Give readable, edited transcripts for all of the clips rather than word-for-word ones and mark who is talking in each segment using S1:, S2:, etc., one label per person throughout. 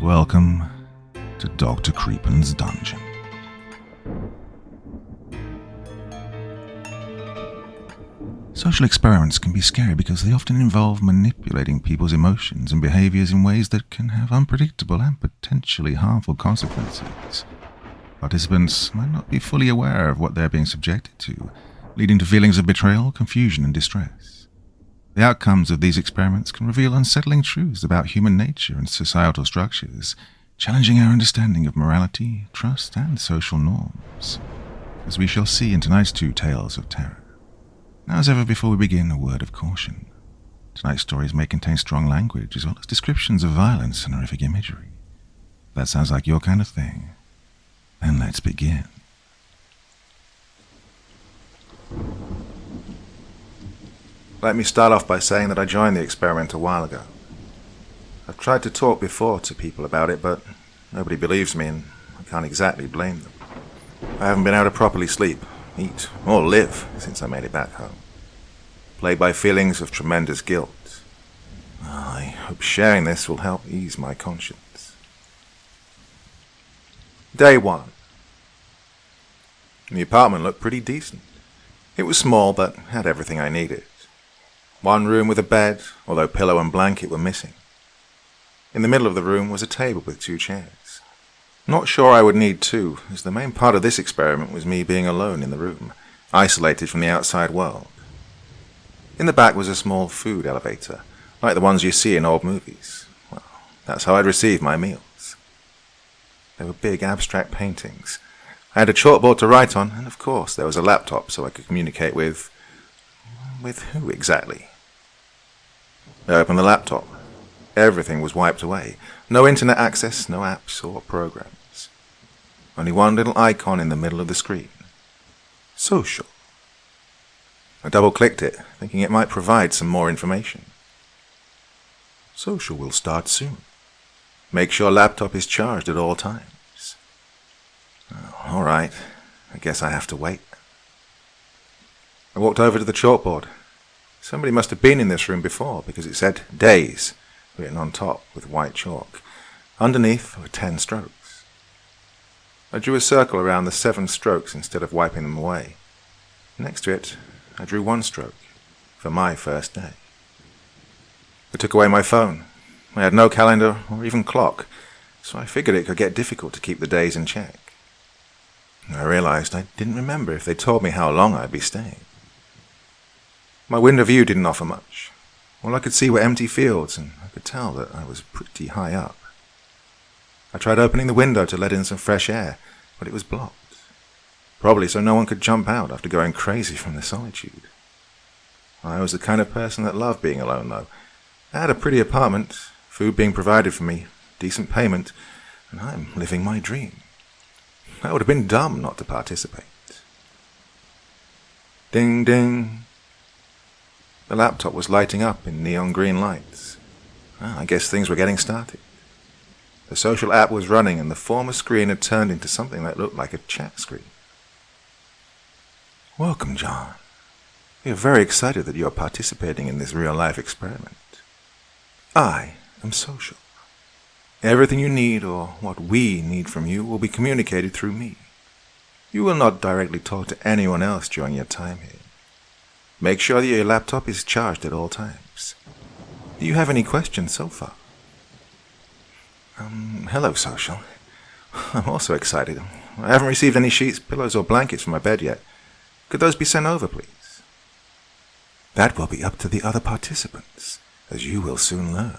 S1: Welcome to Dr. Creepin's Dungeon. Social experiments can be scary because they often involve manipulating people's emotions and behaviors in ways that can have unpredictable and potentially harmful consequences. Participants might not be fully aware of what they're being subjected to, leading to feelings of betrayal, confusion, and distress. The outcomes of these experiments can reveal unsettling truths about human nature and societal structures, challenging our understanding of morality, trust, and social norms, as we shall see in tonight's two tales of terror. Now, as ever before we begin, a word of caution. Tonight's stories may contain strong language as well as descriptions of violence and horrific imagery. If that sounds like your kind of thing, then let's begin.
S2: Let me start off by saying that I joined the experiment a while ago. I've tried to talk before to people about it, but nobody believes me, and I can't exactly blame them. I haven't been able to properly sleep, eat, or live since I made it back home, plagued by feelings of tremendous guilt. I hope sharing this will help ease my conscience. Day 1. The apartment looked pretty decent. It was small, but had everything I needed. One room with a bed, although pillow and blanket were missing. In the middle of the room was a table with 2 chairs. Not sure I would need 2, as the main part of this experiment was me being alone in the room, isolated from the outside world. In the back was a small food elevator, like the ones you see in old movies. Well, that's how I'd receive my meals. There were big abstract paintings. I had a chalkboard to write on, and of course there was a laptop so I could communicate with who exactly? I opened the laptop. Everything was wiped away. No internet access, no apps or programs. Only one little icon in the middle of the screen. Social. I double-clicked it, thinking it might provide some more information. Social will start soon. Make sure laptop is charged at all times. All right, I guess I have to wait. I walked over to the chalkboard. Somebody must have been in this room before because it said days written on top with white chalk. Underneath were 10 strokes. I drew a circle around the 7 strokes instead of wiping them away. Next to it, I drew 1 stroke for my first day. I took away my phone. I had no calendar or even clock, so I figured it could get difficult to keep the days in check. I realized I didn't remember if they told me how long I'd be staying. My window view didn't offer much. All I could see were empty fields, and I could tell that I was pretty high up. I tried opening the window to let in some fresh air, but it was blocked. Probably so no one could jump out after going crazy from the solitude. I was the kind of person that loved being alone, though. I had a pretty apartment, food being provided for me, decent payment, and I'm living my dream. I would have been dumb not to participate. Ding, ding. The laptop was lighting up in neon green lights. I guess things were getting started. The social app was running and the former screen had turned into something that looked like a chat screen. Welcome, John. We are very excited that you are participating in this real-life experiment. I am social. Everything you need or what we need from you will be communicated through me. You will not directly talk to anyone else during your time here. Make sure that your laptop is charged at all times. Do you have any questions so far? Hello, Social. I'm also excited. I haven't received any sheets, pillows, or blankets from my bed yet. Could those be sent over, please? That will be up to the other participants, as you will soon learn.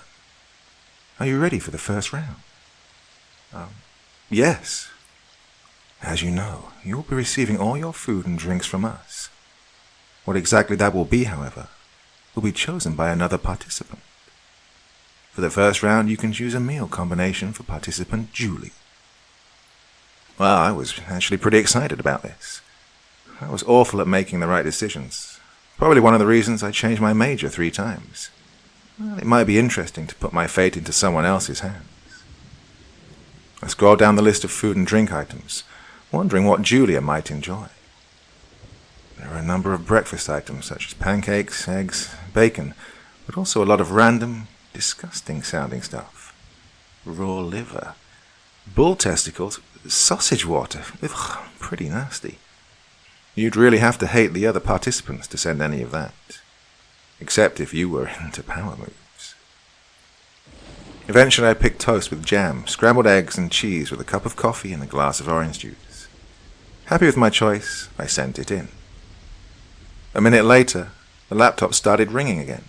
S2: Are you ready for the first round? Yes. As you know, you will be receiving all your food and drinks from us. What exactly that will be, however, will be chosen by another participant. For the first round, you can choose a meal combination for participant Julie. Well, I was actually pretty excited about this. I was awful at making the right decisions. Probably one of the reasons I changed my major 3 times. Well, it might be interesting to put my fate into someone else's hands. I scrolled down the list of food and drink items, wondering what Julia might enjoy. There were a number of breakfast items such as pancakes, eggs, bacon, but also a lot of random, disgusting-sounding stuff. raw liver, bull testicles, sausage water. Ugh, pretty nasty. You'd really have to hate the other participants to send any of that. Except if you were into power moves. Eventually I picked toast with jam, scrambled eggs and cheese with a cup of coffee and a glass of orange juice. Happy with my choice, I sent it in. A minute later, the laptop started ringing again.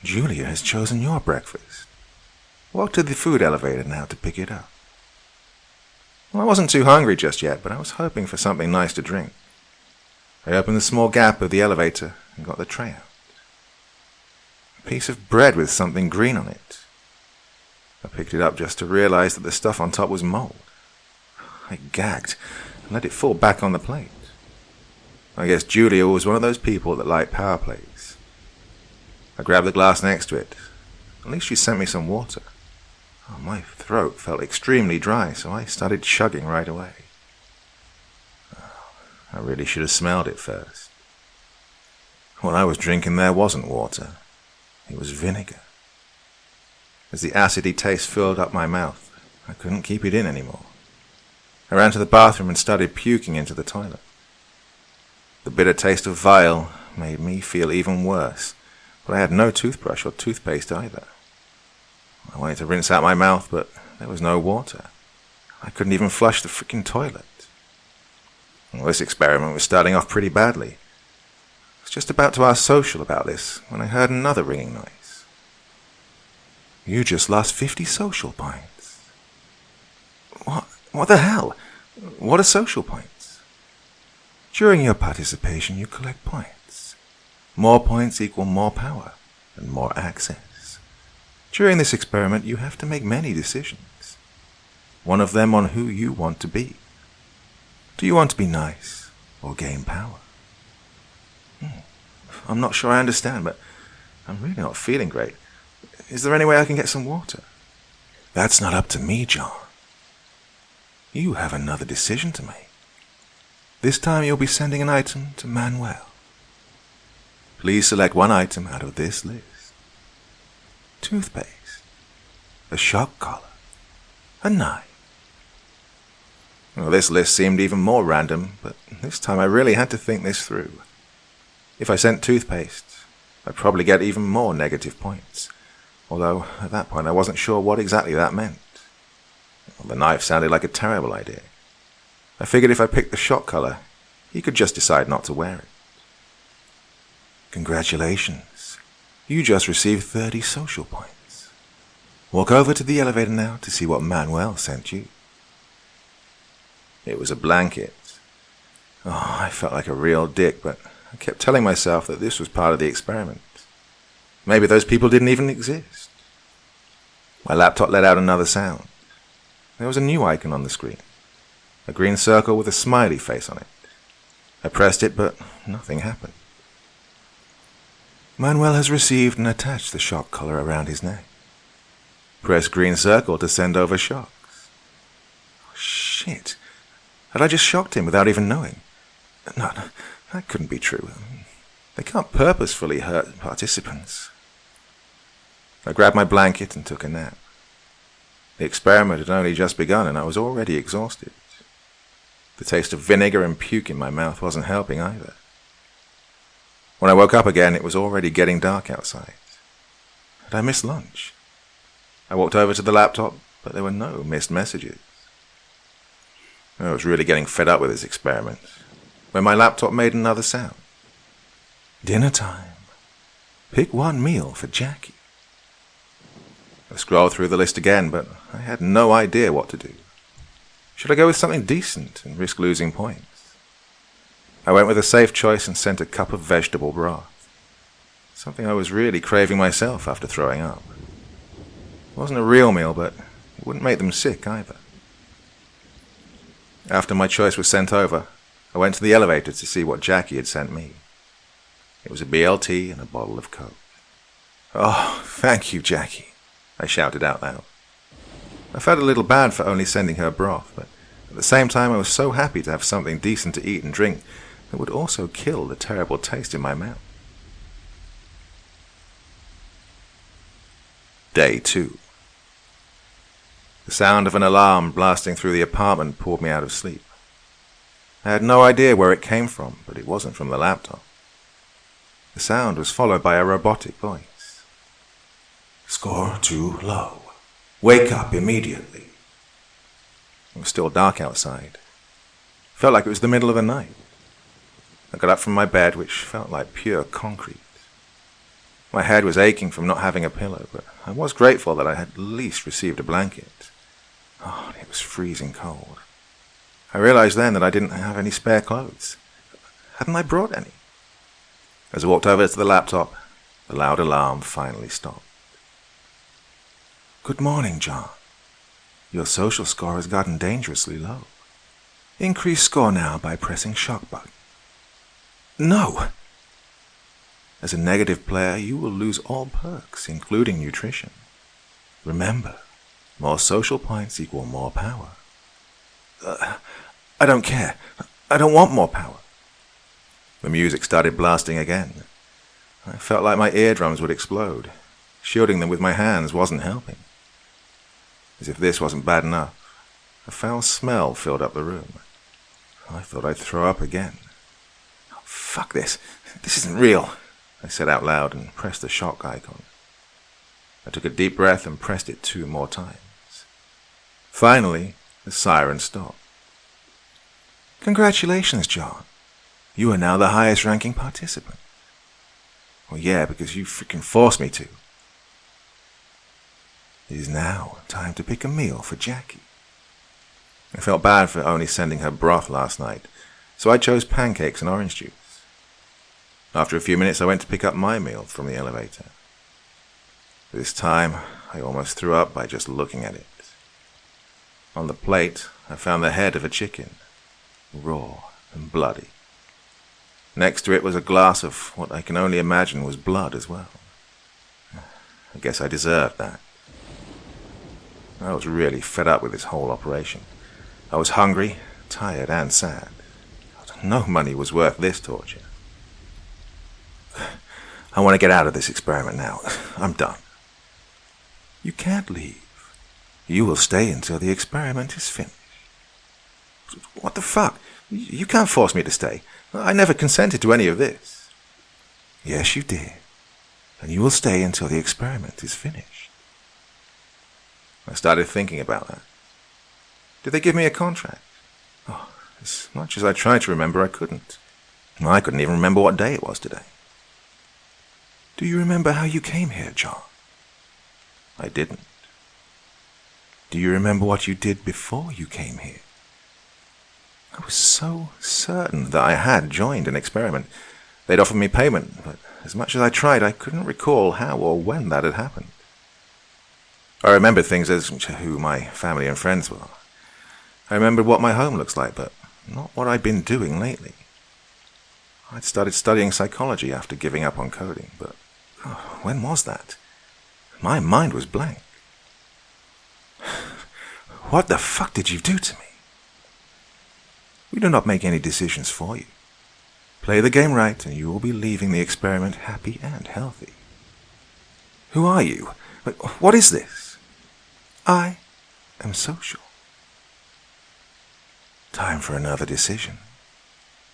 S2: Julia has chosen your breakfast. Walk to the food elevator now to pick it up. Well, I wasn't too hungry just yet, but I was hoping for something nice to drink. I opened the small gap of the elevator and got the tray out. A piece of bread with something green on it. I picked it up just to realize that the stuff on top was mold. I gagged and let it fall back on the plate. I guess Julia was one of those people that like power plays. I grabbed the glass next to it. At least she sent me some water. Oh, my throat felt extremely dry, so I started chugging right away. I really should have smelled it first. What I was drinking there wasn't water. It was vinegar. As the acidy taste filled up my mouth, I couldn't keep it in anymore. I ran to the bathroom and started puking into the toilet. The bitter taste of vile made me feel even worse, but I had no toothbrush or toothpaste either. I wanted to rinse out my mouth, but there was no water. I couldn't even flush the freaking toilet. Well, this experiment was starting off pretty badly. I was just about to ask Social about this when I heard another ringing noise. You just lost 50 social points. What the hell? What are social points? During your participation, you collect points. More points equal more power and more access. During this experiment, you have to make many decisions. One of them on who you want to be. Do you want to be nice or gain power? I'm not sure I understand, but I'm really not feeling great. Is there any way I can get some water? That's not up to me, John. You have another decision to make. This time you'll be sending an item to Manuel. Please select one item out of this list. Toothpaste, a shock collar, a knife. Well, this list seemed even more random, but this time I really had to think this through. If I sent toothpaste, I'd probably get even more negative points, although at that point I wasn't sure what exactly that meant. Well, the knife sounded like a terrible idea. I figured if I picked the shock collar, he could just decide not to wear it. Congratulations. You just received 30 social points. Walk over to the elevator now to see what Manuel sent you. It was a blanket. Oh, I felt like a real dick, but I kept telling myself that this was part of the experiment. Maybe those people didn't even exist. My laptop let out another sound. There was a new icon on the screen. A green circle with a smiley face on it. I pressed it, but nothing happened. Manuel has received and attached the shock collar around his neck. Press green circle to send over shocks. Oh, shit. Had I just shocked him without even knowing? No, that couldn't be true. They can't purposefully hurt participants. I grabbed my blanket and took a nap. The experiment had only just begun and I was already exhausted. The taste of vinegar and puke in my mouth wasn't helping either. When I woke up again, it was already getting dark outside. Had I missed lunch? I walked over to the laptop, but there were no missed messages. I was really getting fed up with this experiment, when my laptop made another sound. Dinner time. Pick one meal for Jackie. I scrolled through the list again, but I had no idea what to do. Should I go with something decent and risk losing points? I went with a safe choice and sent a cup of vegetable broth. Something I was really craving myself after throwing up. It wasn't a real meal, but it wouldn't make them sick either. After my choice was sent over, I went to the elevator to see what Jackie had sent me. It was a BLT and a bottle of Coke. Oh, thank you, Jackie, I shouted out loud. I felt a little bad for only sending her broth, but at the same time I was so happy to have something decent to eat and drink that would also kill the terrible taste in my mouth. Day 2. The sound of an alarm blasting through the apartment pulled me out of sleep. I had no idea where it came from, but it wasn't from the laptop. The sound was followed by a robotic voice. "Score too low. Wake up immediately." It was still dark outside. Felt like it was the middle of the night. I got up from my bed, which felt like pure concrete. My head was aching from not having a pillow, but I was grateful that I had at least received a blanket. Oh, it was freezing cold. I realized then that I didn't have any spare clothes. Hadn't I brought any? As I walked over to the laptop, the loud alarm finally stopped. "Good morning, John. Your social score has gotten dangerously low. Increase score now by pressing shock button." "No!" As a negative player, you will lose all perks, including nutrition. Remember, more social points equal more power. I don't care. I don't want more power." The music started blasting again. I felt like my eardrums would explode. Shielding them with my hands wasn't helping. As if this wasn't bad enough, a foul smell filled up the room. I thought I'd throw up again. "Oh, fuck this. This isn't real," I said out loud and pressed the shock icon. I took a deep breath and pressed it 2 more times. Finally, the siren stopped. "Congratulations, John. You are now the highest ranking participant." "Well, yeah, because you freaking forced me to." "It is now time to pick a meal for Jackie." I felt bad for only sending her broth last night, so I chose pancakes and orange juice. After a few minutes, I went to pick up my meal from the elevator. This time, I almost threw up by just looking at it. On the plate, I found the head of a chicken, raw and bloody. Next to it was a glass of what I can only imagine was blood as well. I guess I deserved that. I was really fed up with this whole operation. I was hungry, tired, and sad. No money was worth this torture. I want to get out of this experiment now. I'm done. "You can't leave. You will stay until the experiment is finished." "What the fuck? You can't force me to stay. I never consented to any of this." "Yes, you did. And you will stay until the experiment is finished." I started thinking about that. Did they give me a contract? Oh, as much as I tried to remember, I couldn't. I couldn't even remember what day it was today. "Do you remember how you came here, John?" I didn't. "Do you remember what you did before you came here?" I was so certain that I had joined an experiment. They'd offered me payment, but as much as I tried, I couldn't recall how or when that had happened. I remembered things as to who my family and friends were. I remembered what my home looks like, but not what I'd been doing lately. I'd started studying psychology after giving up on coding, but when was that? My mind was blank. "What the fuck did you do to me?" "We do not make any decisions for you. Play the game right and you will be leaving the experiment happy and healthy." "Who are you? What is this?" "I am social." "Time for another decision.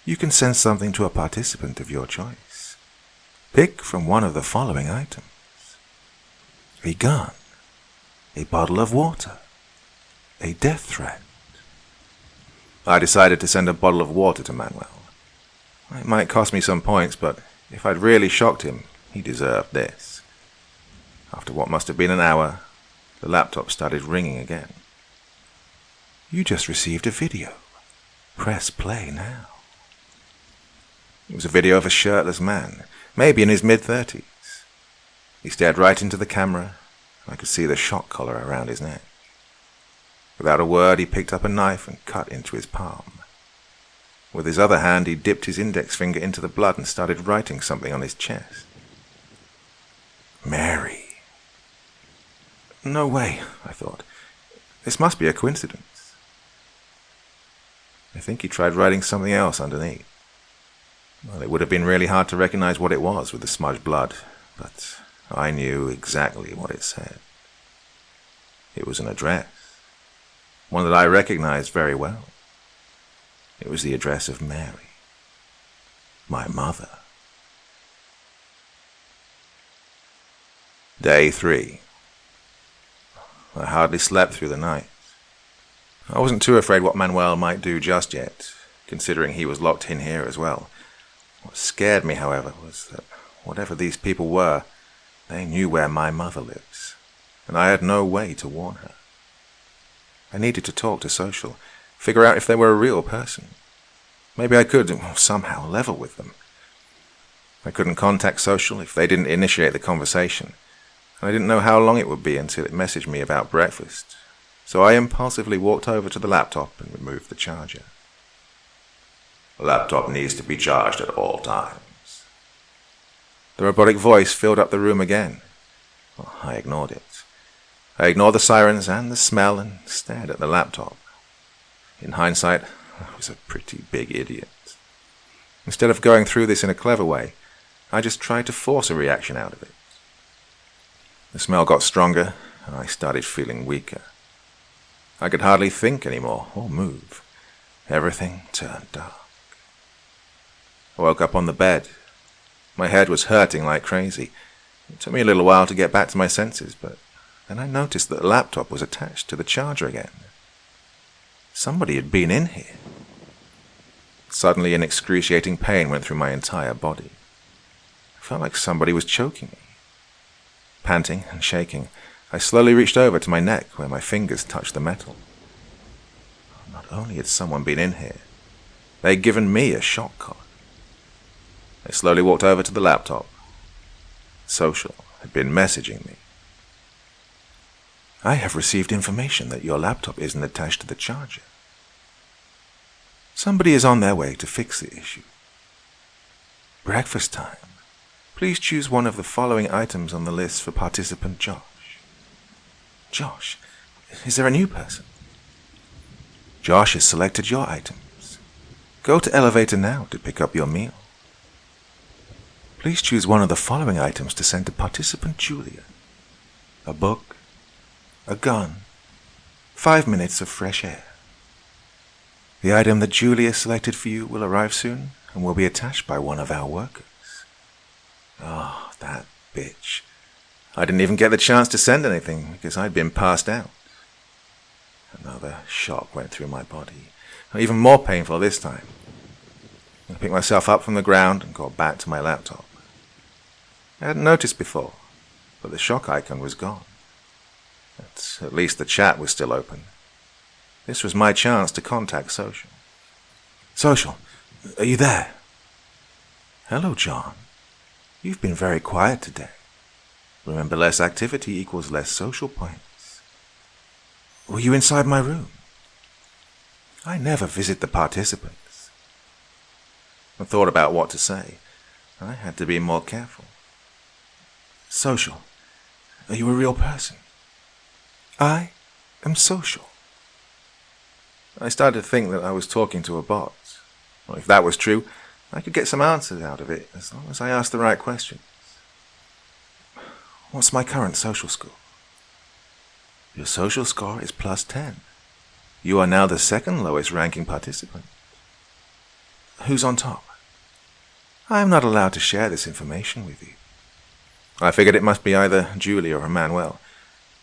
S2: You can send something to a participant of your choice. Pick from one of the following items: a gun, a bottle of water, a death threat." I decided to send a bottle of water to Manuel. It might cost me some points, but if I'd really shocked him, he deserved this. After what must have been an hour, the laptop started ringing again. "You just received a video. Press play now." It was a video of a shirtless man, maybe in his mid-30s. He stared right into the camera, and I could see the shock collar around his neck. Without a word, he picked up a knife and cut into his palm. With his other hand, he dipped his index finger into the blood and started writing something on his chest. "Mary." No way, I thought. This must be a coincidence. I think he tried writing something else underneath. Well, it would have been really hard to recognize what it was with the smudged blood, but I knew exactly what it said. It was an address. one that I recognized very well. It was the address of Mary, my mother. Day 3. I hardly slept through the night. I wasn't too afraid what Manuel might do just yet, considering he was locked in here as well. What scared me, however, was that whatever these people were, they knew where my mother lives, and I had no way to warn her. I needed to talk to Social, figure out if they were a real person. Maybe I could somehow level with them. I couldn't contact Social if they didn't initiate the conversation, and I didn't know how long it would be until it messaged me about breakfast, so I impulsively walked over to the laptop and removed the charger. The laptop needs to be charged at all times. The robotic voice filled up the room again. Well, I ignored it. I ignored the sirens and the smell and stared at the laptop. In hindsight, I was a pretty big idiot. Instead of going through this in a clever way, I just tried to force a reaction out of it. The smell got stronger, and I started feeling weaker. I could hardly think anymore or move. Everything turned dark. I woke up on the bed. My head was hurting like crazy. It took me a little while to get back to my senses, but then I noticed that the laptop was attached to the charger again. Somebody had been in here. Suddenly, an excruciating pain went through my entire body. I felt like somebody was choking me. Panting and shaking, I slowly reached over to my neck where my fingers touched the metal. Not only had someone been in here, they'd given me a shock collar. I slowly walked over to the laptop. Social had been messaging me. I have received information that your laptop isn't attached to the charger. Somebody is on their way to fix the issue. Breakfast time. Please choose one of the following items on the list for participant Josh. Josh? Is there a new person? Josh has selected your items. Go to elevator now to pick up your meal. Please choose one of the following items to send to participant Julia. A book, a gun, 5 minutes of fresh air. The item that Julia selected for you will arrive soon and will be attached by one of our workers. Oh, that bitch. I didn't even get the chance to send anything because I'd been passed out. Another shock went through my body, even more painful this time. I picked myself up from the ground and got back to my laptop. I hadn't noticed before, but the shock icon was gone. At least the chat was still open. This was my chance to contact Social. Social, are you there? Hello, John. You've been very quiet today. Remember, less activity equals less social points. Were you inside my room? I never visit the participants. I thought about what to say. I had to be more careful. Social, are you a real person? I am Social. I started to think that I was talking to a bot. Well, if that was true, I could get some answers out of it as long as I asked the right questions. What's my current social score? Your social score is +10. You are now the second lowest ranking participant. Who's on top? I am not allowed to share this information with you. I figured it must be either Julie or Emmanuel.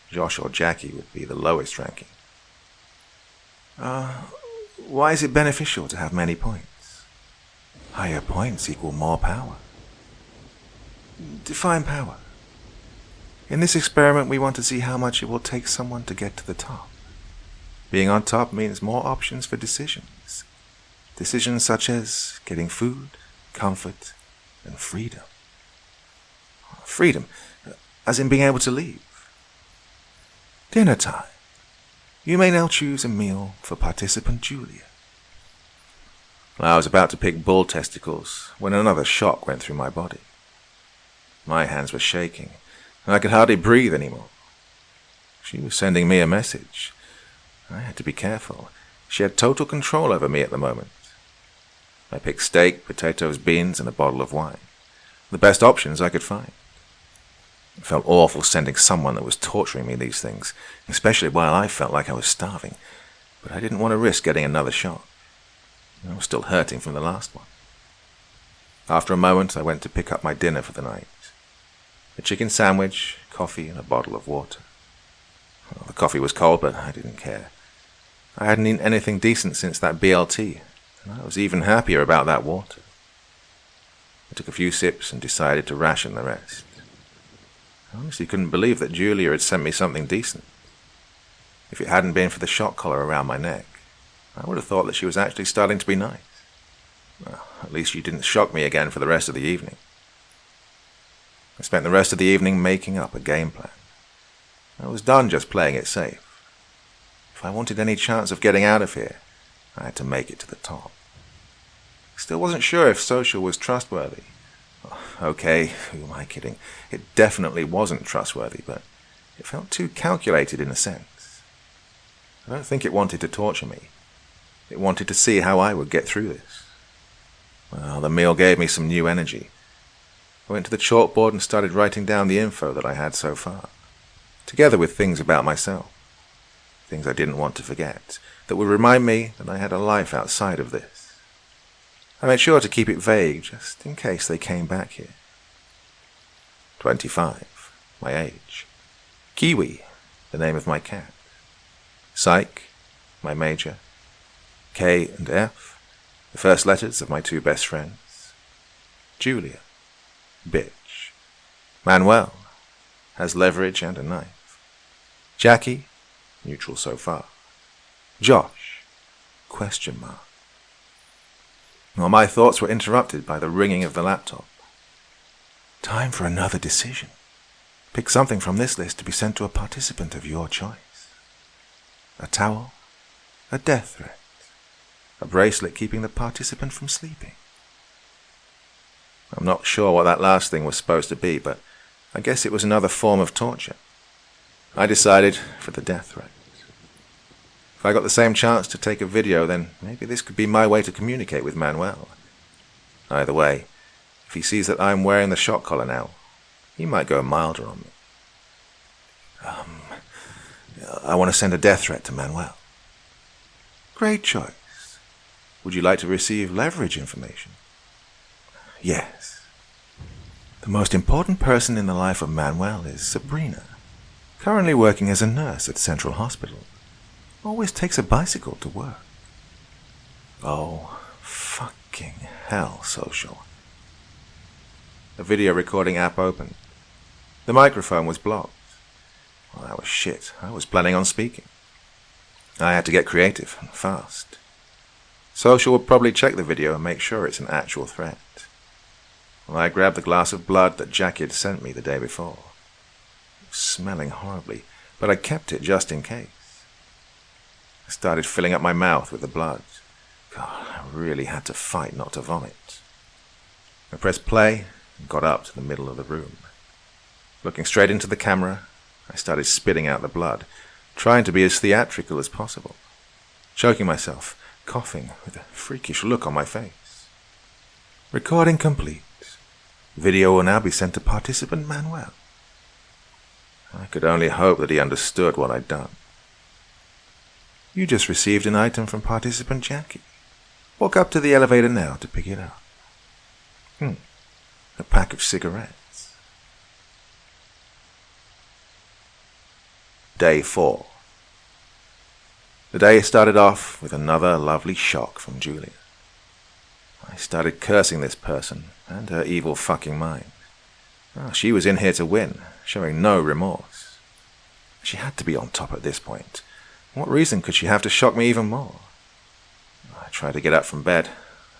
S2: Josh or Jackie would be the lowest ranking. Why is it beneficial to have many points? Higher points equal more power. Define power. In this experiment, we want to see how much it will take someone to get to the top. Being on top means more options for decisions. Decisions such as getting food, comfort, and freedom. Freedom, as in being able to leave. Dinner time. You may now choose a meal for participant Julia. I was about to pick bull testicles when another shock went through my body. My hands were shaking, and I could hardly breathe anymore. She was sending me a message. I had to be careful. She had total control over me at the moment. I picked steak, potatoes, beans, and a bottle of wine. The best options I could find. It felt awful sending someone that was torturing me these things, especially while I felt like I was starving. but I didn't want to risk getting another shock. I was still hurting from the last one. After a moment, I went to pick up my dinner for the night. A chicken sandwich, coffee, and a bottle of water. Well, the coffee was cold, but I didn't care. I hadn't eaten anything decent since that BLT, and I was even happier about that water. I took a few sips and decided to ration the rest. I honestly couldn't believe that Julia had sent me something decent. If it hadn't been for the shock collar around my neck, I would have thought that she was actually starting to be nice. Well, at least she didn't shock me again for the rest of the evening. I spent the rest of the evening making up a game plan. I was done just playing it safe. If I wanted any chance of getting out of here, I had to make it to the top. Still wasn't sure if Social was trustworthy. Okay, who am I kidding? It definitely wasn't trustworthy, but it felt too calculated in a sense. I don't think it wanted to torture me. It wanted to see how I would get through this. Well, the meal gave me some new energy. I went to the chalkboard and started writing down the info that I had so far, together with things about myself, things I didn't want to forget, that would remind me that I had a life outside of this. I made sure to keep it vague, just in case they came back here. 25, my age. Kiwi, the name of my cat. Psych, my major. K and F, the first letters of my two best friends. Julia, bitch. Manuel, has leverage and a knife. Jackie, neutral so far. Josh, question mark. Well, my thoughts were interrupted by the ringing of the laptop. Time for another decision. Pick something from this list to be sent to a participant of your choice. A towel, a death threat, a bracelet keeping the participant from sleeping. I'm not sure what that last thing was supposed to be, but I guess it was another form of torture. I decided for the death threat. If I got the same chance to take a video, then maybe this could be my way to communicate with Manuel. Either way, if he sees that I'm wearing the shock collar now, he might go milder on me. I want to send a death threat to Manuel. Great choice. Would you like to receive leverage information? Yes. The most important person in the life of Manuel is Sabrina, currently working as a nurse at Central Hospital. Always takes a bicycle to work. Oh, fucking hell, Social. The video recording app opened. The microphone was blocked. Well, that was shit. I was planning on speaking. I had to get creative and fast. Social would probably check the video and make sure it's an actual threat. Well, I grabbed the glass of blood that Jackie had sent me the day before. It was smelling horribly, but I kept it just in case. I started filling up my mouth with the blood. God, I really had to fight not to vomit. I pressed play and got up to the middle of the room. Looking straight into the camera, I started spitting out the blood, trying to be as theatrical as possible, choking myself, coughing with a freakish look on my face. Recording complete. Video will now be sent to participant Manuel. I could only hope that he understood what I'd done. You just received an item from participant Jackie. Walk up to the elevator now to pick it up. A pack of cigarettes. Day 4. The day started off with another lovely shock from Julia. I started cursing this person and her evil fucking mind. She was in here to win, showing no remorse. She had to be on top at this point. What reason could she have to shock me even more? I tried to get up from bed.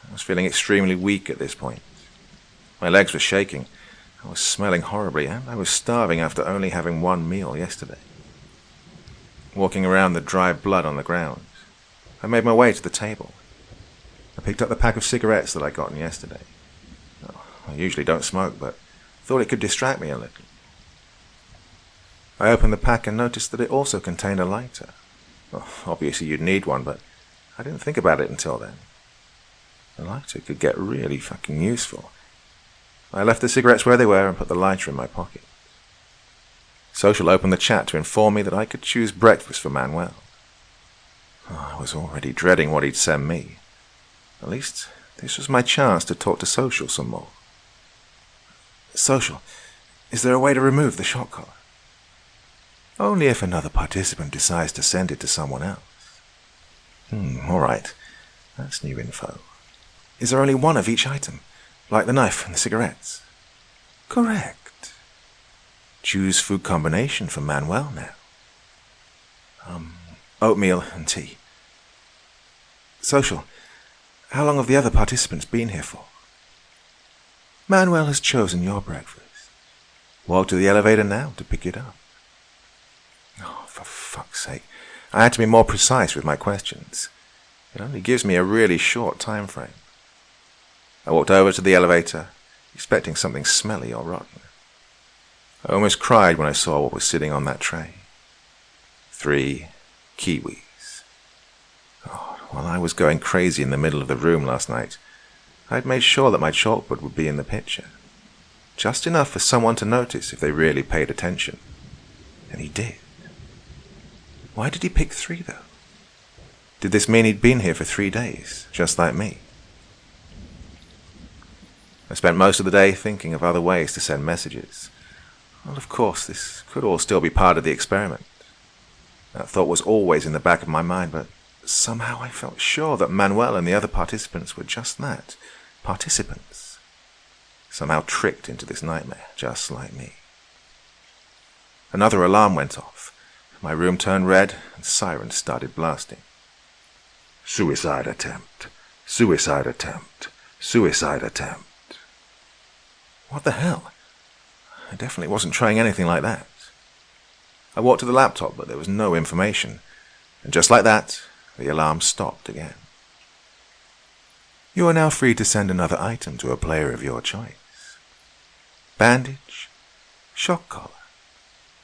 S2: I was feeling extremely weak at this point. My legs were shaking. I was smelling horribly, and I was starving after only having one meal yesterday. Walking around the dry blood on the ground, I made my way to the table. I picked up the pack of cigarettes that I'd gotten yesterday. I usually don't smoke, but thought it could distract me a little. I opened the pack and noticed that it also contained a lighter. Well, obviously you'd need one, but I didn't think about it until then. A lighter could get really fucking useful. I left the cigarettes where they were and put the lighter in my pocket. Social opened the chat to inform me that I could choose breakfast for Manuel. I was already dreading what he'd send me. At least, this was my chance to talk to Social some more. Social, is there a way to remove the shock collar? Only if another participant decides to send it to someone else. All right. That's new info. Is there only one of each item, like the knife and the cigarettes? Correct. Choose food combination for Manuel now. Oatmeal and tea. Social, how long have the other participants been here for? Manuel has chosen your breakfast. Walk to the elevator now to pick it up. Oh, for fuck's sake. I had to be more precise with my questions. It only gives me a really short time frame. I walked over to the elevator, expecting something smelly or rotten. I almost cried when I saw what was sitting on that tray. 3 kiwis. Oh, while I was going crazy in the middle of the room last night, I'd made sure that my chalkboard would be in the picture. Just enough for someone to notice if they really paid attention. And he did. Why did he pick 3, though? Did this mean he'd been here for 3 days, just like me? I spent most of the day thinking of other ways to send messages. Well, of course, this could all still be part of the experiment. That thought was always in the back of my mind, but somehow I felt sure that Manuel and the other participants were just that, participants. Somehow tricked into this nightmare, just like me. Another alarm went off. My room turned red, and sirens started blasting. Suicide attempt. Suicide attempt. Suicide attempt. What the hell? I definitely wasn't trying anything like that. I walked to the laptop, but there was no information. And just like that, the alarm stopped again. You are now free to send another item to a player of your choice. Bandage, shock collar,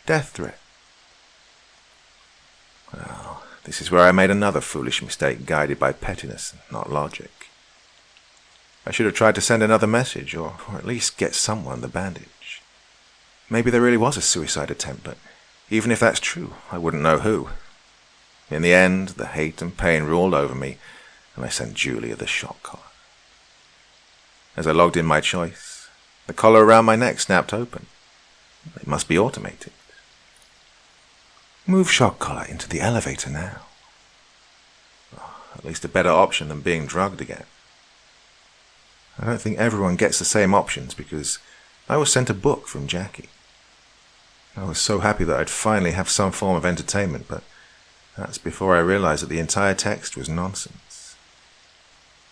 S2: death threat. Well, this is where I made another foolish mistake guided by pettiness, not logic. I should have tried to send another message, or at least get someone the bandage. Maybe there really was a suicide attempt, but even if that's true, I wouldn't know who. In the end, the hate and pain ruled over me, and I sent Julia the shock collar. As I logged in my choice, the collar around my neck snapped open. It must be automated. Move shock collar into the elevator now. Oh, at least a better option than being drugged again. I don't think everyone gets the same options because I was sent a book from Jackie. I was so happy that I'd finally have some form of entertainment, but that's before I realized that the entire text was nonsense.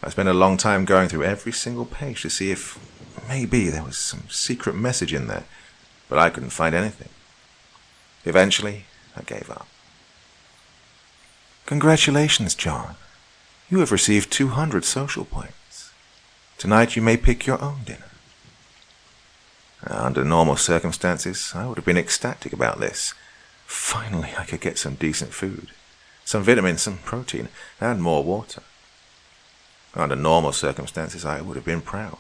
S2: I spent a long time going through every single page to see if maybe there was some secret message in there, but I couldn't find anything. Eventually, I gave up. Congratulations, John. You have received 200 social points. Tonight you may pick your own dinner. Under normal circumstances, I would have been ecstatic about this. Finally, I could get some decent food, some vitamins, some protein, and more water. Under normal circumstances, I would have been proud.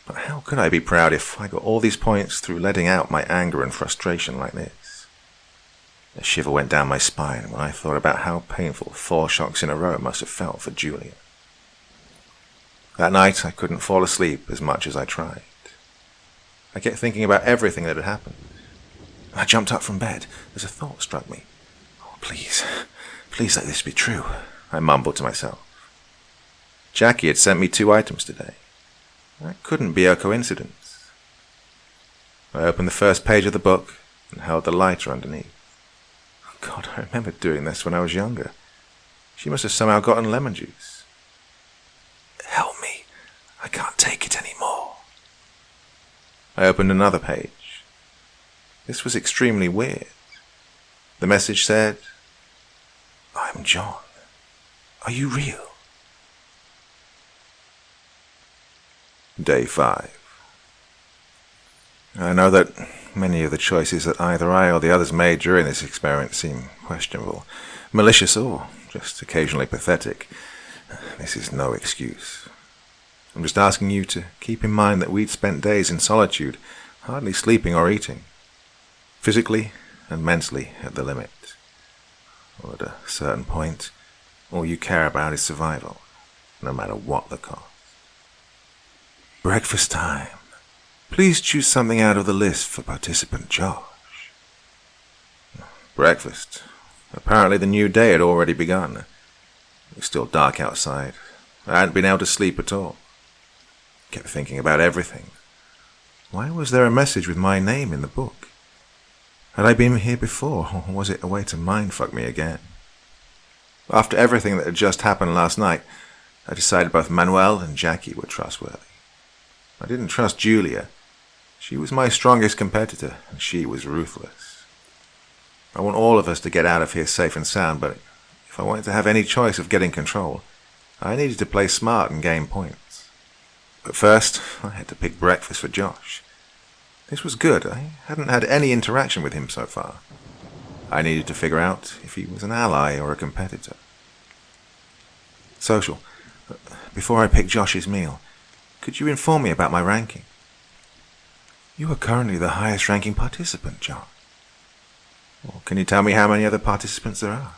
S2: But how could I be proud if I got all these points through letting out my anger and frustration like this? A shiver went down my spine when I thought about how painful 4 shocks in a row must have felt for Julia. That night, I couldn't fall asleep as much as I tried. I kept thinking about everything that had happened. I jumped up from bed as a thought struck me. Oh, please let this be true, I mumbled to myself. Jackie had sent me 2 items today. That couldn't be a coincidence. I opened the first page of the book and held the lighter underneath. God, I remember doing this when I was younger. She must have somehow gotten lemon juice. Help me. I can't take it anymore. I opened another page. This was extremely weird. The message said, I'm John. Are you real? Day 5. I know that many of the choices that either I or the others made during this experiment seem questionable, malicious, or just occasionally pathetic. This is no excuse. I'm just asking you to keep in mind that we'd spent days in solitude, hardly sleeping or eating, physically and mentally at the limit. Well, at a certain point, All you care about is survival, no matter what the cost. Breakfast time. Please choose something out of the list for participant Josh. Breakfast. Apparently the new day had already begun. It was still dark outside. I hadn't been able to sleep at all. Kept thinking about everything. Why was there a message with my name in the book? Had I been here before, or was it a way to mindfuck me again? After everything that had just happened last night, I decided both Manuel and Jackie were trustworthy. I didn't trust Julia. She was my strongest competitor, and she was ruthless. I want all of us to get out of here safe and sound, but if I wanted to have any choice of getting control, I needed to play smart and gain points. But first, I had to pick breakfast for Josh. This was good. I hadn't had any interaction with him so far. I needed to figure out if he was an ally or a competitor. Social. Before I pick Josh's meal, could you inform me about my ranking? You are currently the highest ranking participant, John. Well, can you tell me how many other participants there are?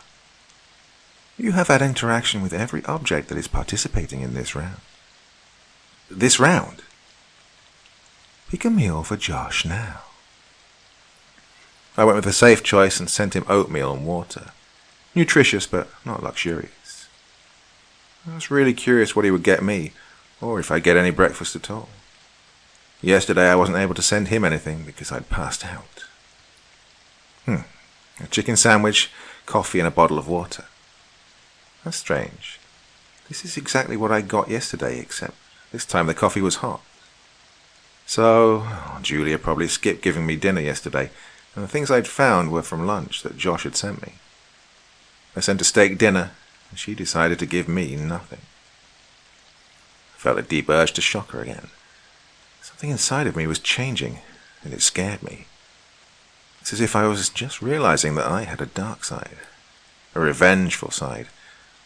S2: You have had interaction with every object that is participating in this round. This round? Pick a meal for Josh now. I went with a safe choice and sent him oatmeal and water. Nutritious, but not luxurious. I was really curious what he would get me, or if I'd get any breakfast at all. Yesterday I wasn't able to send him anything because I'd passed out. A chicken sandwich, coffee and a bottle of water. That's strange. This is exactly what I got yesterday, except this time the coffee was hot. So, Julia probably skipped giving me dinner yesterday, and the things I'd found were from lunch that Josh had sent me. I sent a steak dinner, and she decided to give me nothing. I felt a deep urge to shock her again. Something inside of me was changing, and it scared me. It's as if I was just realizing that I had a dark side, a revengeful side.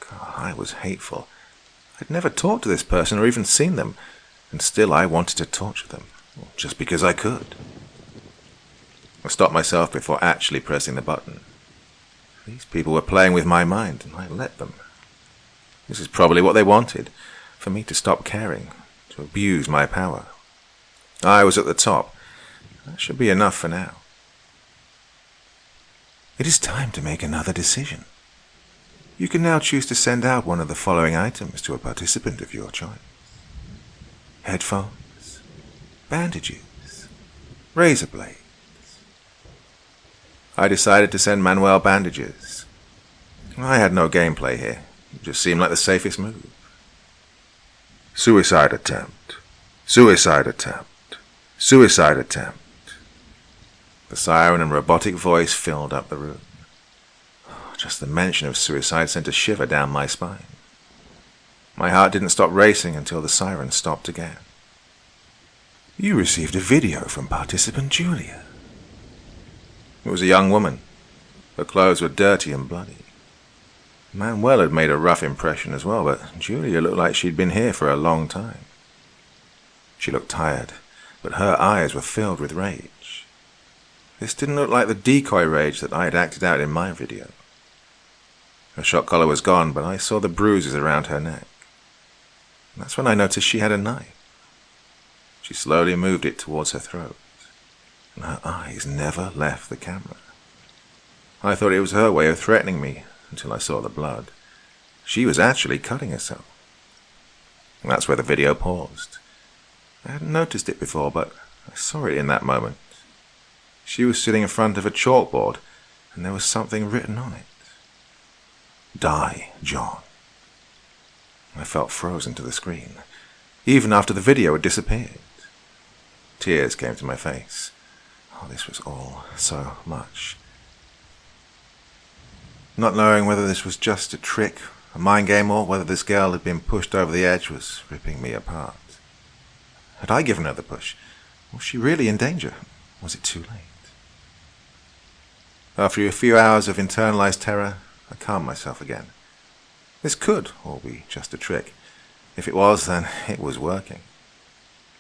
S2: God, I was hateful. I'd never talked to this person or even seen them, and still I wanted to torture them, just because I could. I stopped myself before actually pressing the button. These people were playing with my mind, and I let them. This is probably what they wanted, for me to stop caring, to abuse my power. I was at the top. That should be enough for now. It is time to make another decision. You can now choose to send out one of the following items to a participant of your choice. Headphones, bandages, razor blades. I decided to send Manuel bandages. I had no gameplay here. It just seemed like the safest move. Suicide attempt. Suicide attempt. Suicide attempt. The siren and robotic voice filled up the room. Just the mention of suicide sent a shiver down my spine. My heart didn't stop racing until the siren stopped again. You received a video from participant Julia. It was a young woman. Her clothes were dirty and bloody. Manuel had made a rough impression as well, but Julia looked like she'd been here for a long time. She looked tired, but her eyes were filled with rage. This didn't look like the decoy rage that I had acted out in my video. Her shock collar was gone, but I saw the bruises around her neck. That's when I noticed she had a knife. She slowly moved it towards her throat, and her eyes never left the camera. I thought it was her way of threatening me until I saw the blood. She was actually cutting herself. And that's where the video paused. I hadn't noticed it before, but I saw it in that moment. She was sitting in front of a chalkboard, and there was something written on it. Die, John. I felt frozen to the screen, even after the video had disappeared. Tears came to my face. Oh, this was all so much. Not knowing whether this was just a trick, a mind game, or whether this girl had been pushed over the edge was ripping me apart. Had I given her the push? Was she really in danger? Was it too late? After a few hours of internalized terror, I calmed myself again. This could all be just a trick. If it was, then it was working.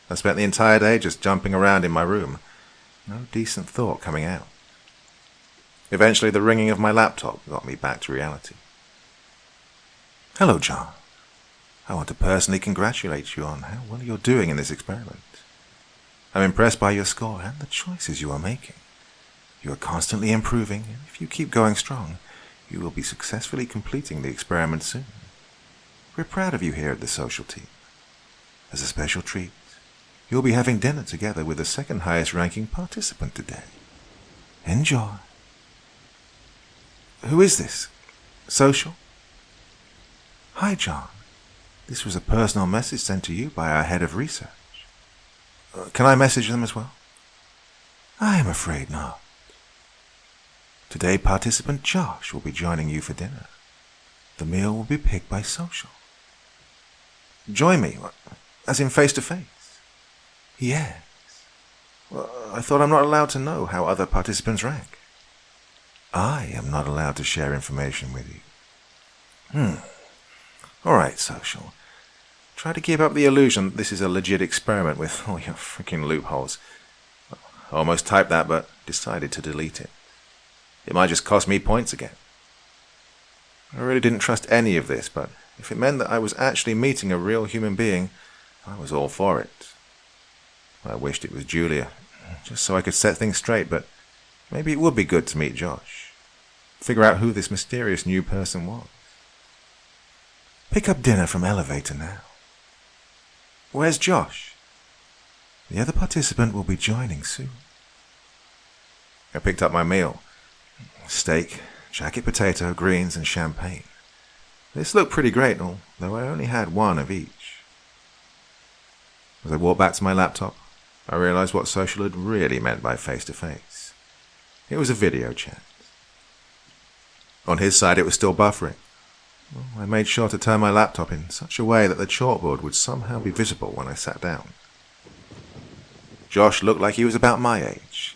S2: I spent the entire day just jumping around in my room. No decent thought coming out. Eventually, the ringing of my laptop got me back to reality. Hello, John. I want to personally congratulate you on how well you're doing in this experiment. I'm impressed by your score and the choices you are making. You are constantly improving, and if you keep going strong, you will be successfully completing the experiment soon. We're proud of you here at the social team. As a special treat, you'll be having dinner together with the second highest ranking participant today. Enjoy. Who is this? Social? Hi, John. This was a personal message sent to you by our head of research. Can I message them as well? I am afraid not. Today, participant Josh will be joining you for dinner. The meal will be picked by Social. Join me, as in face-to-face? Yes. Well, I thought I'm not allowed to know how other participants rank. I am not allowed to share information with you. All right, Social. Try to keep up the illusion that this is a legit experiment with all your freaking loopholes. I almost typed that, but decided to delete it. It might just cost me points again. I really didn't trust any of this, but if it meant that I was actually meeting a real human being, I was all for it. I wished it was Julia, just so I could set things straight, but maybe it would be good to meet Josh. Figure out who this mysterious new person was. Pick up dinner from elevator now. Where's Josh? The other participant will be joining soon. I picked up my meal. Steak, jacket potato, greens, and champagne. This looked pretty great, although I only had one of each. As I walked back to my laptop, I realized what Social had really meant by face-to-face. It was a video chat. On his side, it was still buffering. Well, I made sure to turn my laptop in such a way that the chalkboard would somehow be visible when I sat down. Josh looked like he was about my age.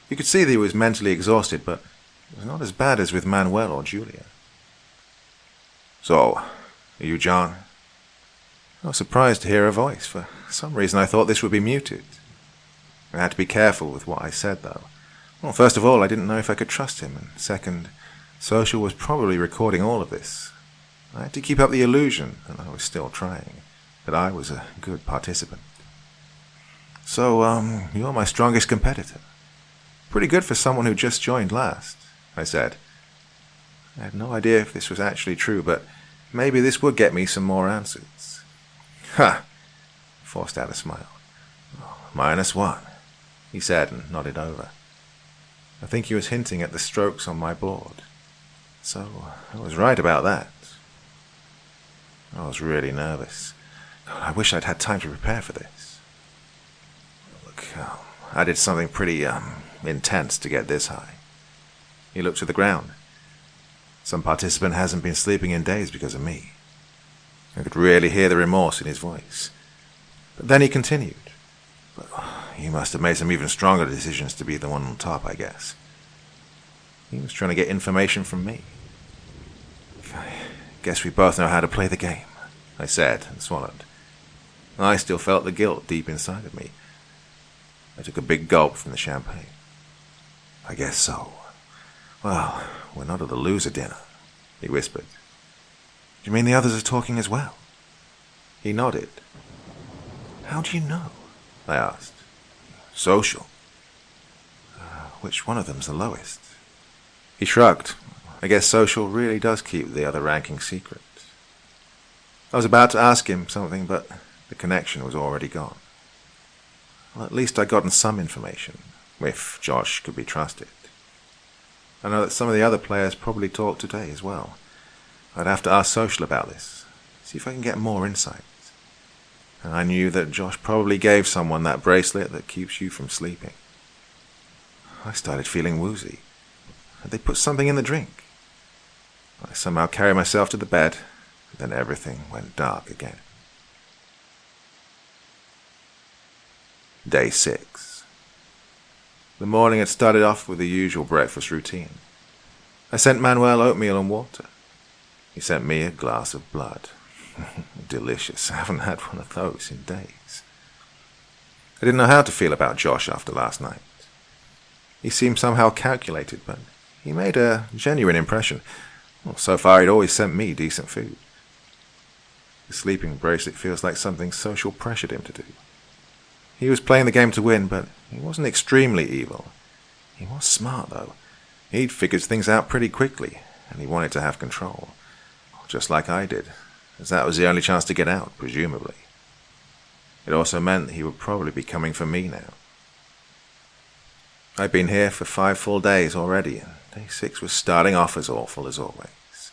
S2: You could see that he was mentally exhausted, but it was not as bad as with Manuel or Julia. So, are you John? I was surprised to hear her voice. For some reason I thought this would be muted. I had to be careful with what I said, though. Well, first of all, I didn't know if I could trust him, and second, Social was probably recording all of this. I had to keep up the illusion, and I was still trying, that I was a good participant. So, you're my strongest competitor. Pretty good for someone who just joined last, I said. I had no idea if this was actually true, but maybe this would get me some more answers. Ha! Forced out a smile. -1, he said and nodded over. I think he was hinting at the strokes on my board. So, I was right about that. I was really nervous. I wish I'd had time to prepare for this. Look, I did something pretty, intense to get this high. He looked to the ground. Some participant hasn't been sleeping in days because of me. I could really hear the remorse in his voice. But then he continued. But you must have made some even stronger decisions to be the one on top, I guess. He was trying to get information from me. I guess we both know how to play the game, I said and swallowed. I still felt the guilt deep inside of me. I took a big gulp from the champagne. I guess so. Well, we're not at the loser dinner, he whispered. Do you mean the others are talking as well? He nodded. How do you know? I asked. Social. Which one of them's the lowest? He shrugged. I guess Social really does keep the other ranking secret. I was about to ask him something, but the connection was already gone. Well, at least I'd gotten some information, if Josh could be trusted. I know that some of the other players probably talked today as well. I'd have to ask Social about this, see if I can get more insight. And I knew that Josh probably gave someone that bracelet that keeps you from sleeping. I started feeling woozy. Had they put something in the drink? I somehow carried myself to the bed, then everything went dark again. Day 6. The morning had started off with the usual breakfast routine. I sent Manuel oatmeal and water. He sent me a glass of blood. Delicious. I haven't had one of those in days. I didn't know how to feel about Josh after last night. He seemed somehow calculated, but he made a genuine impression. Well, so far he'd always sent me decent food. The sleeping bracelet feels like something social pressured him to do. He was playing the game to win, but he wasn't extremely evil. He was smart, though. He'd figured things out pretty quickly, and he wanted to have control. Just like I did, as that was the only chance to get out, presumably. It also meant he would probably be coming for me now. I'd been here for 5 full days already, and day 6 was starting off as awful as always.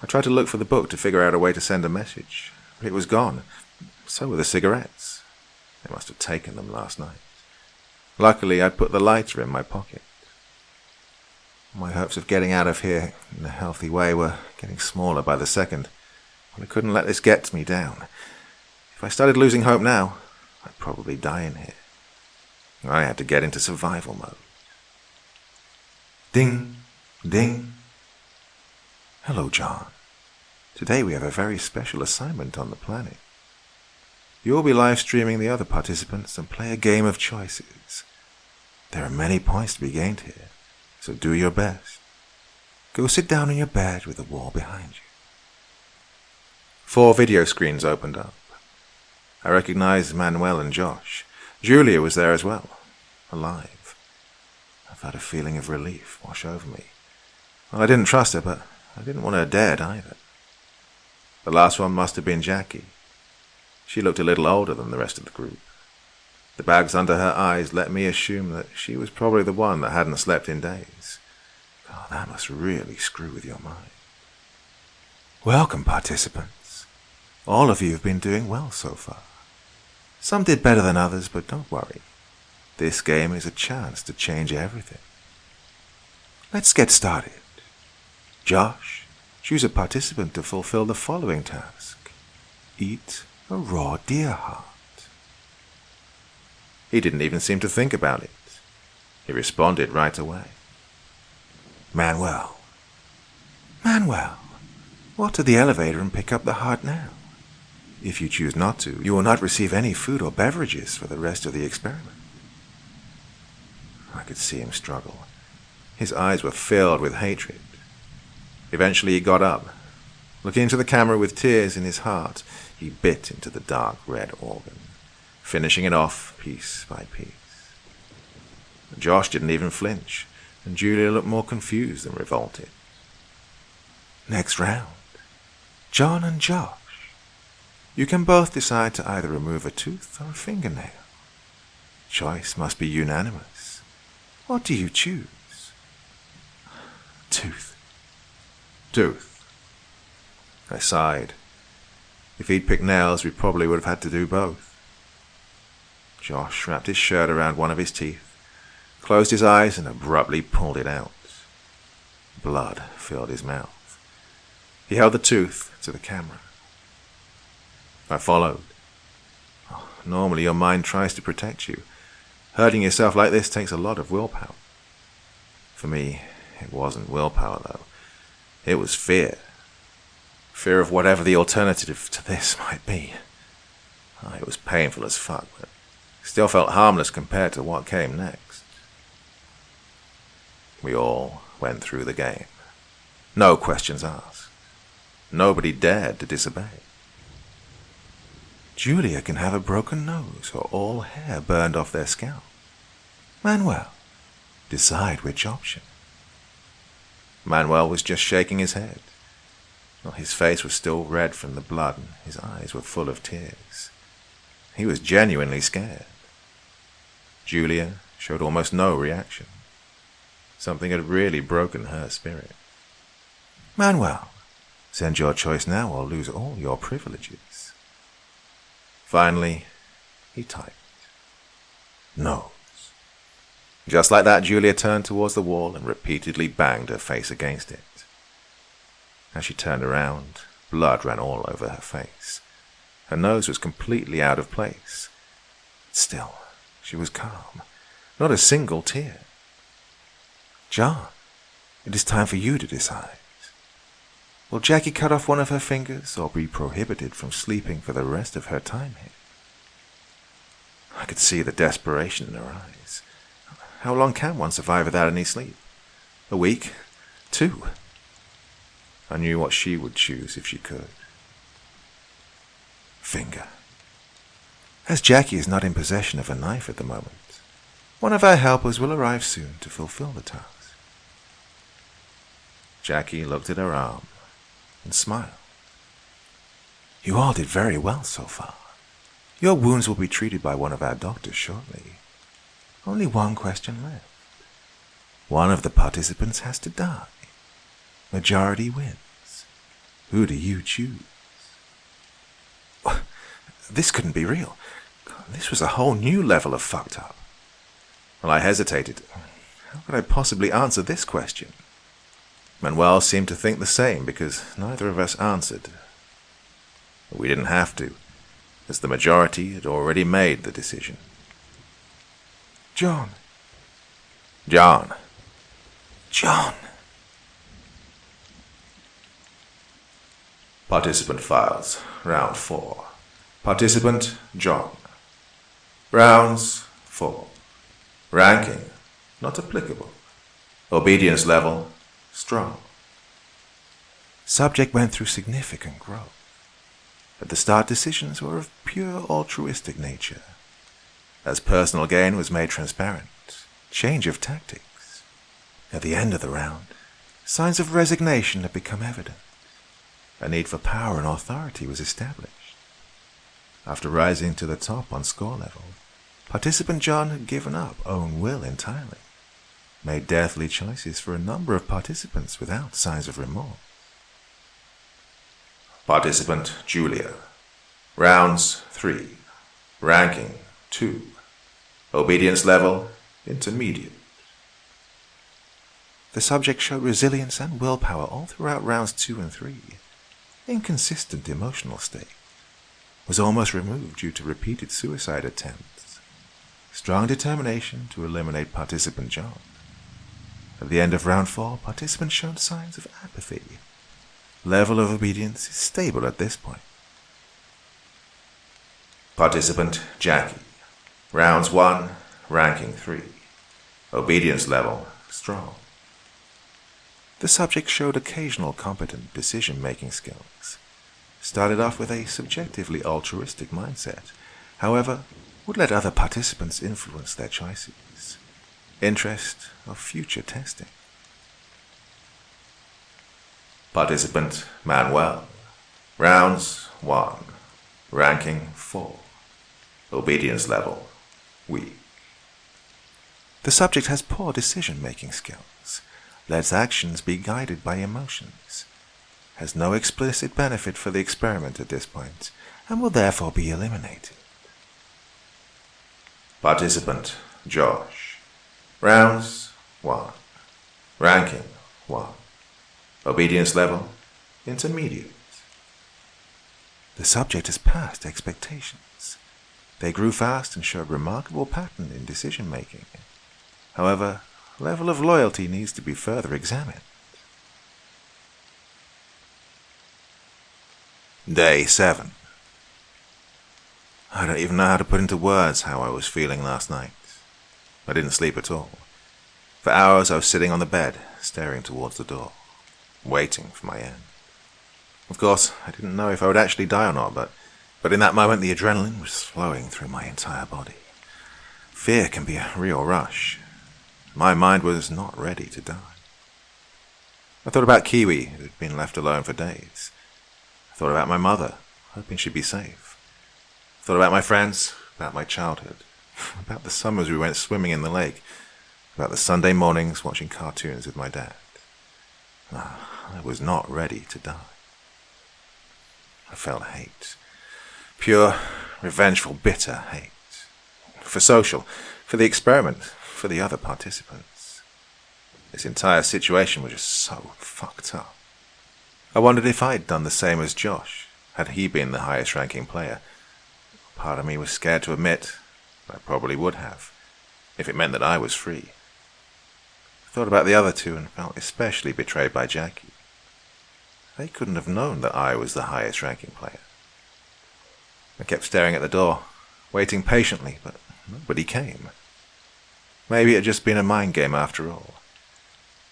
S2: I tried to look for the book to figure out a way to send a message, but it was gone. So were the cigarettes. They must have taken them last night. Luckily, I'd put the lighter in my pocket. My hopes of getting out of here in a healthy way were getting smaller by the second, but I couldn't let this get me down. If I started losing hope now, I'd probably die in here. I had to get into survival mode. Ding, ding. Hello, John. Today we have a very special assignment on the planet. You'll be live streaming the other participants and play a game of choices. There are many points to be gained here, so do your best. Go sit down on your bed with the wall behind you. 4 video screens opened up. I recognized Manuel and Josh. Julia was there as well, alive. I felt a feeling of relief wash over me. Well, I didn't trust her, but I didn't want her dead either. The last one must have been Jackie. She looked a little older than the rest of the group. The bags under her eyes let me assume that she was probably the one that hadn't slept in days. God, that must really screw with your mind. Welcome, participants. All of you have been doing well so far. Some did better than others, but don't worry. This game is a chance to change everything. Let's get started. Josh, choose a participant to fulfill the following task. Eat a raw deer heart. He didn't even seem to think about it. He responded right away. Manuel, walk to the elevator and pick up the heart now. If you choose not to, you will not receive any food or beverages for the rest of the experiment. I could see him struggle. His eyes were filled with hatred. Eventually he got up. Looking into the camera with tears in his heart, he bit into the dark red organ, finishing it off piece by piece. Josh didn't even flinch, and Julia looked more confused than revolted. Next round, John and Josh. You can both decide to either remove a tooth or a fingernail. Choice must be unanimous. What do you choose? Tooth. I sighed. If he'd picked nails, we probably would have had to do both. Josh wrapped his shirt around one of his teeth, closed his eyes, and abruptly pulled it out. Blood filled his mouth. He held the tooth to the camera. I followed. Normally your mind tries to protect you. Hurting yourself like this takes a lot of willpower. For me, it wasn't willpower, though. It was fear. Fear of whatever the alternative to this might be. It was painful as fuck, but still felt harmless compared to what came next. We all went through the game. No questions asked. Nobody dared to disobey. Julia can have a broken nose or all hair burned off their scalp. Manuel, decide which option. Manuel was just shaking his head. His face was still red from the blood, and his eyes were full of tears. He was genuinely scared. Julia showed almost no reaction. Something had really broken her spirit. Manuel, send your choice now or lose all your privileges. Finally, he typed. Nose. Just like that, Julia turned towards the wall and repeatedly banged her face against it. As she turned around, blood ran all over her face. Her nose was completely out of place. Still, she was calm. Not a single tear. John, it is time for you to decide. Will Jackie cut off one of her fingers or be prohibited from sleeping for the rest of her time here? I could see the desperation in her eyes. How long can one survive without any sleep? A week? 2? I knew what she would choose if she could. finger. As Jackie is not in possession of a knife at the moment, one of our helpers will arrive soon to fulfill the task. Jackie looked at her arm and smiled. You all did very well so far. Your wounds will be treated by one of our doctors shortly. Only one question left. One of the participants has to die. Majority wins. Who do you choose? This couldn't be real. This was a whole new level of fucked up. Well, I hesitated. How could I possibly answer this question? Manuel seemed to think the same because neither of us answered. We didn't have to, as the majority had already made the decision. John. John. John. Participant files. Round 4. Participant John. Rounds 4. Ranking not applicable. Obedience level strong. Subject went through significant growth. At the start, decisions were of pure altruistic nature. As personal gain was made transparent, change of tactics. At the end of the round, signs of resignation had become evident. A need for power and authority was established. After rising to the top on score level, participant John had given up own will entirely, made deathly choices for a number of participants without signs of remorse. Participant Julia. Rounds 3. Ranking 2. Obedience level intermediate. The subject showed resilience and willpower all throughout rounds 2 and 3. Inconsistent emotional state. Was almost removed due to repeated suicide attempts. Strong determination to eliminate participant John. At the end of round 4, participants showed signs of apathy. Level of obedience is stable at this point. Participant Jackie. Rounds 1, ranking 3. Obedience level strong. The subject showed occasional competent decision-making skills. Started off with a subjectively altruistic mindset, however, would let other participants influence their choices. Interest of future testing. Participant Manuel. Rounds 1. Ranking 4. Obedience level weak. The subject has poor decision-making skills. Lets actions be guided by emotions. Has no explicit benefit for the experiment at this point, and will therefore be eliminated. Participant Josh. Rounds 1. Ranking 1. Obedience level intermediate. The subject has passed expectations. They grew fast and showed remarkable pattern in decision-making. However, level of loyalty needs to be further examined. Day 7. I don't even know how to put into words how I was feeling last night. I didn't sleep at all. For hours I was sitting on the bed, staring towards the door, waiting for my end. Of course, I didn't know if I would actually die or not, but in that moment the adrenaline was flowing through my entire body. Fear can be a real rush. My mind was not ready to die. I thought about Kiwi, who had been left alone for days. I thought about my mother, hoping she'd be safe. I thought about my friends, about my childhood, about the summers we went swimming in the lake, about the Sunday mornings watching cartoons with my dad. I was not ready to die. I felt hate. Pure, revengeful, bitter hate. For social, for the experiment, for the other participants. This entire situation was just so fucked up. I wondered if I'd done the same as Josh, had he been the highest ranking player. Part of me was scared to admit I probably would have, if it meant that I was free. I thought about the other two and felt especially betrayed by Jackie. They couldn't have known that I was the highest ranking player. I kept staring at the door, waiting patiently, but nobody came. Maybe it had just been a mind game after all.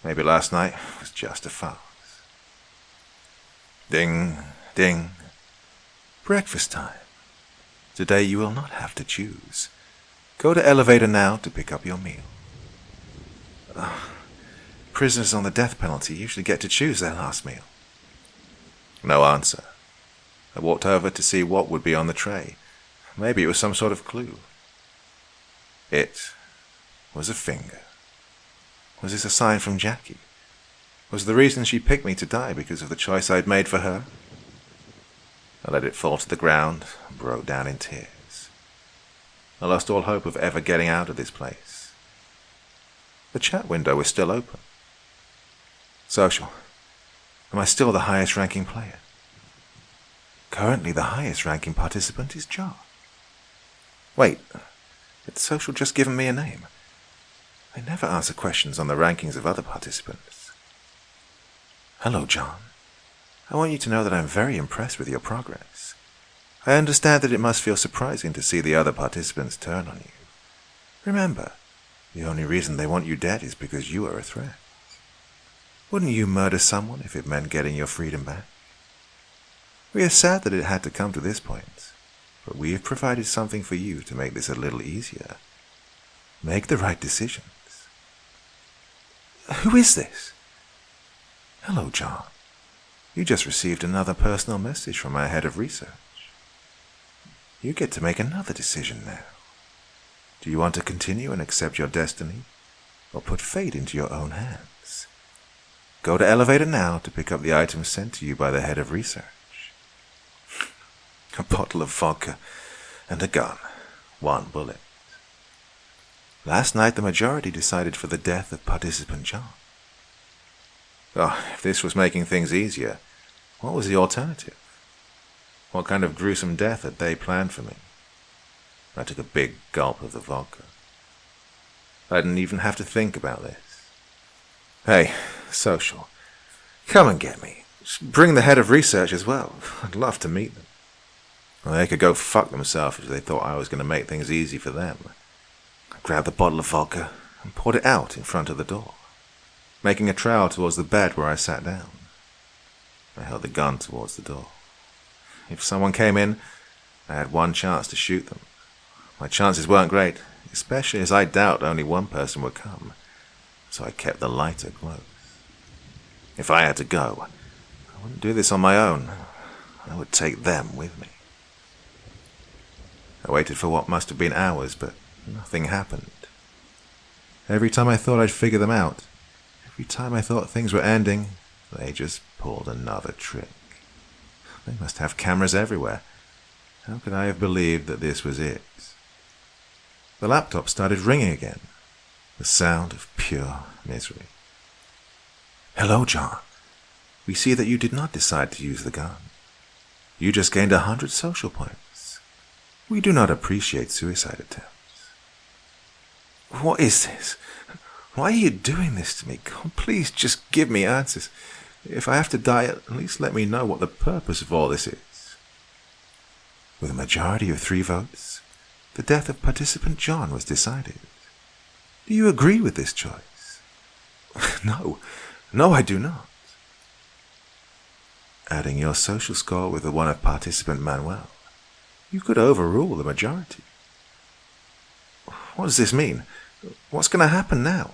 S2: Maybe last night was just a farce. Ding, ding. Breakfast time. Today you will not have to choose. Go to elevator now to pick up your meal. Prisoners on the death penalty usually get to choose their last meal. No answer. I walked over to see what would be on the tray. Maybe it was some sort of clue. It was a finger. Was this a sign from Jackie? Was the reason she picked me to die because of the choice I'd made for her? I let it fall to the ground and broke down in tears. I lost all hope of ever getting out of this place. The chat window was still open. Social. Am I still the highest ranking player? Currently the highest ranking participant is John. Wait, had Social just given me a name? I never answer questions on the rankings of other participants. Hello, John. I want you to know that I'm very impressed with your progress. I understand that it must feel surprising to see the other participants turn on you. Remember, the only reason they want you dead is because you are a threat. Wouldn't you murder someone if it meant getting your freedom back? We are sad that it had to come to this point, but we have provided something for you to make this a little easier. Make the right decisions. Who is this? Hello, John. You just received another personal message from our head of research. You get to make another decision now. Do you want to continue and accept your destiny, or put fate into your own hands? Go to elevator now to pick up the items sent to you by the head of research. A bottle of vodka and a gun. 1 bullet. Last night the majority decided for the death of participant John. If this was making things easier, what was the alternative? What kind of gruesome death had they planned for me? I took a big gulp of the vodka. I didn't even have to think about this. Hey, Social, come and get me. Just bring the head of research as well. I'd love to meet them. Well, they could go fuck themselves if they thought I was going to make things easy for them. I grabbed the bottle of vodka and poured it out in front of the door, making a trail towards the bed where I sat down. I held the gun towards the door. If someone came in, I had one chance to shoot them. My chances weren't great, especially as I doubt only one person would come, so I kept the lighter close. If I had to go, I wouldn't do this on my own. I would take them with me. I waited for what must have been hours, but nothing happened. Every time I thought I'd figure them out, every time I thought things were ending, they just pulled another trick. They must have cameras everywhere. How could I have believed that this was it? The laptop started ringing again, the sound of pure misery. Hello, John. We see that you did not decide to use the gun. You just gained 100 social points. We do not appreciate suicide attempts. What is this? Why are you doing this to me? God, please just give me answers. If I have to die, at least let me know what the purpose of all this is. With a majority of 3 votes, the death of participant John was decided. Do you agree with this choice? No, I do not. Adding your social score with the one of participant Manuel, you could overrule the majority. What does this mean? What's going to happen now?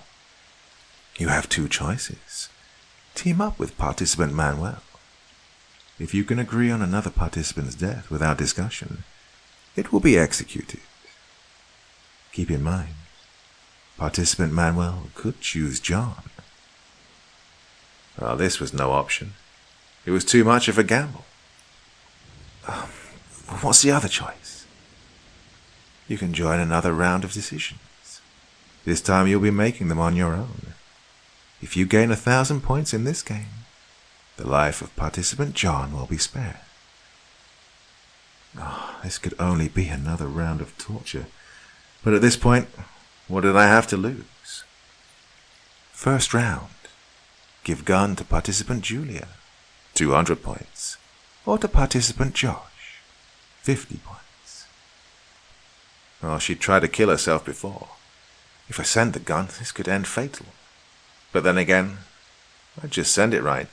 S2: You have 2 choices. Team up with participant Manuel. If you can agree on another participant's death without discussion, it will be executed. Keep in mind, participant Manuel could choose John. Well, this was no option. It was too much of a gamble. What's the other choice? You can join another round of decisions. This time you'll be making them on your own. If you gain 1,000 points in this game, the life of participant John will be spared. This could only be another round of torture. But at this point, what did I have to lose? First round. Give gun to participant Julia, 200 points. Or to participant Josh, 50 points. She'd tried to kill herself before. If I send the gun, this could end fatal. But then again, I'd just send it right.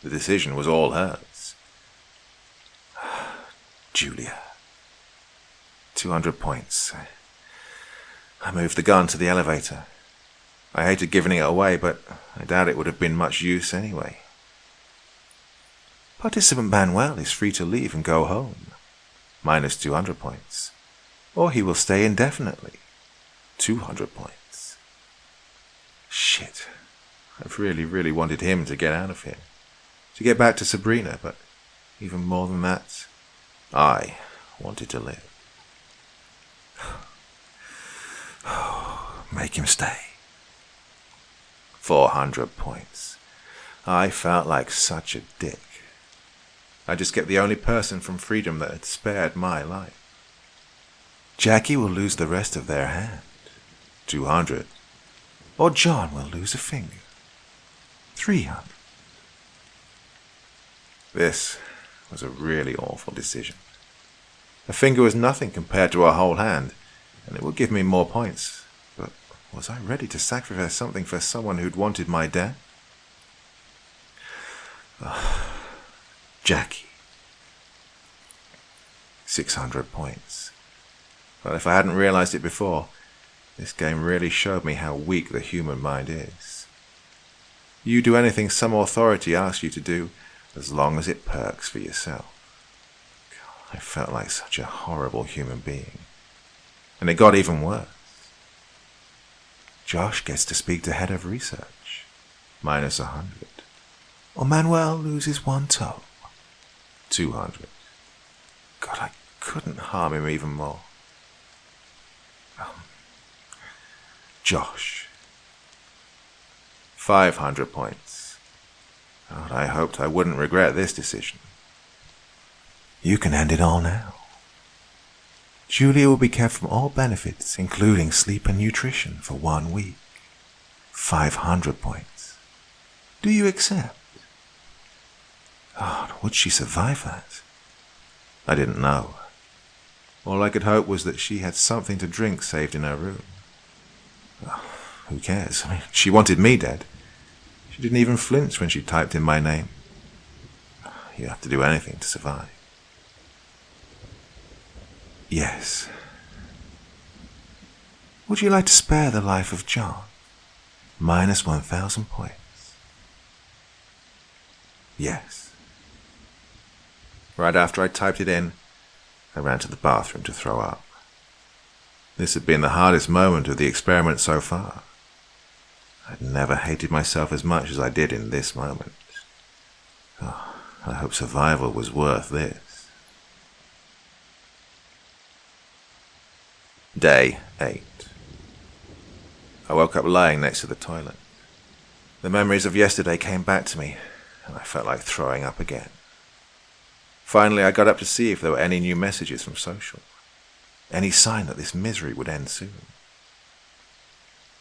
S2: The decision was all hers. Julia. 200 points. I moved the gun to the elevator. I hated giving it away, but I doubt it would have been much use anyway. Participant Manuel is free to leave and go home. Minus 200 points. Or he will stay indefinitely. 200 points. Shit. I've really wanted him to get out of here. To get back to Sabrina, but even more than that, I wanted to live. Make him stay. 400 points. I felt like such a dick. I just kept the only person from freedom that had spared my life. Jackie will lose the rest of their hand. 200. Or John will lose a finger. 300. This was a really awful decision. A finger was nothing compared to a whole hand, and it would give me more points. But was I ready to sacrifice something for someone who'd wanted my death? Jackie. 600 points. Well, if I hadn't realized it before, this game really showed me how weak the human mind is. You do anything some authority asks you to do, as long as it perks for yourself. God, I felt like such a horrible human being. And it got even worse. Josh gets to speak to head of research. Minus 100. Or Manuel loses one toe. 200. God, I couldn't harm him even more. Josh. 500 points. God, I hoped I wouldn't regret this decision. You can end it all now. Julia will be kept from all benefits, including sleep and nutrition, for 1 week. 500 points. Do you accept? God, would she survive that? I didn't know. All I could hope was that she had something to drink saved in her room. Oh, who cares? I mean, she wanted me dead. She didn't even flinch when she typed in my name. You have to do anything to survive. Yes. Would you like to spare the life of John? Minus 1,000 points. Yes. Right after I typed it in, I ran to the bathroom to throw up. This had been the hardest moment of the experiment so far. I'd never hated myself as much as I did in this moment. Oh, I hope survival was worth this. Day 8. I woke up lying next to the toilet. The memories of yesterday came back to me, and I felt like throwing up again. Finally, I got up to see if there were any new messages from social. Any sign that this misery would end soon.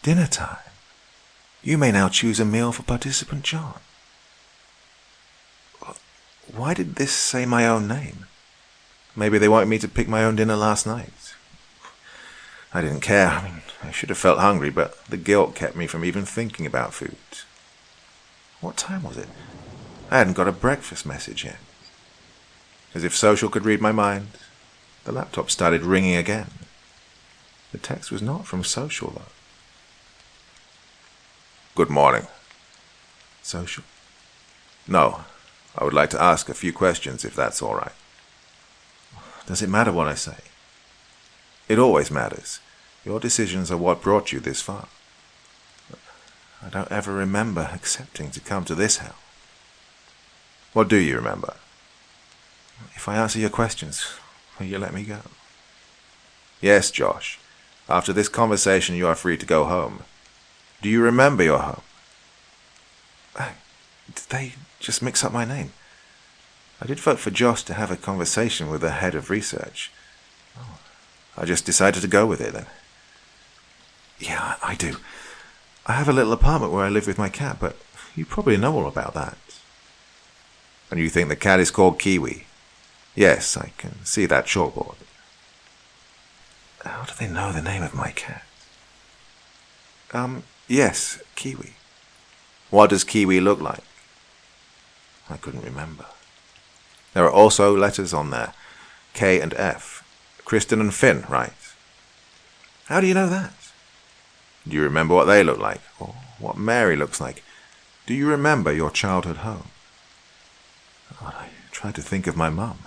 S2: Dinner time. You may now choose a meal for participant John. Why did this say my own name? Maybe they wanted me to pick my own dinner last night. I didn't care. I mean, I should have felt hungry, but the guilt kept me from even thinking about food. What time was it? I hadn't got a breakfast message yet. As if social could read my mind, the laptop started ringing again. The text was not from social, though. Good morning. Social? No, I would like to ask a few questions if that's all right. Does it matter what I say? It always matters. Your decisions are what brought you this far. I don't ever remember accepting to come to this hell. What do you remember? If I answer your questions, will you let me go? Yes, Josh. After this conversation, you are free to go home. Do you remember your home? Did they just mix up my name? I did vote for Josh to have a conversation with the head of research. Oh, I just decided to go with it then. Yeah, I do. I have a little apartment where I live with my cat, but you probably know all about that. And you think the cat is called Kiwi? Yes, I can see that chalkboard. How do they know the name of my cat? Yes, Kiwi. What does Kiwi look like? I couldn't remember. There are also letters on there, K and F. Kristen and Finn, right? How do you know that? Do you remember what they look like? Or what Mary looks like? Do you remember your childhood home? God, I tried to think of my mum.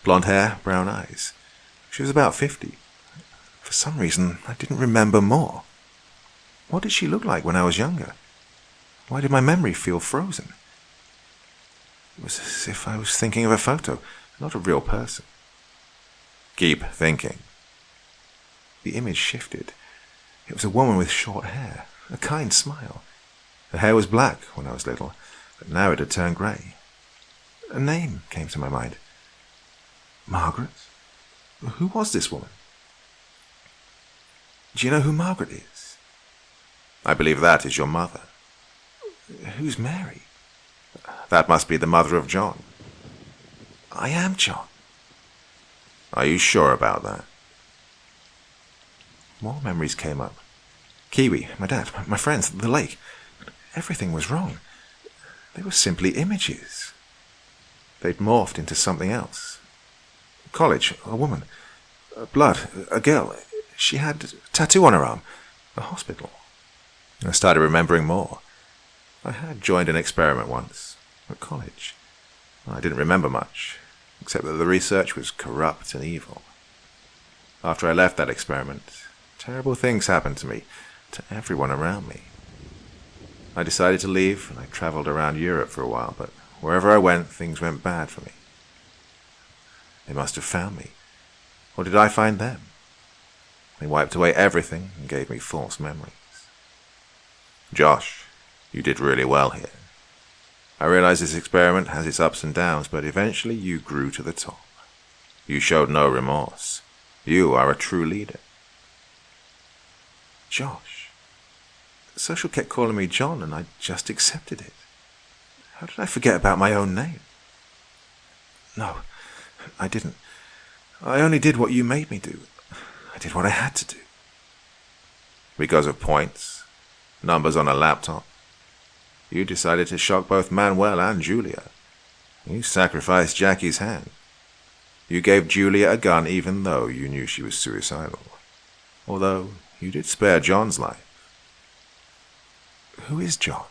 S2: Blonde hair, brown eyes. She was about 50. For some reason, I didn't remember more. What did she look like when I was younger? Why did my memory feel frozen? It was as if I was thinking of a photo, not a real person. Keep thinking. The image shifted. It was a woman with short hair, a kind smile. Her hair was black when I was little, but now it had turned grey. A name came to my mind. Margaret? Who was this woman? Do you know who Margaret is? I believe that is your mother. Who's Mary? That must be the mother of John. I am John. Are you sure about that? More memories came up. Kiwi, my dad, my friends, the lake. Everything was wrong. They were simply images. They'd morphed into something else. College, a woman. Blood, a girl. She had a tattoo on her arm. A hospital. I started remembering more. I had joined an experiment once, at college. I didn't remember much, except that the research was corrupt and evil. After I left that experiment, terrible things happened to me, to everyone around me. I decided to leave, and I travelled around Europe for a while, but wherever I went, things went bad for me. They must have found me. Or did I find them? They wiped away everything and gave me false memories. Josh, you did really well here. I realize this experiment has its ups and downs, but eventually you grew to the top. You showed no remorse. You are a true leader. Josh. Social kept calling me John, and I just accepted it. How did I forget about my own name? No, I didn't. I only did what you made me do. I did what I had to do. Because of points? Numbers on a laptop? You decided to shock both Manuel and Julia. You sacrificed Jackie's hand. You gave Julia a gun even though you knew she was suicidal. Although you did spare John's life. Who is John?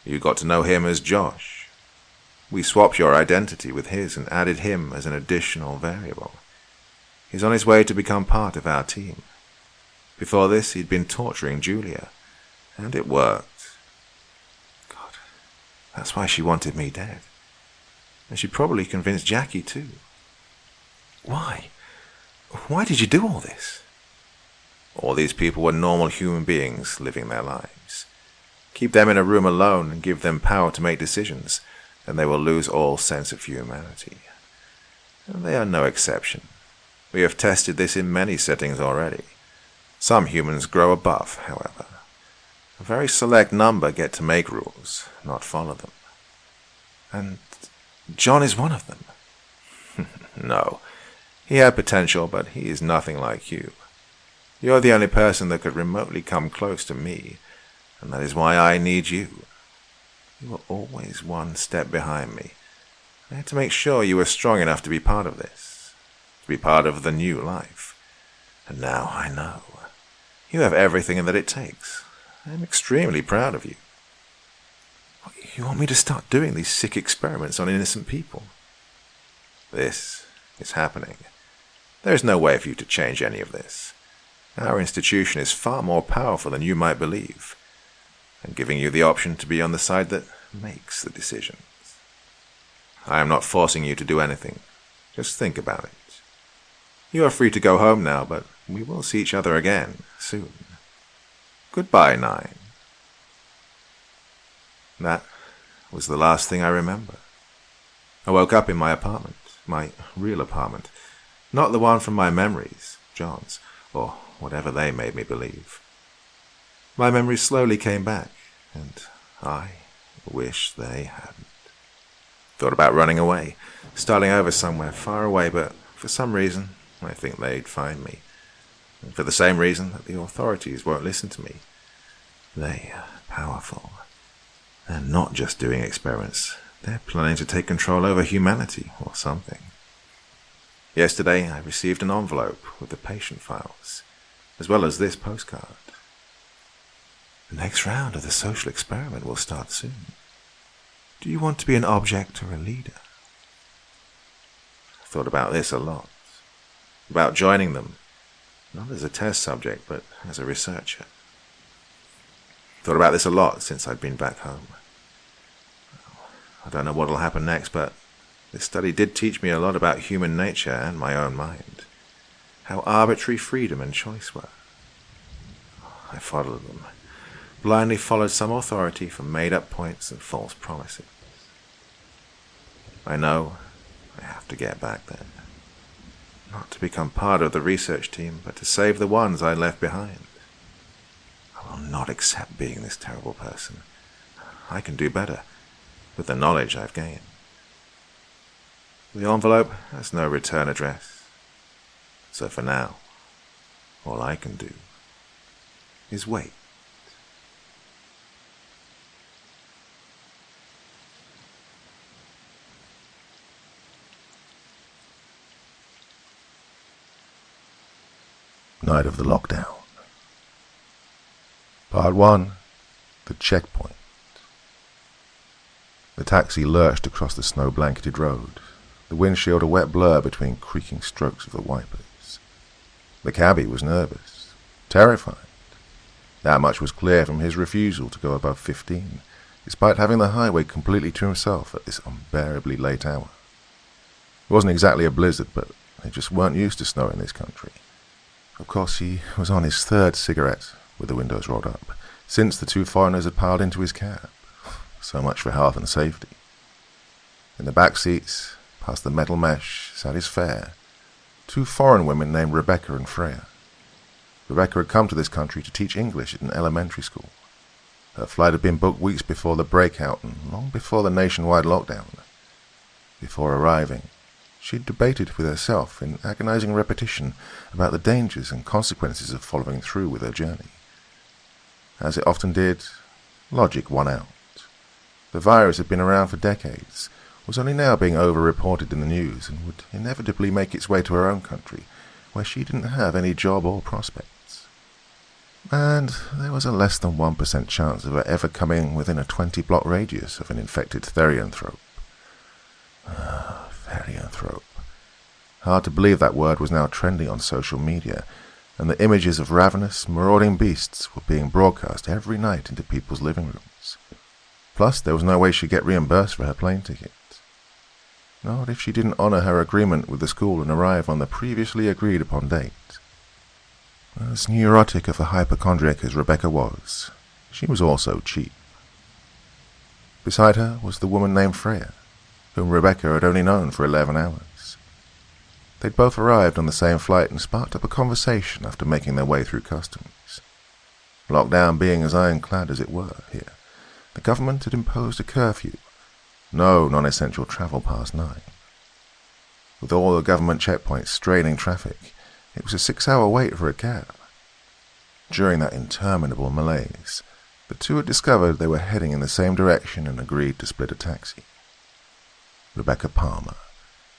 S2: You got to know him as Josh. We swapped your identity with his and added him as an additional variable. He's on his way to become part of our team. Before this, he'd been torturing Julia, and it worked. God, that's why she wanted me dead. And she probably convinced Jackie too. Why? Why did you do all this? All these people were normal human beings living their lives. Keep them in a room alone and give them power to make decisions, and they will lose all sense of humanity. And they are no exception. We have tested this in many settings already. Some humans grow above, however. A very select number get to make rules, not follow them. And John is one of them. No. He had potential, but he is nothing like you. You're the only person that could remotely come close to me, and that is why I need you. You were always one step behind me. I had to make sure you were strong enough to be part of this, to be part of the new life. And now I know. You have everything that it takes. I am extremely proud of you. You want me to start doing these sick experiments on innocent people? This is happening. There is no way for you to change any of this. Our institution is far more powerful than you might believe, and giving you the option to be on the side that makes the decisions. I am not forcing you to do anything. Just think about it. You are free to go home now, but we will see each other again soon. Goodbye, 9. That was the last thing I remember. I woke up in my apartment, my real apartment, not the one from my memories, John's, or whatever they made me believe. My memories slowly came back, and I wish they hadn't. Thought about running away, starting over somewhere far away, but for some reason, I think they'd find me. And for the same reason that the authorities won't listen to me. They are powerful. They're not just doing experiments. They're planning to take control over humanity or something. Yesterday I received an envelope with the patient files, as well as this postcard. The next round of the social experiment will start soon. Do you want to be an object or a leader? I've thought about this a lot. About joining them, not as a test subject, but as a researcher. Thought about this a lot since I'd been back home. I don't know what'll happen next, but this study did teach me a lot about human nature and my own mind. How arbitrary freedom and choice were. I followed them. Blindly followed some authority for made-up points and false promises. I know I have to get back there. Not to become part of the research team, but to save the ones I left behind. I will not accept being this terrible person. I can do better with the knowledge I've gained. The envelope has no return address. So for now, all I can do is wait.
S3: Night of the lockdown. Part 1. The checkpoint. The taxi lurched across the snow-blanketed road, the windshield a wet blur between creaking strokes of the wipers. The cabbie was nervous, terrified. That much was clear from his refusal to go above 15, despite having the highway completely to himself at this unbearably late hour. It wasn't exactly a blizzard, but they just weren't used to snow in this country. Of course, he was on his third cigarette, with the windows rolled up, since the two foreigners had piled into his cab. So much for health and safety. In the back seats, past the metal mesh, sat his fare, two foreign women named Rebecca and Freya. Rebecca had come to this country to teach English at an elementary school. Her flight had been booked weeks before the breakout and long before the nationwide lockdown. Before arriving, she debated with herself in agonizing repetition about the dangers and consequences of following through with her journey. As it often did, logic won out. The virus had been around for decades, was only now being over-reported in the news, and would inevitably make its way to her own country, where she didn't have any job or prospects. And there was a less than 1% chance of her ever coming within a 20-block radius of an infected therianthrope. Therianthrope. Hard to believe that word was now trending on social media, and the images of ravenous, marauding beasts were being broadcast every night into people's living rooms. Plus, there was no way she'd get reimbursed for her plane ticket. Not if she didn't honor her agreement with the school and arrive on the previously agreed-upon date. As neurotic of a hypochondriac as Rebecca was, she was also cheap. Beside her was the woman named Freya, whom Rebecca had only known for 11 hours. They'd both arrived on the same flight and sparked up a conversation after making their way through customs. Lockdown being as ironclad as it were here, the government had imposed a curfew. No non-essential travel past 9. With all the government checkpoints straining traffic, it was a 6-hour wait for a cab. During that interminable malaise, the two had discovered they were heading in the same direction and agreed to split a taxi. Rebecca Palmer,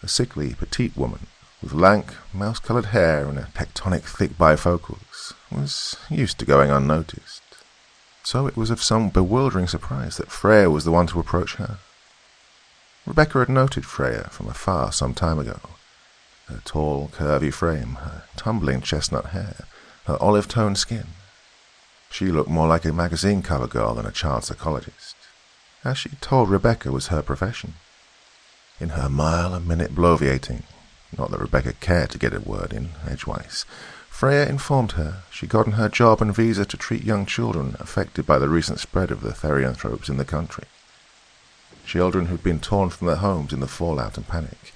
S3: a sickly, petite woman with lank, mouse-coloured hair and a tectonic thick bifocals, was used to going unnoticed. So it was of some bewildering surprise that Freya was the one to approach her. Rebecca had noted Freya from afar some time ago. Her tall, curvy frame, her tumbling chestnut hair, her olive-toned skin. She looked more like a magazine cover girl than a child psychologist, as she told Rebecca was her profession. In her mile-a-minute bloviating, not that Rebecca cared to get a word in edgewise, Freya informed her she'd gotten her job and visa to treat young children affected by the recent spread of the therianthropes in the country. Children who'd been torn from their homes in the fallout and panic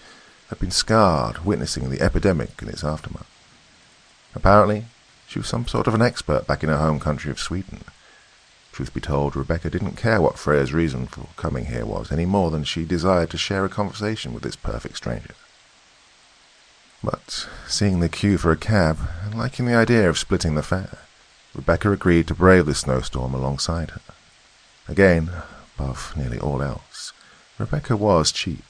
S3: had been scarred witnessing the epidemic and its aftermath. Apparently, she was some sort of an expert back in her home country of Sweden. Truth be told, Rebecca didn't care what Freya's reason for coming here was any more than she desired to share a conversation with this perfect stranger. But, seeing the queue for a cab and liking the idea of splitting the fare, Rebecca agreed to brave the snowstorm alongside her. Again, above nearly all else, Rebecca was cheap.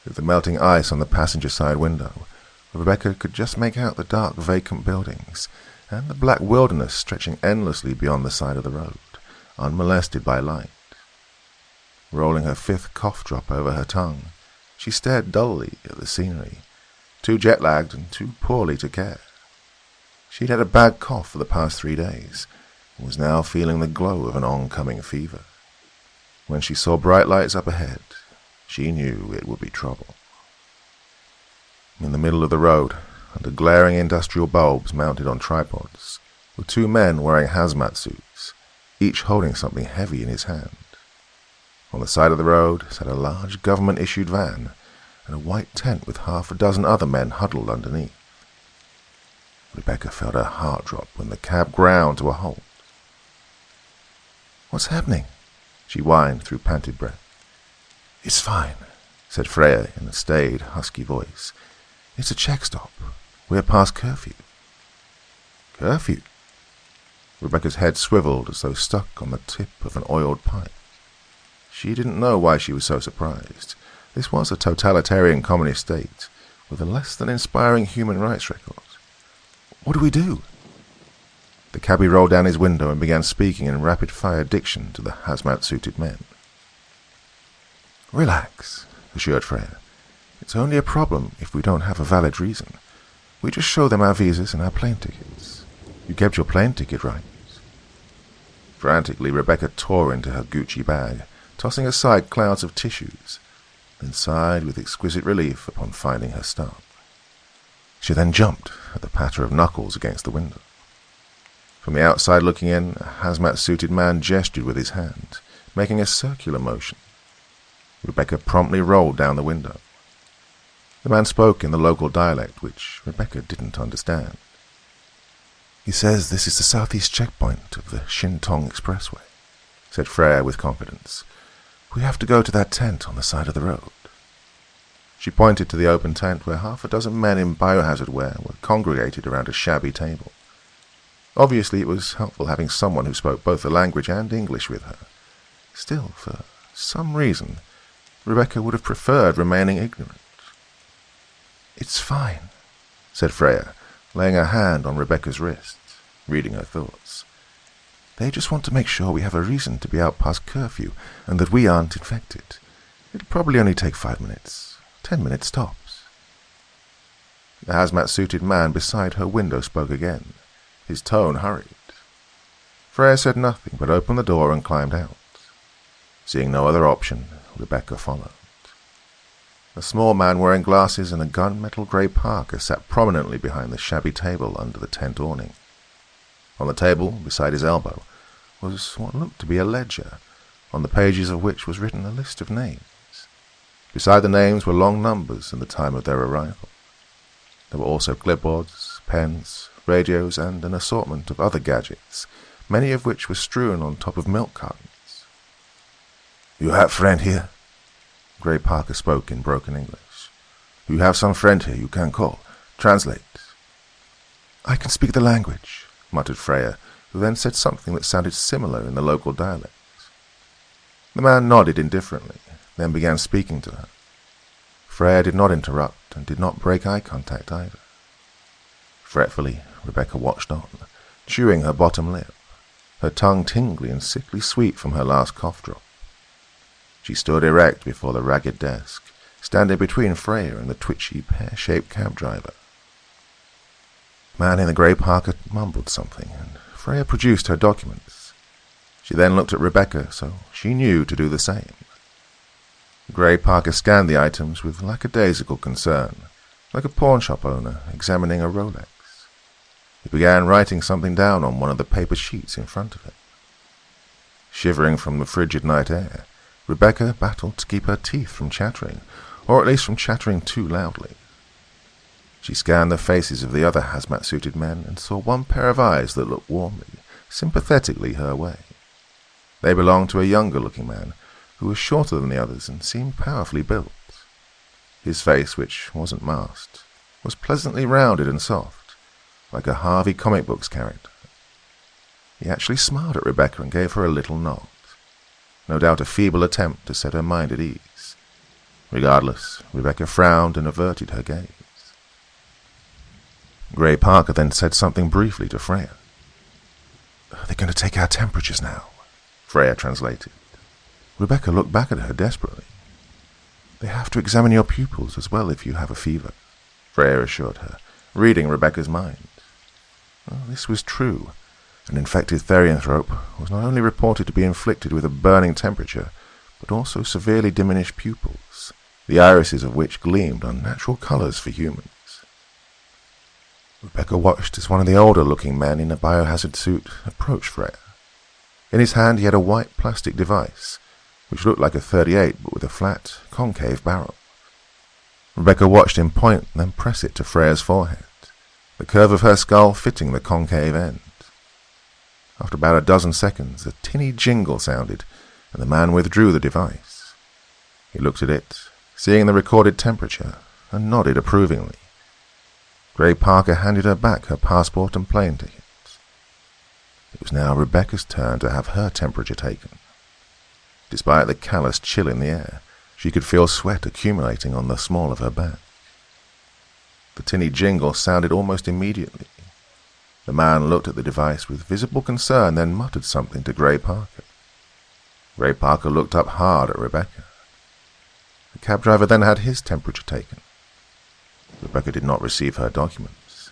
S3: Through the melting ice on the passenger side window, Rebecca could just make out the dark, vacant buildings and the black wilderness stretching endlessly beyond the side of the road, unmolested by light. Rolling her fifth cough drop over her tongue, she stared dully at the scenery, too jet-lagged and too poorly to care. She'd had a bad cough for the past 3 days, and was now feeling the glow of an oncoming fever. When she saw bright lights up ahead, she knew it would be trouble. In the middle of the road, under glaring industrial bulbs mounted on tripods, were 2 men wearing hazmat suits, each holding something heavy in his hand. On the side of the road sat a large government-issued van and a white tent with half a dozen other men huddled underneath. Rebecca felt her heart drop when the cab ground to a halt. "What's happening?" she whined through panted breath. "It's fine," said Freya in a staid, husky voice. "It's a check stop. We're past curfew." "Curfew?" Rebecca's head swiveled as though stuck on the tip of an oiled pipe. She didn't know why she was so surprised. This was a totalitarian communist state, with a less than inspiring human rights record. "What do we do?" The cabbie rolled down his window and began speaking in rapid-fire diction to the hazmat-suited men. "Relax," assured Freya. "It's only a problem if we don't have a valid reason. We just show them our visas and our plane tickets. You kept your plane ticket, right?" Frantically, Rebecca tore into her Gucci bag, tossing aside clouds of tissues, then sighed with exquisite relief upon finding her stop. She then jumped at the patter of knuckles against the window. From the outside looking in, a hazmat-suited man gestured with his hand, making a circular motion. Rebecca promptly rolled down the window. The man spoke in the local dialect, which Rebecca didn't understand. "He says this is the southeast checkpoint of the Shintong Expressway," said Freya with confidence. "We have to go to that tent on the side of the road." She pointed to the open tent where half a dozen men in biohazard wear were congregated around a shabby table. Obviously, it was helpful having someone who spoke both the language and English with her. Still, for some reason, Rebecca would have preferred remaining ignorant. "It's fine," said Freya, laying her hand on Rebecca's wrist, reading her thoughts. "They just want to make sure we have a reason to be out past curfew and that we aren't infected. It'll probably only take 5 minutes. 10 minutes tops." The hazmat-suited man beside her window spoke again, his tone hurried. Freya said nothing but opened the door and climbed out. Seeing no other option, Rebecca followed. A small man wearing glasses and a gunmetal grey parka sat prominently behind the shabby table under the tent awning. On the table, beside his elbow, was what looked to be a ledger, on the pages of which was written a list of names. Beside the names were long numbers and the time of their arrival. There were also clipboards, pens, radios, and an assortment of other gadgets, many of which were strewn on top of milk cartons. "You have friend here?" Grey Parker spoke in broken English. "You have some friend here you can call. Translate." "I can speak the language," muttered Freya, who then said something that sounded similar in the local dialects. The man nodded indifferently, then began speaking to her. Freya did not interrupt and did not break eye contact either. Fretfully, Rebecca watched on, chewing her bottom lip, her tongue tingly and sickly sweet from her last cough drop. She stood erect before the ragged desk, standing between Freya and the twitchy, pear-shaped cab driver. The man in the grey parka mumbled something, and Freya produced her documents. She then looked at Rebecca, so she knew to do the same. Grey Parker scanned the items with lackadaisical concern, like a pawnshop owner examining a Rolex. He began writing something down on one of the paper sheets in front of him. Shivering from the frigid night air, Rebecca battled to keep her teeth from chattering, or at least from chattering too loudly. She scanned the faces of the other hazmat-suited men and saw one pair of eyes that looked warmly, sympathetically her way. They belonged to a younger-looking man, who was shorter than the others and seemed powerfully built. His face, which wasn't masked, was pleasantly rounded and soft, like a Harvey comic books character. He actually smiled at Rebecca and gave her a little nod, no doubt a feeble attempt to set her mind at ease. Regardless, Rebecca frowned and averted her gaze. Gray Parker then said something briefly to Freya. "They're going to take our temperatures now," Freya translated. Rebecca looked back at her desperately. "They have to examine your pupils as well if you have a fever," Freya assured her, reading Rebecca's mind. Well, this was true. An infected therianthrope was not only reported to be inflicted with a burning temperature, but also severely diminished pupils, the irises of which gleamed unnatural colors for humans. Rebecca watched as one of the older-looking men in a biohazard suit approached Freya. In his hand he had a white plastic device, which looked like a .38 but with a flat, concave barrel. Rebecca watched him point and then press it to Freya's forehead, the curve of her skull fitting the concave end. After about a dozen seconds, a tinny jingle sounded, and the man withdrew the device. He looked at it, seeing the recorded temperature, and nodded approvingly. Gray Parker handed her back her passport and plane tickets. It was now Rebecca's turn to have her temperature taken. Despite the callous chill in the air, she could feel sweat accumulating on the small of her back. The tinny jingle sounded almost immediately. The man looked at the device with visible concern, then muttered something to Gray Parker. Gray Parker looked up hard at Rebecca. The cab driver then had his temperature taken. Rebecca did not receive her documents.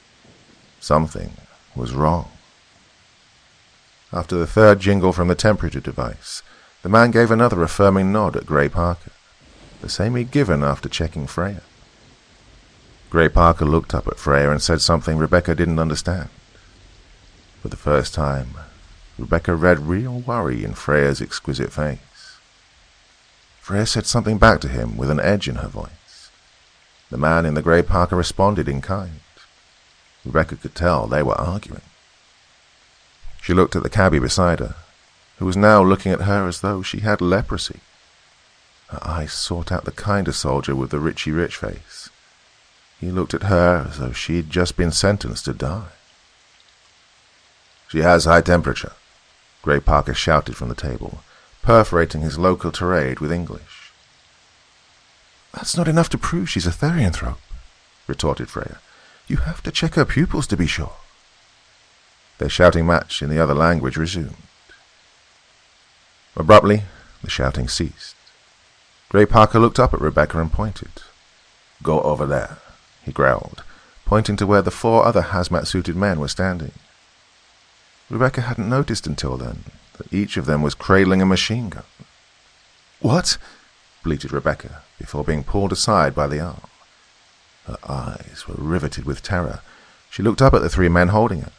S3: Something was wrong. After the third jingle from the temperature device, the man gave another affirming nod at Gray Parker, the same he'd given after checking Freya. Gray Parker looked up at Freya and said something Rebecca didn't understand. For the first time, Rebecca read real worry in Freya's exquisite face. Freya said something back to him with an edge in her voice. The man in the Gray Parker responded in kind. Rebecca could tell they were arguing. She looked at the cabbie beside her, who was now looking at her as though she had leprosy. Her eyes sought out the kinder soldier with the Richie Rich face. He looked at her as though she'd just been sentenced to die. "She has high temperature," Gray Parker shouted from the table, perforating his local tirade with English. "That's not enough to prove she's a therianthrope," retorted Freya. "You have to check her pupils to be sure." Their shouting match in the other language resumed. Abruptly, the shouting ceased. Gray Parker looked up at Rebecca and pointed. "Go over there," he growled, pointing to where the 4 other hazmat-suited men were standing. Rebecca hadn't noticed until then that each of them was cradling a machine gun. "What?" bleated Rebecca, before being pulled aside by the arm. Her eyes were riveted with terror. She looked up at the 3 men holding her.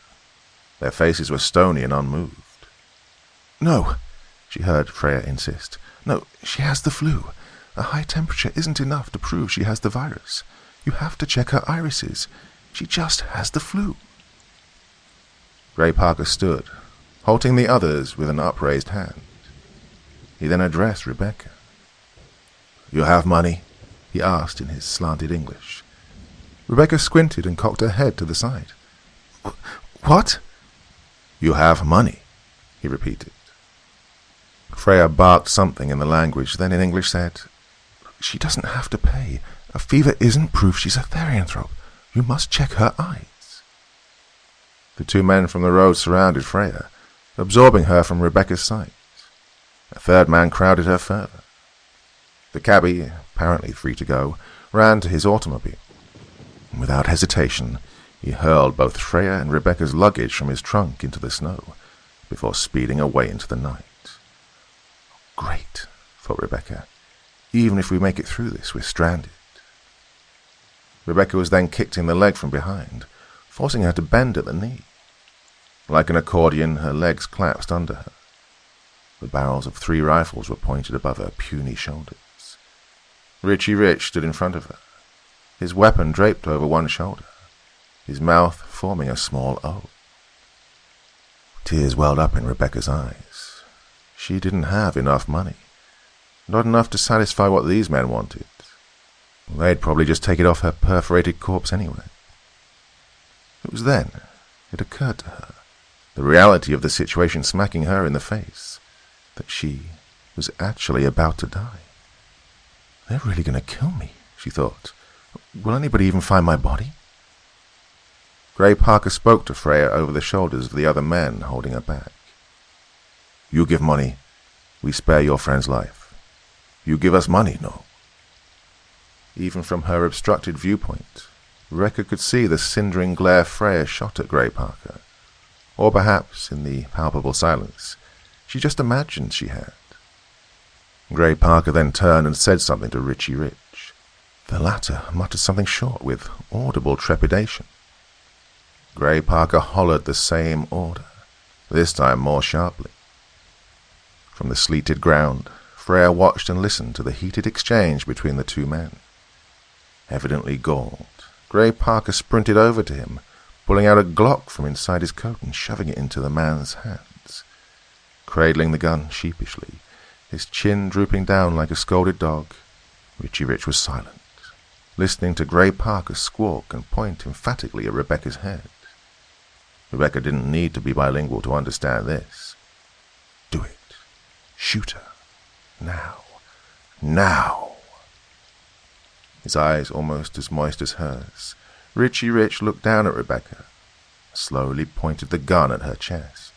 S3: Their faces were stony and unmoved. "No," she heard Freya insist. "No, she has the flu. A high temperature isn't enough to prove she has the virus. You have to check her irises. She just has the flu." Gray Parker stood, halting the others with an upraised hand. He then addressed Rebecca. "You have money?" he asked in his slanted English. Rebecca squinted and cocked her head to the side. "What?" "You have money," he repeated. Freya barked something in the language, then in English said, "She doesn't have to pay. A fever isn't proof she's a therianthrope. You must check her eyes." The 2 men from the road surrounded Freya, absorbing her from Rebecca's sight. A 3rd man crowded her further. The cabbie, apparently free to go, ran to his automobile. Without hesitation, he hurled both Freya and Rebecca's luggage from his trunk into the snow, before speeding away into the night. "Great," thought Rebecca. "Even if we make it through this, we're stranded." Rebecca was then kicked in the leg from behind, forcing her to bend at the knee. Like an accordion, her legs collapsed under her. The barrels of 3 rifles were pointed above her puny shoulders. Richie Rich stood in front of her, his weapon draped over one shoulder, his mouth forming a small O. Tears welled up in Rebecca's eyes. She didn't have enough money. Not enough to satisfy what these men wanted. They'd probably just take it off her perforated corpse anyway. It was then it occurred to her, the reality of the situation smacking her in the face, that she was actually about to die. They're really going to kill me, she thought. Will anybody even find my body? Gray Parker spoke to Freya over the shoulders of the other men holding her back. You give money, we spare your friend's life. You give us money, no. Even from her obstructed viewpoint, Rebecca could see the cindering glare Freya shot at Gray Parker. Or perhaps, in the palpable silence, she just imagined she had. Gray Parker then turned and said something to Richie Rich. The latter muttered something short with audible trepidation. Gray Parker hollered the same order, this time more sharply. From the sleeted ground, Freya watched and listened to the heated exchange between the two men. Evidently galled, Gray Parker sprinted over to him, pulling out a Glock from inside his coat and shoving it into the man's hands. Cradling the gun sheepishly, his chin drooping down like a scolded dog, Richie Rich was silent, listening to Gray Parker squawk and point emphatically at Rebecca's head. Rebecca didn't need to be bilingual to understand this. Do it. Shoot her. Now. Now. His eyes almost as moist as hers, Richie Rich looked down at Rebecca, slowly pointed the gun at her chest.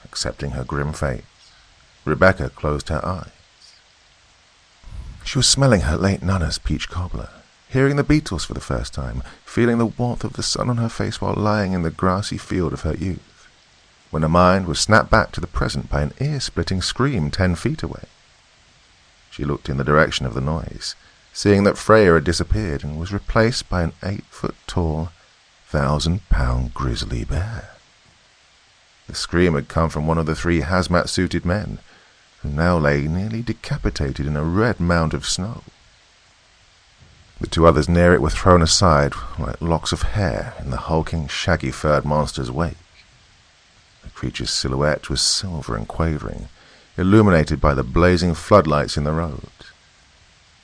S3: Accepting her grim fate, Rebecca closed her eyes. She was smelling her late Nana's peach cobbler, hearing the Beatles for the first time, feeling the warmth of the sun on her face while lying in the grassy field of her youth, when her mind was snapped back to the present by an ear-splitting scream 10 feet away. She looked in the direction of the noise, seeing that Freya had disappeared and was replaced by an 8-foot-tall, 1,000-pound grizzly bear. The scream had come from one of the 3 hazmat-suited men, who now lay nearly decapitated in a red mound of snow. The 2 others near it were thrown aside like locks of hair in the hulking, shaggy-furred monster's wake. The creature's silhouette was silver and quavering, illuminated by the blazing floodlights in the road.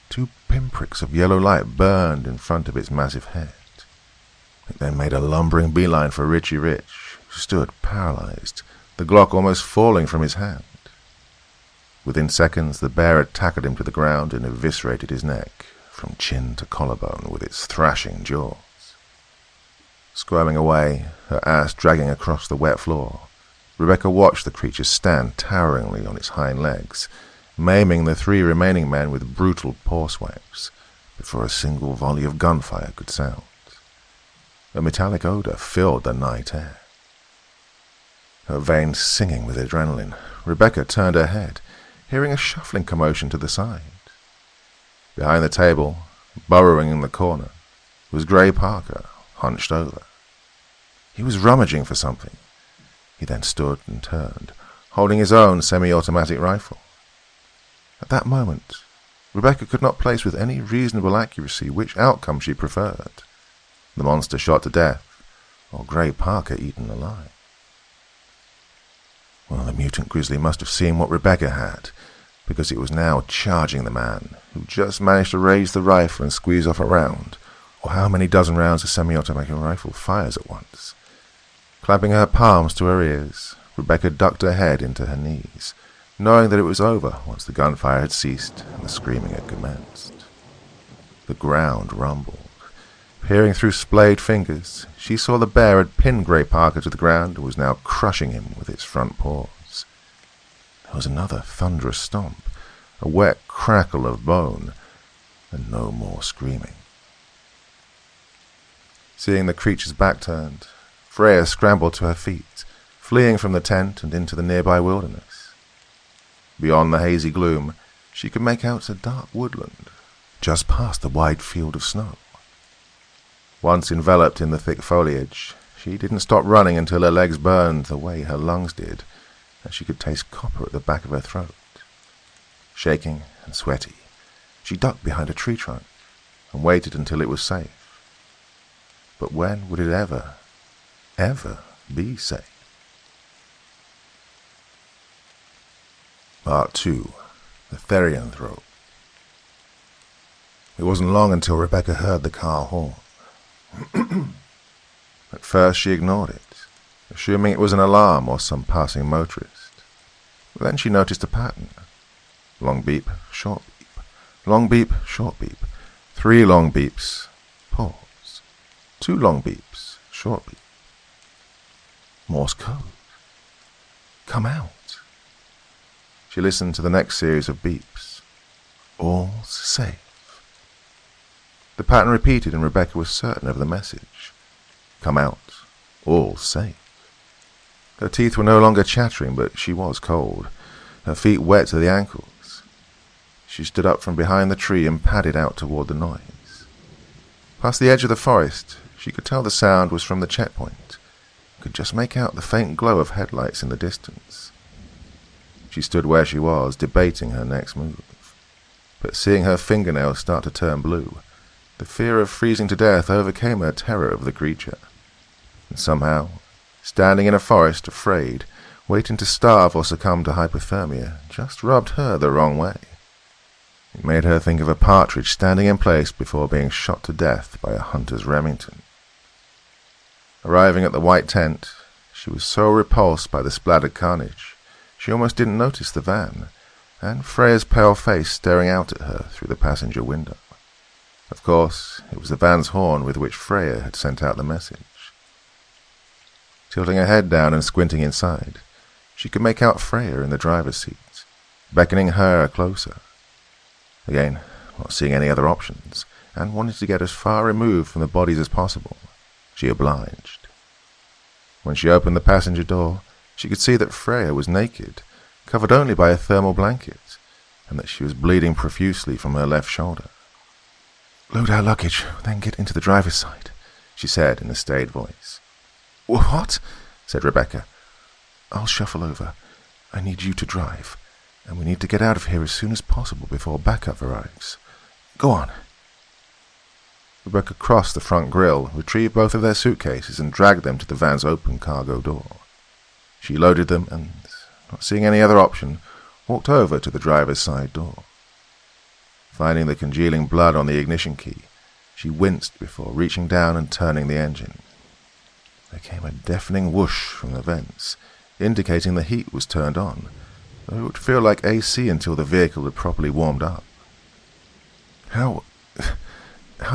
S3: 2 pinpricks of yellow light burned in front of its massive head. It then made a lumbering beeline for Richie Rich, who stood paralyzed, the Glock almost falling from his hand. Within seconds, the bear had tackled him to the ground and eviscerated his neck, from chin to collarbone, with its thrashing jaws. Squirming away, her ass dragging across the wet floor, Rebecca watched the creature stand toweringly on its hind legs, maiming the 3 remaining men with brutal paw swipes, before a single volley of gunfire could sound. A metallic odor filled the night air. Her veins singing with adrenaline, Rebecca turned her head, hearing a shuffling commotion to the side. Behind the table, burrowing in the corner, was Gray Parker, hunched over. He was rummaging for something. He then stood and turned, holding his own semi-automatic rifle. At that moment, Rebecca could not place with any reasonable accuracy which outcome she preferred: the monster shot to death, or Gray Parker eaten alive. Well, the mutant grizzly must have seen what Rebecca had, because it was now charging the man, who just managed to raise the rifle and squeeze off a round, or how many dozen rounds a semi-automatic rifle fires at once. Clapping her palms to her ears, Rebecca ducked her head into her knees, knowing that it was over once the gunfire had ceased and the screaming had commenced. The ground rumbled. Peering through splayed fingers, she saw the bear had pinned Gray Parker to the ground and was now crushing him with its front paws. There was another thunderous stomp, a wet crackle of bone, and no more screaming. Seeing the creature's back turned, Freya scrambled to her feet, fleeing from the tent and into the nearby wilderness. Beyond the hazy gloom, she could make out a dark woodland, just past the wide field of snow. Once enveloped in the thick foliage, she didn't stop running until her legs burned the way her lungs did, and she could taste copper at the back of her throat. Shaking and sweaty, she ducked behind a tree trunk and waited until it was safe. But when would it ever be safe? Part 2. The Therianthrope. It wasn't long until Rebecca heard the car horn. At first she ignored it, assuming it was an alarm or some passing motorist. Then she noticed a pattern. Long beep, short beep, Long beep, short beep. 3 long beeps. Pause. 2 long beeps, short beep. Morse code. Come out. She listened to the next series of beeps. All's safe. The pattern repeated and Rebecca was certain of the message. Come out. All's safe. Her teeth were no longer chattering, but she was cold, her feet wet to the ankles. She stood up from behind the tree and padded out toward the noise. Past the edge of the forest, she could tell the sound was from the checkpoint, could just make out the faint glow of headlights in the distance. She stood where she was, debating her next move. But seeing her fingernails start to turn blue, the fear of freezing to death overcame her terror of the creature. And somehow, standing in a forest, afraid, waiting to starve or succumb to hypothermia, just rubbed her the wrong way. It made her think of a partridge standing in place before being shot to death by a hunter's Remington. Arriving at the white tent, she was so repulsed by the splattered carnage, she almost didn't notice the van, and Freya's pale face staring out at her through the passenger window. Of course, it was the van's horn with which Freya had sent out the message. Tilting her head down and squinting inside, she could make out Freya in the driver's seat, beckoning her closer. Again, not seeing any other options, and wanting to get as far removed from the bodies as possible, she obliged. When she opened the passenger door, she could see that Freya was naked, covered only by a thermal blanket, and that she was bleeding profusely from her left shoulder. "Load our luggage, then get into the driver's side," she said in a staid voice. "What?" said Rebecca. "I'll shuffle over. I need you to drive, and we need to get out of here as soon as possible before backup arrives. Go on." Rebecca crossed the front grille, retrieved both of their suitcases, and dragged them to the van's open cargo door. She loaded them and, not seeing any other option, walked over to the driver's side door. Finding the congealing blood on the ignition key, she winced before reaching down and turning the engine. There came a deafening whoosh from the vents, indicating the heat was turned on, though it would feel like AC until the vehicle had properly warmed up. How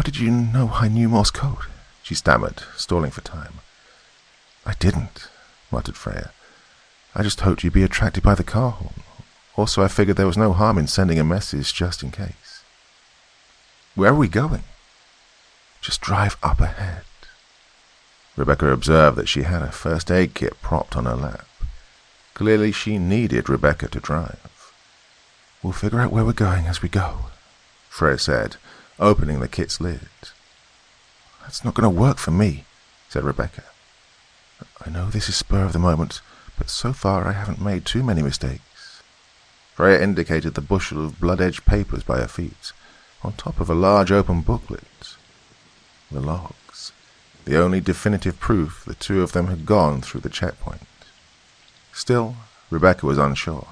S3: did you know I knew Morse code?" she stammered, stalling for time. "I didn't," muttered Freya. "I just hoped you'd be attracted by the car horn. Also, I figured there was no harm in sending a message just in case." "Where are we going?" "Just drive up ahead." Rebecca observed that she had a first aid kit propped on her lap. Clearly she needed Rebecca to drive. "We'll figure out where we're going as we go," Freya said, opening the kit's lid. "That's not going to work for me," said Rebecca. "I know this is spur of the moment, but so far I haven't made too many mistakes." Freya indicated the bushel of blood-edged papers by her feet, on top of a large open booklet. The logs, the only definitive proof the two of them had gone through the checkpoint. Still, Rebecca was unsure.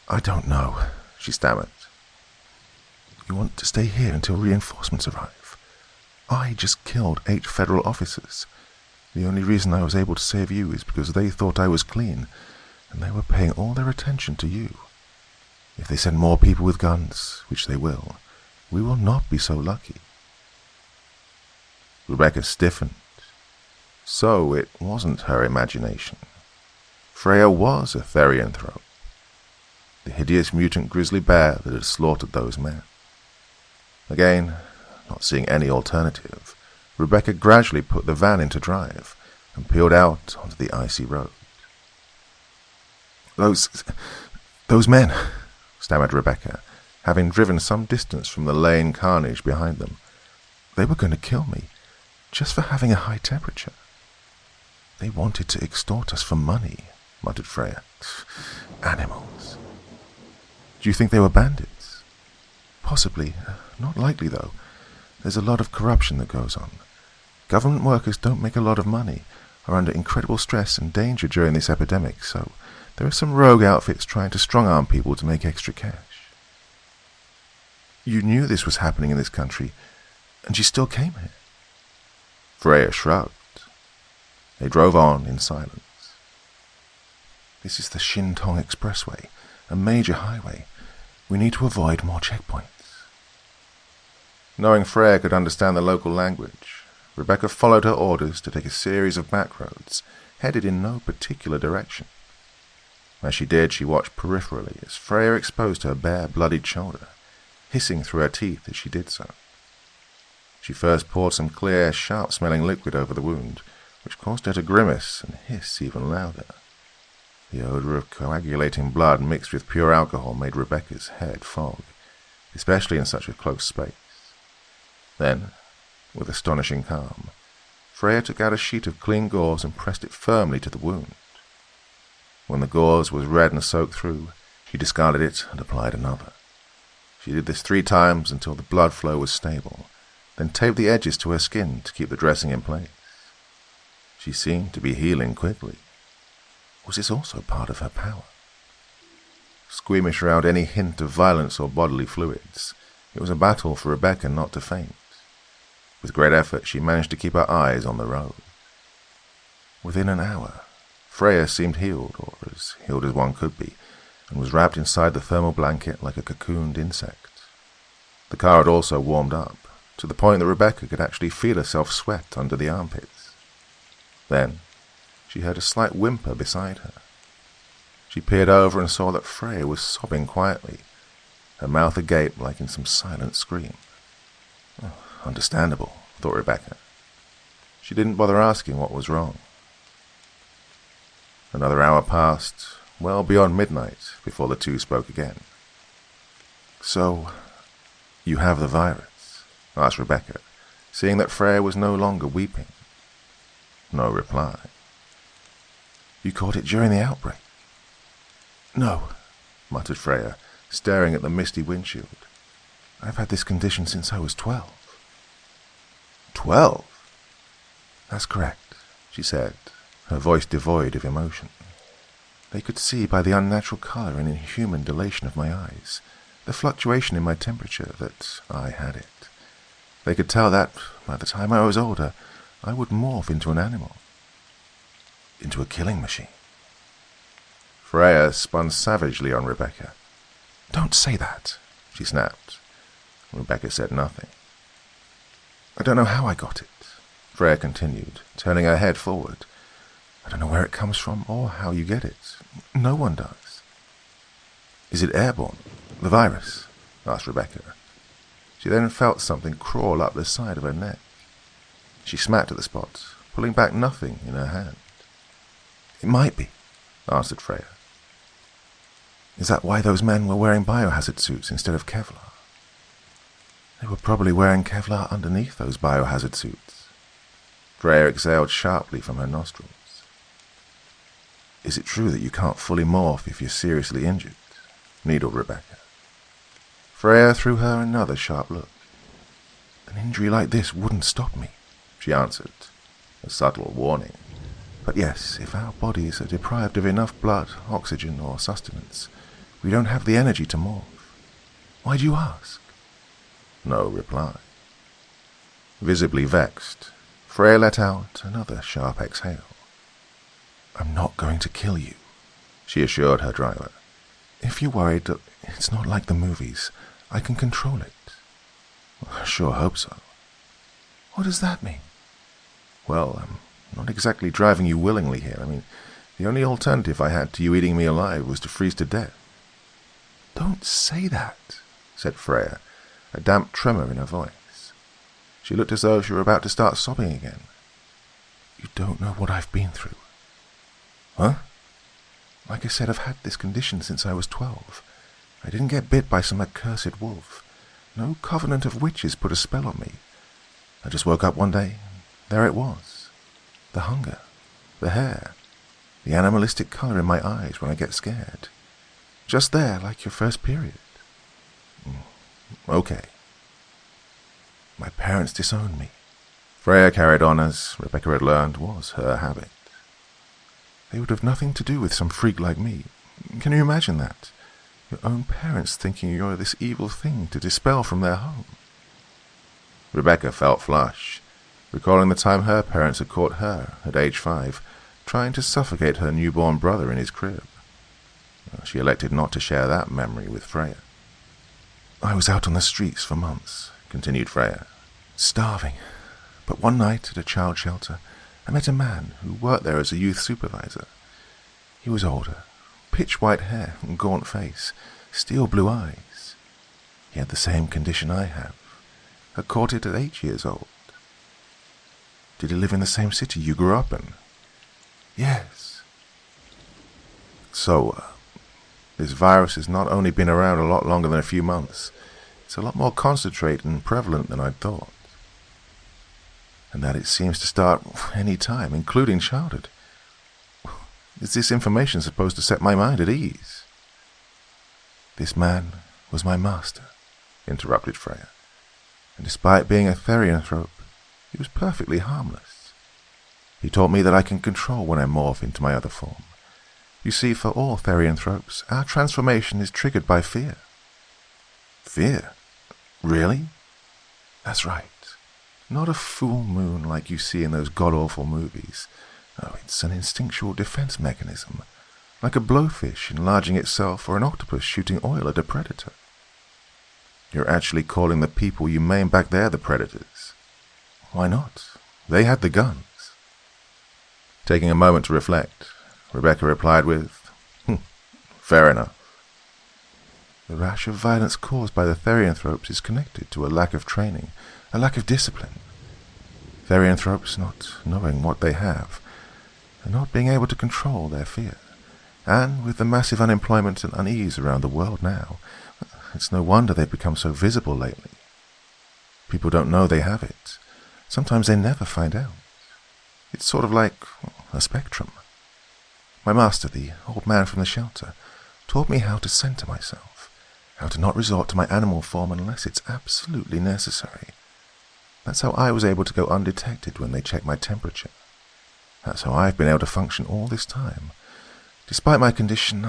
S3: I don't know," she stammered. "You want to stay here until reinforcements arrive? I just killed 8 federal officers. The only reason I was able to save you is because they thought I was clean, and they were paying all their attention to you. If they send more people with guns, which they will, we will not be so lucky." Rebecca stiffened. So it wasn't her imagination. Freya was a therianthrope, the hideous mutant grizzly bear that had slaughtered those men. Again, not seeing any alternative, Rebecca gradually put the van into drive and peeled out onto the icy road. Those men," stammered Rebecca, having driven some distance from the laying carnage behind them. "They were going to kill me, just for having a high temperature." "They wanted to extort us for money," muttered Freya. "Animals." "Do you think they were bandits?" "Possibly. Not likely, though. There's a lot of corruption that goes on. Government workers don't make a lot of money, are under incredible stress and danger during this epidemic, so there are some rogue outfits trying to strong-arm people to make extra cash." "You knew this was happening in this country, and you still came here?" Freya shrugged. They drove on in silence. "This is the Shintong Expressway, a major highway. We need to avoid more checkpoints. Knowing Freya could understand the local language, Rebecca followed her orders to take a series of back roads, headed in no particular direction. As she did, she watched peripherally as Freya exposed her bare, bloodied shoulder, hissing through her teeth as she did so. She first poured some clear, sharp-smelling liquid over the wound, which caused her to grimace and hiss even louder. The odor of coagulating blood mixed with pure alcohol made Rebecca's head fog, especially in such a close space. Then, with astonishing calm, Freya took out a sheet of clean gauze and pressed it firmly to the wound. When the gauze was red and soaked through, she discarded it and applied another. She did this 3 times until the blood flow was stable, then taped the edges to her skin to keep the dressing in place. She seemed to be healing quickly. Was this also part of her power? Squeamish around any hint of violence or bodily fluids, it was a battle for Rebecca not to faint. With great effort, she managed to keep her eyes on the road. Within an hour, Freya seemed healed, or as healed as one could be, and was wrapped inside the thermal blanket like a cocooned insect. The car had also warmed up, to the point that Rebecca could actually feel herself sweat under the armpits. Then, she heard a slight whimper beside her. She peered over and saw that Freya was sobbing quietly, her mouth agape like in some silent scream. Oh, understandable, thought Rebecca. She didn't bother asking what was wrong. Another hour passed, well beyond midnight, before the two spoke again. "So, you have the virus?" asked Rebecca, seeing that Freya was no longer weeping. No reply. "You caught it during the outbreak?" "No," muttered Freya, staring at the misty windshield. "I've had this condition since I was 12. 12? "That's correct," she said, her voice devoid of emotion. They could see by the unnatural color and inhuman dilation of my eyes, the fluctuation in my temperature, that I had it. They could tell that, by the time I was older, I would morph into an animal. Into a killing machine. Freya spun savagely on Rebecca. "Don't say that," she snapped. Rebecca said nothing. "I don't know how I got it," Freya continued, turning her head forward. "I don't know where it comes from or how you get it. No one does." "Is it airborne? The virus?" asked Rebecca. She then felt something crawl up the side of her neck. She smacked at the spot, pulling back nothing in her hand. "It might be," answered Freya. "Is that why those men were wearing biohazard suits instead of Kevlar?" "They were probably wearing Kevlar underneath those biohazard suits." Freya exhaled sharply from her nostrils. "Is it true that you can't fully morph if you're seriously injured?" needled Rebecca. Freya threw her another sharp look. "An injury like this wouldn't stop me," she answered, a subtle warning. "But yes, if our bodies are deprived of enough blood, oxygen, or sustenance, we don't have the energy to morph. Why do you ask?" No reply. Visibly vexed, Freya let out another sharp exhale. "I'm not going to kill you," she assured her driver. "If you're worried that it's not like the movies, I can control it." "I sure hope so." "What does that mean?" "Well, I'm not exactly driving you willingly here. I mean, the only alternative I had to you eating me alive was to freeze to death." "Don't say that," said Freya, a damp tremor in her voice. She looked as though she were about to start sobbing again. "You don't know what I've been through." "Huh?" "Like I said, I've had this condition since I was 12. I didn't get bit by some accursed wolf. No covenant of witches put a spell on me. I just woke up one day, and there it was. The hunger, the hair, the animalistic color in my eyes when I get scared. Just there, like your first period." "Okay." "My parents disowned me." Freya carried on as Rebecca had learned was her habit. "They would have nothing to do with some freak like me. Can you imagine that? Your own parents thinking you're this evil thing to dispel from their home." Rebecca felt flush, recalling the time her parents had caught her, at age 5, trying to suffocate her newborn brother in his crib. She elected not to share that memory with Freya. I was out on the streets for months, continued Freya, starving. But one night at a child shelter, I met a man who worked there as a youth supervisor. He was older, pitch-white hair and gaunt face, steel blue eyes. He had the same condition I have. I caught it at 8 years old. Did he live in the same city you grew up in? Yes. So, this virus has not only been around a lot longer than a few months, it's a lot more concentrated and prevalent than I'd thought. And that it seems to start any time, including childhood. Is this information supposed to set my mind at ease? This man was my master, interrupted Freya, and despite being a therianthrope, he was perfectly harmless. He taught me that I can control when I morph into my other form. You see, for all therianthropes, our transformation is triggered by fear. Fear? Really? That's right. Not a full moon like you see in those god-awful movies. Oh, it's an instinctual defense mechanism, like a blowfish enlarging itself or an octopus shooting oil at a predator. You're actually calling the people you maim back there the predators. Why not? They had the guns. Taking a moment to reflect, Rebecca replied with, fair enough. The rash of violence caused by the therianthropes is connected to a lack of training, a lack of discipline. Therianthropes not knowing what they have, and not being able to control their fear. And with the massive unemployment and unease around the world now, it's no wonder they've become so visible lately. People don't know they have it. Sometimes they never find out. It's sort of like a spectrum. My master, the old man from the shelter, taught me how to center myself, how to not resort to my animal form unless it's absolutely necessary. That's how I was able to go undetected when they checked my temperature. That's how I've been able to function all this time. Despite my condition,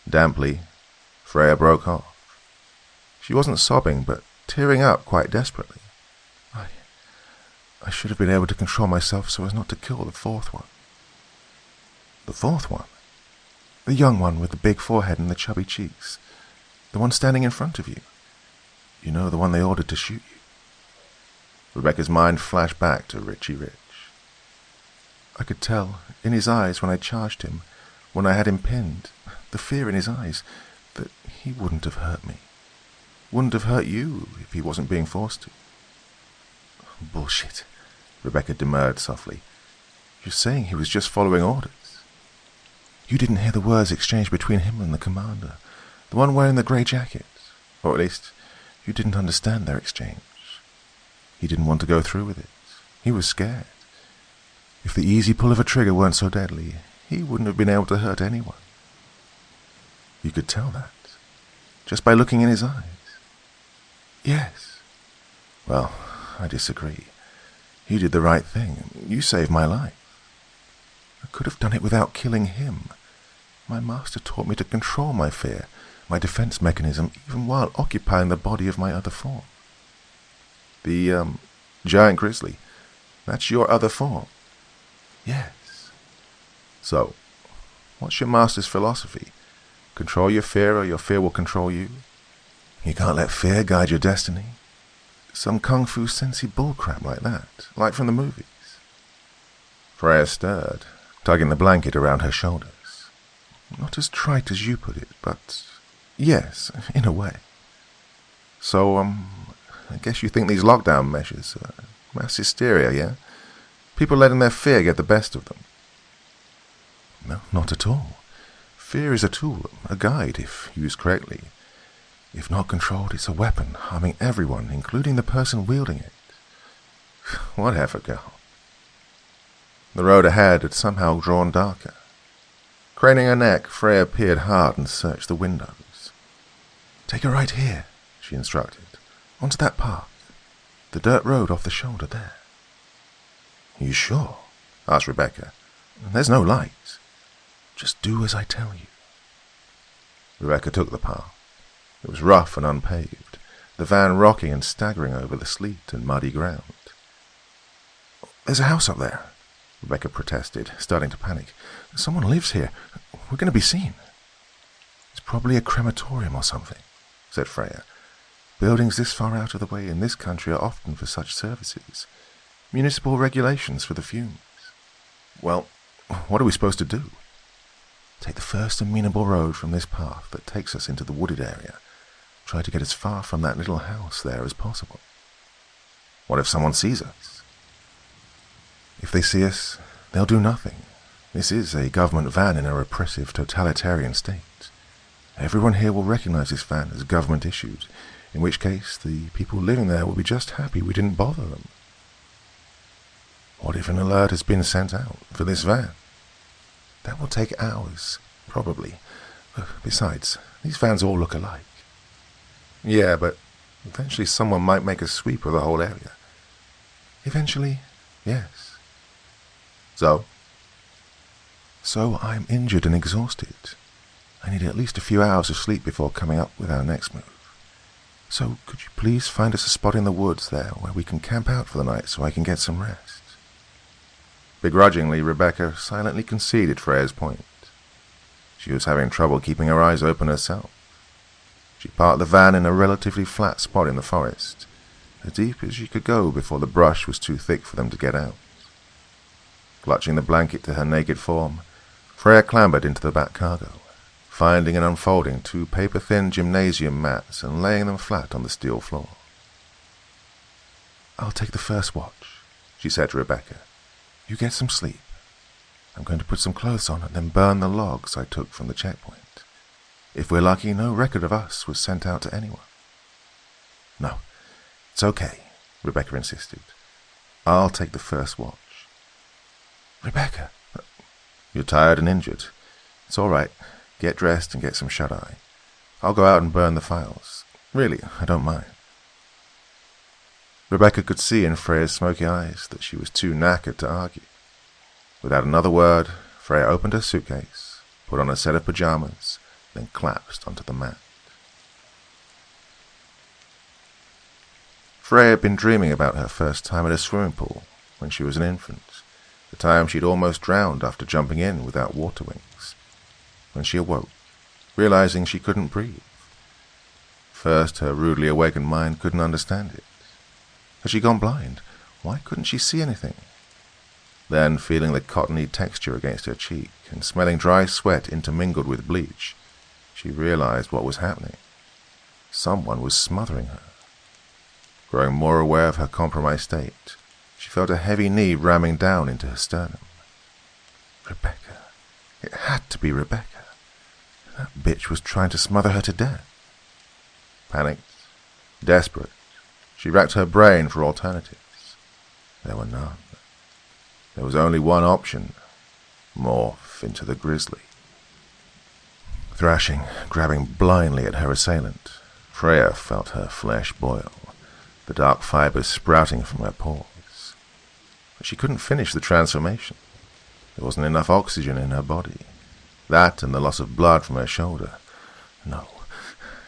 S3: Damply, Freya broke off. She wasn't sobbing, but tearing up quite desperately. I should have been able to control myself so as not to kill the fourth one. The fourth one? The young one with the big forehead and the chubby cheeks. The one standing in front of you. You know, the one they ordered to shoot you. Rebecca's mind flashed back to Richie Rich. I could tell, in his eyes when I charged him, when I had him pinned, the fear in his eyes, that he wouldn't have hurt me. Wouldn't have hurt you if he wasn't being forced to. Bullshit, Rebecca demurred softly. You're saying he was just following orders. You didn't hear the words exchanged between him and the commander, the one wearing the grey jacket. Or at least, you didn't understand their exchange. He didn't want to go through with it. He was scared. If the easy pull of a trigger weren't so deadly, he wouldn't have been able to hurt anyone. You could tell that, just by looking in his eyes. Yes. Well, I disagree. You did the right thing. You saved my life. I could have done it without killing him. My master taught me to control my fear, my defense mechanism, even while occupying the body of my other form. The, giant grizzly. That's your other form. Yes. So, what's your master's philosophy? Control your fear or your fear will control you? You can't let fear guide your destiny. Some kung fu sensei bullcrap like that, like from the movies. Freya stirred, tugging the blanket around her shoulders. Not as trite as you put it, but yes, in a way. So, I guess you think these lockdown measures are mass hysteria, yeah? People letting their fear get the best of them. No, not at all. Fear is a tool, a guide, if used correctly. If not controlled, it's a weapon, harming everyone, including the person wielding it. Whatever, girl. The road ahead had somehow drawn darker. Craning her neck, Freya peered hard and searched the windows. Take a right here, she instructed, onto that path. The dirt road off the shoulder there. You sure? Asked Rebecca. There's no light. Just do as I tell you. Rebecca took the path. It was rough and unpaved, the van rocking and staggering over the sleet and muddy ground. There's a house up there, Rebecca protested, starting to panic. Someone lives here. We're going to be seen. It's probably a crematorium or something. said Freya. "Buildings this far out of the way in this country are often for such services. Municipal regulations for the fumes." "Well, what are we supposed to do?" "Take the first amenable road from this path that takes us into the wooded area. Try to get as far from that little house there as possible." "What if someone sees us?" "If they see us, they'll do nothing. This is a government van in a repressive, totalitarian state. Everyone here will recognize this van as government-issued, in which case the people living there will be just happy we didn't bother them." "What if an alert has been sent out for this van?" "That will take hours, probably. Besides, these vans all look alike." "Yeah, but eventually someone might make a sweep of the whole area." "Eventually, yes." "So?" "So I'm injured and exhausted. I need at least a few hours of sleep before coming up with our next move. So could you please find us a spot in the woods there where we can camp out for the night so I can get some rest?" Begrudgingly, Rebecca silently conceded Freya's point. She was having trouble keeping her eyes open herself. She parked the van in a relatively flat spot in the forest, as deep as she could go before the brush was too thick for them to get out. Clutching the blanket to her naked form, Freya clambered into the back cargo, finding and unfolding 2 paper-thin gymnasium mats and laying them flat on the steel floor. "I'll take the first watch," she said to Rebecca. "You get some sleep. I'm going to put some clothes on and then burn the logs I took from the checkpoint. If we're lucky, no record of us was sent out to anyone." "No, it's okay," Rebecca insisted. "I'll take the first watch." "Rebecca!" "You're tired and injured. It's all right. Get dressed and get some shut-eye. I'll go out and burn the files. Really, I don't mind." Rebecca could see in Freya's smoky eyes that she was too knackered to argue. Without another word, Freya opened her suitcase, put on a set of pajamas, then collapsed onto the mat. Freya had been dreaming about her first time at a swimming pool when she was an infant, the time she'd almost drowned after jumping in without water wings. When she awoke, realizing she couldn't breathe. First, her rudely awakened mind couldn't understand it. Had she gone blind? Why couldn't she see anything? Then, feeling the cottony texture against her cheek and smelling dry sweat intermingled with bleach, she realized what was happening. Someone was smothering her. Growing more aware of her compromised state, she felt a heavy knee ramming down into her sternum. Rebecca. It had to be Rebecca. That bitch was trying to smother her to death. Panicked, desperate, she racked her brain for alternatives. There were none. There was only one option: morph into the grizzly. Thrashing, grabbing blindly at her assailant, Freya felt her flesh boil, the dark fibers sprouting from her pores. But she couldn't finish the transformation. There wasn't enough oxygen in her body. That and the loss of blood from her shoulder. No,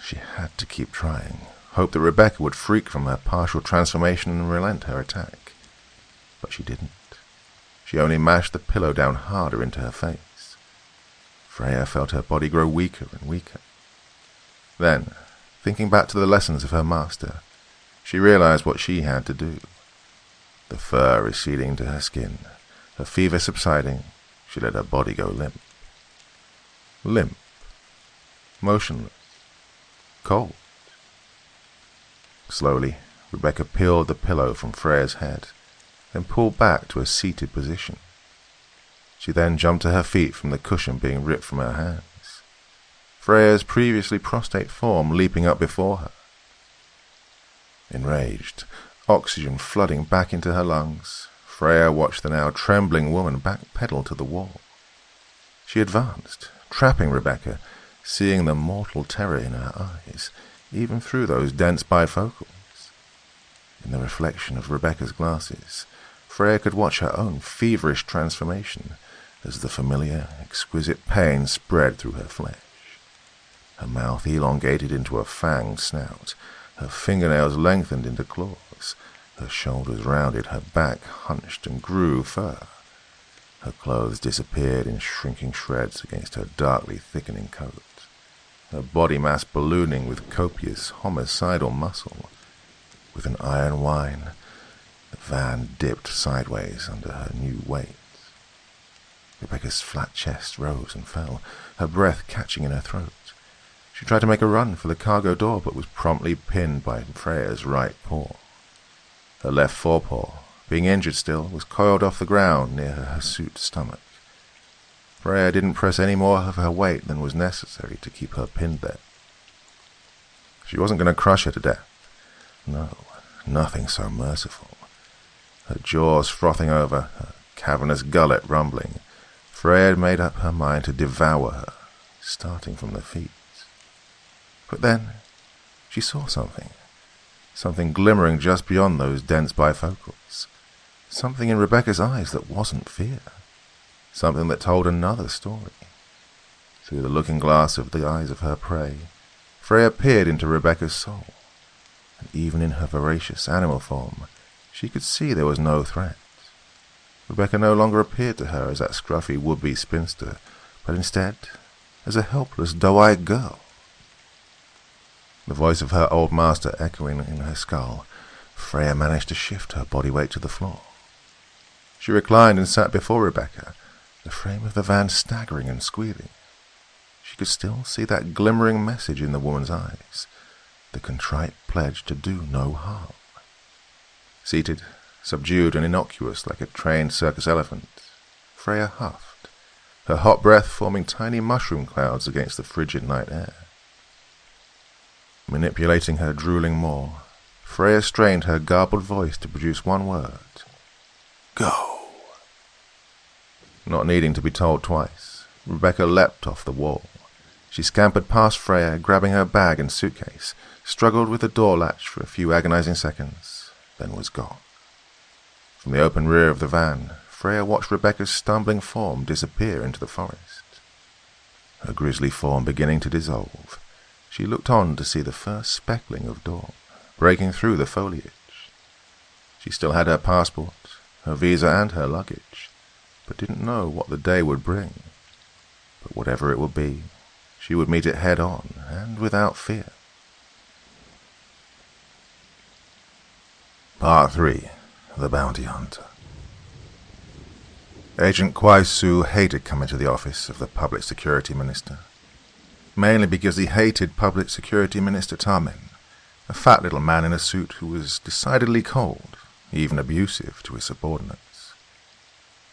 S3: she had to keep trying, hope that Rebecca would freak from her partial transformation and relent her attack. But she didn't. She only mashed the pillow down harder into her face. Freya felt her body grow weaker and weaker. Then, thinking back to the lessons of her master, she realized what she had to do. The fur receding to her skin, her fever subsiding, she let her body go limp. Limp. Motionless. Cold. Slowly, Rebecca peeled the pillow from Freya's head, then pulled back to a seated position. She then jumped to her feet from the cushion being ripped from her hands, Freya's previously prostrate form leaping up before her. Enraged, oxygen flooding back into her lungs, Freya watched the now trembling woman backpedal to the wall. She advanced, trapping Rebecca, seeing the mortal terror in her eyes, even through those dense bifocals. In the reflection of Rebecca's glasses, Freya could watch her own feverish transformation as the familiar, exquisite pain spread through her flesh. Her mouth elongated into a fanged snout, her fingernails lengthened into claws, her shoulders rounded, her back hunched and grew fur. Her clothes disappeared in shrinking shreds against her darkly thickening coat. her body mass ballooning with copious homicidal muscle. With an iron whine, the van dipped sideways under her new weight. Rebecca's flat chest rose and fell, her breath catching in her throat. She tried to make a run for the cargo door, but was promptly pinned by Freya's right paw. Her left forepaw, being injured still, was coiled off the ground near her hirsute stomach. Freya didn't press any more of her weight than was necessary to keep her pinned there. She wasn't going to crush her to death. No, nothing so merciful. Her jaws frothing over, her cavernous gullet rumbling, Freya had made up her mind to devour her, starting from the feet. But then she saw something glimmering just beyond those dense bifocals, something in Rebecca's eyes that wasn't fear, something that told another story. Through the looking glass of the eyes of her prey, Freya peered into Rebecca's soul, and even in her voracious animal form, she could see there was no threat. Rebecca no longer appeared to her as that scruffy would-be spinster, but instead as a helpless, doe-eyed girl. The voice of her old master echoing in her skull, Freya managed to shift her body weight to the floor. She reclined and sat before Rebecca, the frame of the van staggering and squealing. She could still see that glimmering message in the woman's eyes, the contrite pledge to do no harm. Seated, subdued and innocuous like a trained circus elephant, Freya huffed, her hot breath forming tiny mushroom clouds against the frigid night air. Manipulating her drooling maw, Freya strained her garbled voice to produce one word. Go. Not needing to be told twice, Rebecca leapt off the wall. She scampered past Freya, grabbing her bag and suitcase, struggled with the door latch for a few agonizing seconds, then was gone. From the open rear of the van, Freya watched Rebecca's stumbling form disappear into the forest. Her grisly form beginning to dissolve, she looked on to see the first speckling of dawn, breaking through the foliage. She still had her passport, her visa and her luggage, but didn't know what the day would bring. But whatever it would be, she would meet it head-on and without fear. Part 3. The Bounty Hunter. Agent Kwai Su hated coming to the office of the Public Security Minister, mainly because he hated Public Security Minister Tamen, a fat little man in a suit who was decidedly cold, even abusive to his subordinates.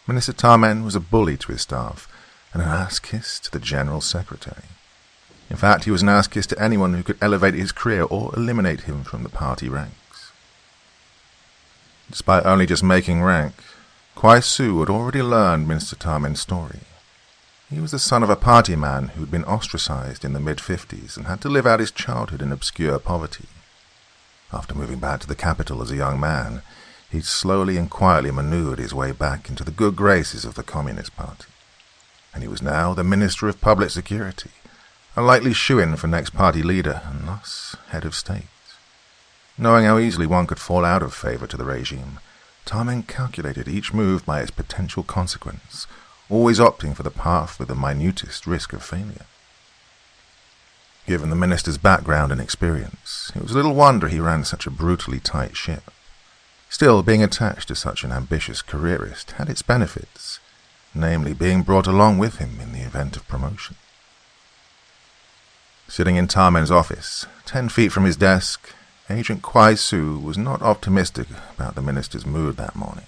S3: Minister Tamen was a bully to his staff and an ass-kiss to the General Secretary. In fact, he was an ass-kiss to anyone who could elevate his career or eliminate him from the party ranks. Despite only just making rank, Kwai Su had already learned Minister Tamen's story. He was the son of a party man who had been ostracized in the mid-50s and had to live out his childhood in obscure poverty. After moving back to the capital as a young man, he'd slowly and quietly maneuvered his way back into the good graces of the Communist Party. And he was now the Minister of Public Security, a likely shoo-in for next party leader and thus head of state. Knowing how easily one could fall out of favor to the regime, Tamen calculated each move by its potential consequence, always opting for the path with the minutest risk of failure. Given the minister's background and experience, it was little wonder he ran such a brutally tight ship. Still, being attached to such an ambitious careerist had its benefits, namely being brought along with him in the event of promotion. Sitting in Tamen's office, 10 feet from his desk, Agent Kwai Su was not optimistic about the minister's mood that morning.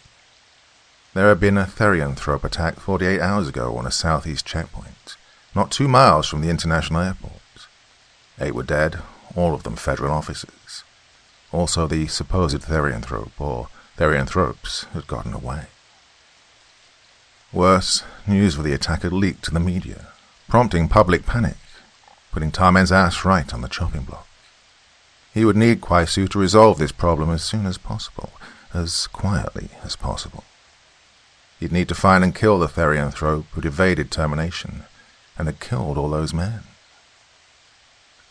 S3: There had been a therianthrope attack 48 hours ago on a southeast checkpoint, not 2 miles from the international airport. 8 were dead, all of them federal officers. Also, the supposed therianthrope, or therianthropes, had gotten away. Worse, news of the attack had leaked to the media, prompting public panic, putting Tamen's ass right on the chopping block. He would need Kwai Su to resolve this problem as soon as possible, as quietly as possible. He'd need to find and kill the therianthrope who'd evaded termination, and had killed all those men.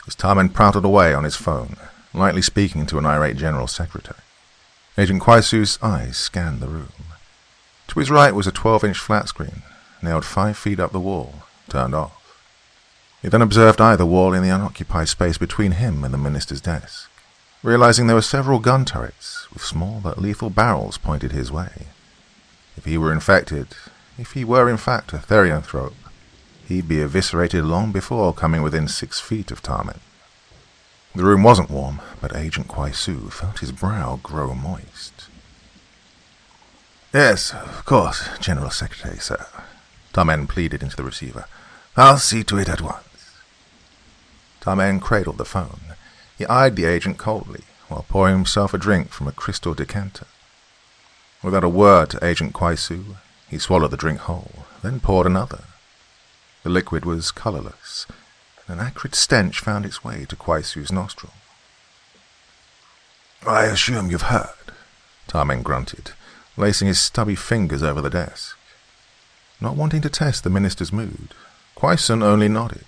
S3: As Tamen prattled away on his phone, lightly speaking to an irate General Secretary, Agent Kwai Su's eyes scanned the room. To his right was a 12-inch flat screen, nailed 5 feet up the wall, turned off. He then observed either wall in the unoccupied space between him and the minister's desk, realizing there were several gun turrets with small but lethal barrels pointed his way. If he were in fact a therianthrope, he'd be eviscerated long before coming within 6 feet of Tarmen. The room wasn't warm, but Agent Kwaisu felt his brow grow moist. "Yes, of course, General Secretary, sir," Tarmen pleaded into the receiver. "I'll see to it at once." Tarmen cradled the phone. He eyed the agent coldly, while pouring himself a drink from a crystal decanter. Without a word to Agent Kwaisu, he swallowed the drink whole, then poured another. The liquid was colorless, and an acrid stench found its way to Kwaisu's nostril. "I assume you've heard," Tarmen grunted, lacing his stubby fingers over the desk. Not wanting to test the minister's mood, Kwaisun only nodded.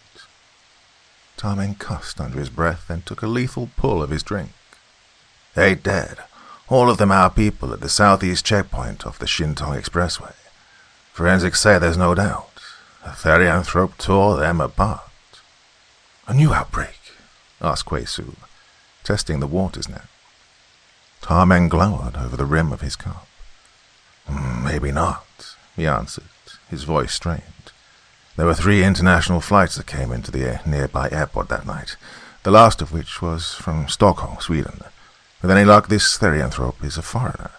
S3: Tarmen cussed under his breath, then took a lethal pull of his drink. "They dead. All of them our people at the southeast checkpoint off the Shintong Expressway. Forensics say there's no doubt. A therianthrope tore them apart." "A new outbreak?" asked Kwaisu, testing the waters now. Tarmen glowered over the rim of his cup. "Maybe not," he answered, his voice strained. "There were 3 international flights that came into the nearby airport that night, the last of which was from Stockholm, Sweden. With any luck, this therianthrope is a foreigner.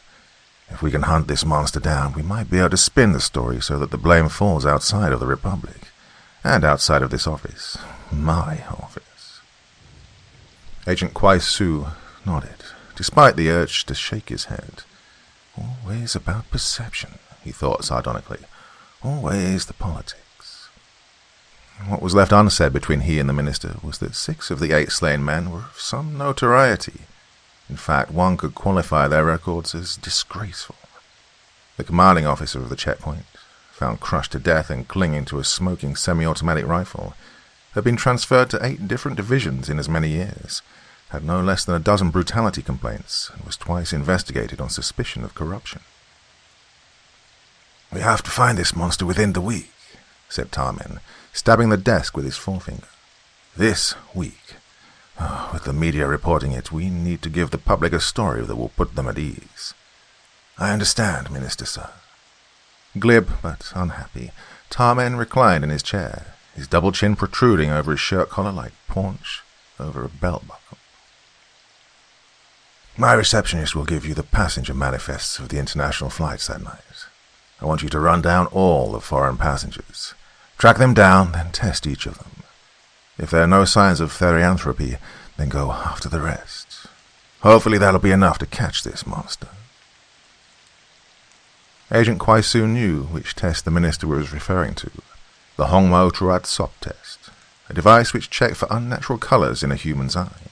S3: If we can hunt this monster down, we might be able to spin the story so that the blame falls outside of the Republic, and outside of this office. My office." Agent Kwaisu nodded, despite the urge to shake his head. Always about perception, he thought sardonically. Always the politics. What was left unsaid between he and the minister was that 6 of the 8 slain men were of some notoriety. In fact, one could qualify their records as disgraceful. The commanding officer of the checkpoint, found crushed to death and clinging to a smoking semi-automatic rifle, had been transferred to 8 different divisions in as many years, had no less than a dozen brutality complaints, and was twice investigated on suspicion of corruption. "We have to find this monster within the week," said Tarmen, stabbing the desk with his forefinger. "This week. With the media reporting it, we need to give the public a story that will put them at ease." "I understand, Minister, sir." Glib but unhappy, Tarmen reclined in his chair, his double chin protruding over his shirt collar like paunch over a belt buckle. "My receptionist will give you the passenger manifests of the international flights that night. I want you to run down all the foreign passengers. Track them down, then test each of them. If there are no signs of therianthropy, then go after the rest. Hopefully that'll be enough to catch this monster." Agent Kwaisu knew which test the minister was referring to, the Hongmo Truat Sop test, a device which checked for unnatural colors in a human's eye,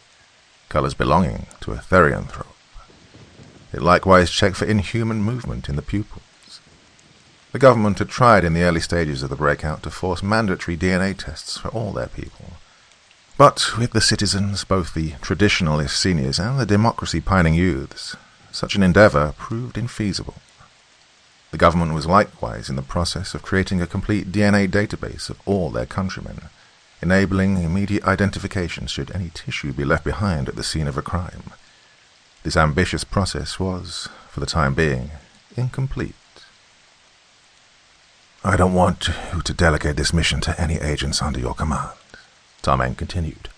S3: colors belonging to a therianthrope. It likewise checked for inhuman movement in the pupils. The government had tried in the early stages of the breakout to force mandatory DNA tests for all their people. But with the citizens, both the traditionalist seniors and the democracy-pining youths, such an endeavor proved infeasible. The government was likewise in the process of creating a complete DNA database of all their countrymen, enabling immediate identification should any tissue be left behind at the scene of a crime. This ambitious process was, for the time being, incomplete. "I don't want you to delegate this mission to any agents under your command," Tarmen continued.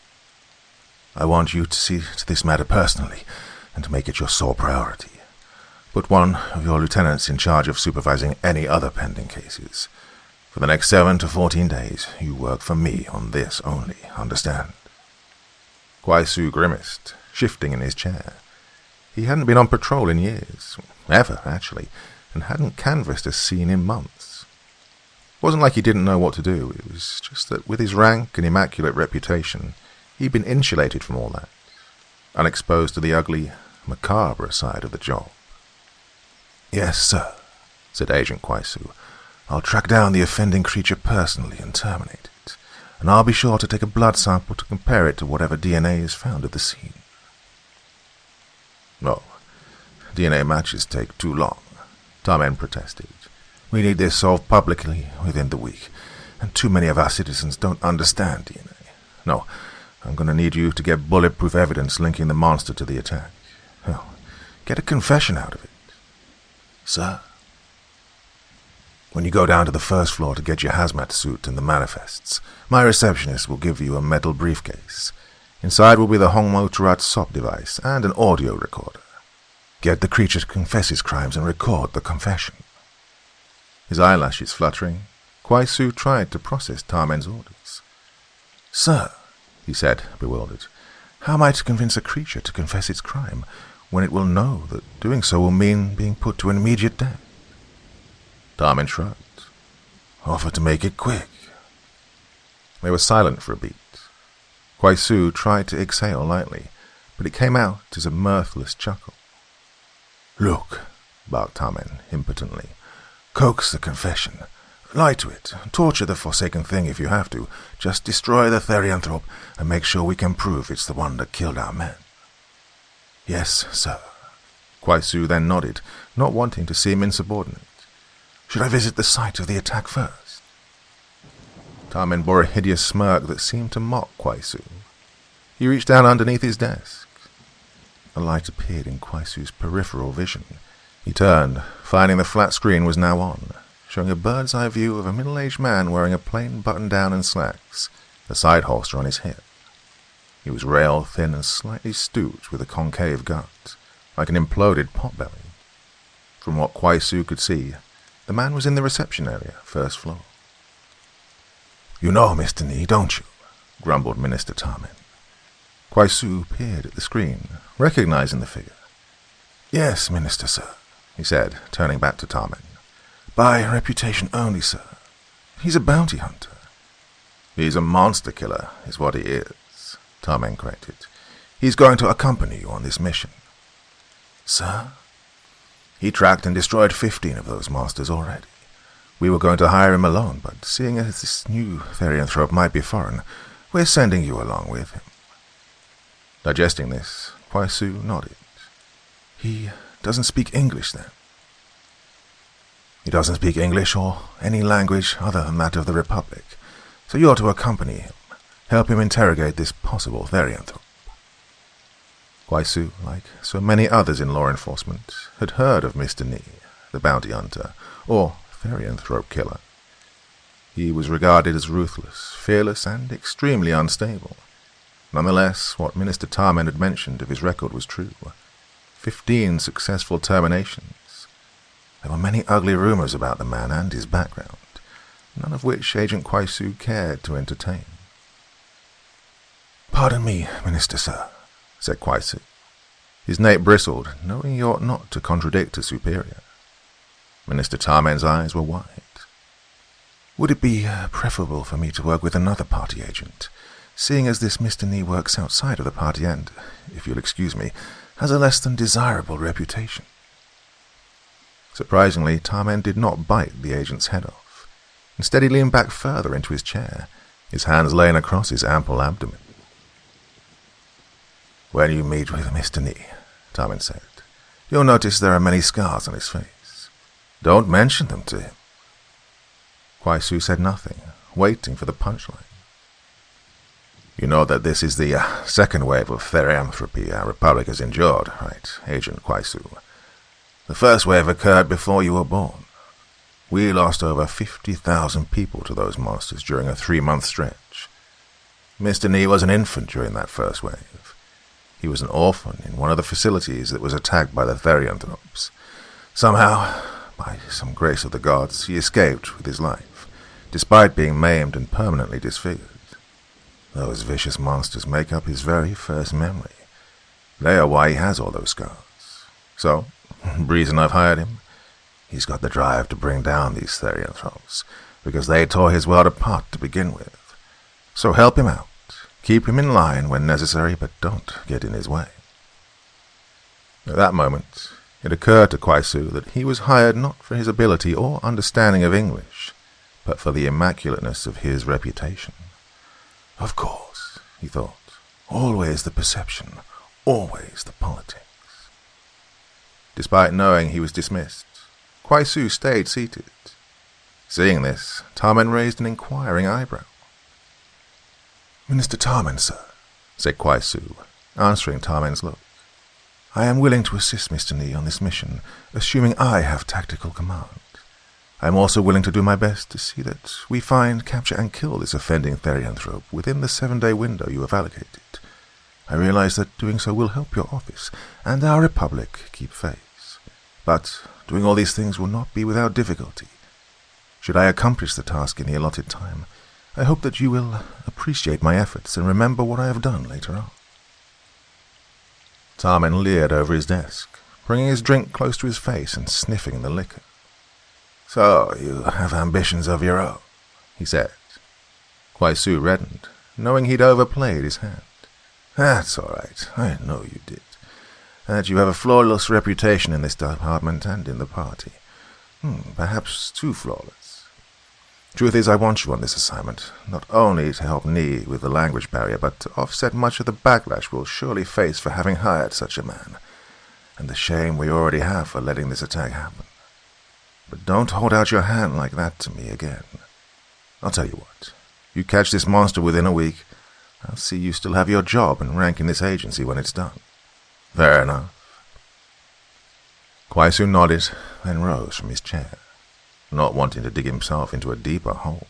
S3: "I want you to see to this matter personally and to make it your sole priority. Put one of your lieutenants in charge of supervising any other pending cases. For the next 7 to 14 days, you work for me on this only, understand?" Kwaisu grimaced, shifting in his chair. He hadn't been on patrol in years, ever actually, and hadn't canvassed a scene in months. It wasn't like he didn't know what to do, it was just that with his rank and immaculate reputation, he'd been insulated from all that, unexposed to the ugly, macabre side of the job. "Yes, sir," said Agent Kwaisu. "I'll track down the offending creature personally and terminate it, and I'll be sure to take a blood sample to compare it to whatever DNA is found at the scene." "No, DNA matches take too long," Tarmen protested. "We need this solved publicly within the week. and too many of our citizens don't understand DNA. No, I'm going to need you to get bulletproof evidence linking the monster to the attack. Oh, get a confession out of it. Sir? When you go down to the first floor to get your hazmat suit and the manifests, my receptionist will give you a metal briefcase. Inside will be the Hongmo Turat SOP device and an audio recorder. Get the creature to confess his crimes and record the confession. His eyelashes fluttering, Kwai Su tried to process Tarmen's orders. Sir, he said, bewildered, how am I to convince a creature to confess its crime when it will know that doing so will mean being put to an immediate death? Tarmen shrugged. Offer to make it quick. They were silent for a beat. Kwai Su tried to exhale lightly, but it came out as a mirthless chuckle. Look, barked Tarmen impotently. Coax the confession. Lie to it. Torture the Forsaken Thing if you have to. Just destroy the Therianthrope and make sure we can prove it's the one that killed our men. Yes, sir. Kwai Su then nodded, not wanting to seem insubordinate. Should I visit the site of the attack first? Tarmen bore a hideous smirk that seemed to mock Kwai Su. He reached down underneath his desk. A light appeared in Kwai Su's peripheral vision. He turned, finding the flat screen was now on, showing a bird's-eye view of a middle-aged man wearing a plain button-down and slacks, a side holster on his hip. He was rail, thin, and slightly stooped with a concave gut, like an imploded potbelly. From what Kwai Su could see, the man was in the reception area, first floor. You know, Mr. Nee, don't you? Grumbled Minister Tarmen. Kwai Su peered at the screen, recognizing the figure. Yes, Minister, sir, he said, turning back to Tarmen. By reputation only, sir. He's a bounty hunter. He's a monster killer, is what he is, Tarmen corrected. He's going to accompany you on this mission. Sir? He tracked and destroyed 15 of those monsters already. We were going to hire him alone, but seeing as this new Therianthrope might be foreign, we're sending you along with him. Digesting this, Kwai Su nodded. He doesn't speak English, then? He doesn't speak English or any language other than that of the Republic, so you're to accompany him, help him interrogate this possible Therianthrope. Kwai Su, like so many others in law enforcement, had heard of Mr. Nee, the bounty hunter, or Therianthrope killer. He was regarded as ruthless, fearless, and extremely unstable. Nonetheless, what Minister Tarmen had mentioned of his record was true. 15 successful terminations. There were many ugly rumors about the man and his background, none of which Agent Kwai Su cared to entertain. Pardon me, Minister, sir, said Kwai Su. His nape bristled, knowing he ought not to contradict a superior. Minister Tarmen's eyes were wide. Would it be preferable for me to work with another party agent, seeing as this Mr. Nee works outside of the party and, if you'll excuse me, has a less than desirable reputation? Surprisingly, Tarmen did not bite the agent's head off. Instead, he leaned back further into his chair, his hands laying across his ample abdomen. When you meet with Mr. Nee, Tarmen said, you'll notice there are many scars on his face. Don't mention them to him. Kwai Su said nothing, waiting for the punchline. You know that this is the second wave of therianthropy our Republic has endured, right, Agent Kwai Su? The first wave occurred before you were born. We lost over 50,000 people to those monsters during a 3-month stretch. Mr. Nee was an infant during that first wave. He was an orphan in one of the facilities that was attacked by the Therianthropes. Somehow, by some grace of the gods, he escaped with his life, despite being maimed and permanently disfigured. Those vicious monsters make up his very first memory. They are why he has all those scars. So, the reason I've hired him, he's got the drive to bring down these Therianthropes, because they tore his world apart to begin with. So help him out. Keep him in line when necessary, but don't get in his way. At that moment, it occurred to Kwai Su that he was hired not for his ability or understanding of English, but for the immaculateness of his reputation. Of course, he thought, always the perception, always the politics. Despite knowing he was dismissed, Kwai Su stayed seated. Seeing this, Tarman raised an inquiring eyebrow. "Minister Tarman, sir," said Kwai-Su, answering Tarman's look. "I am willing to assist Mr. Nee on this mission, assuming I have tactical command. I am also willing to do my best to see that we find, capture, and kill this offending therianthrope within the 7-day window you have allocated. I realize that doing so will help your office and our republic keep face. But doing all these things will not be without difficulty. Should I accomplish the task in the allotted time, I hope that you will appreciate my efforts and remember what I have done later on." Tarman leered over his desk, bringing his drink close to his face and sniffing the liquor. "So, you have ambitions of your own," he said. Kwai-Su reddened, knowing he'd overplayed his hand. "That's all right, I know you did. That you have a flawless reputation in this department and in the party. Perhaps too flawless. Truth is, I want you on this assignment, not only to help Nee with the language barrier, but to offset much of the backlash we'll surely face for having hired such a man, and the shame we already have for letting this attack happen. But don't hold out your hand like that to me again. I'll tell you what, you catch this monster within a week, I'll see you still have your job and rank in this agency when it's done. Fair enough." Kwai-Su nodded, then rose from his chair, not wanting to dig himself into a deeper hole.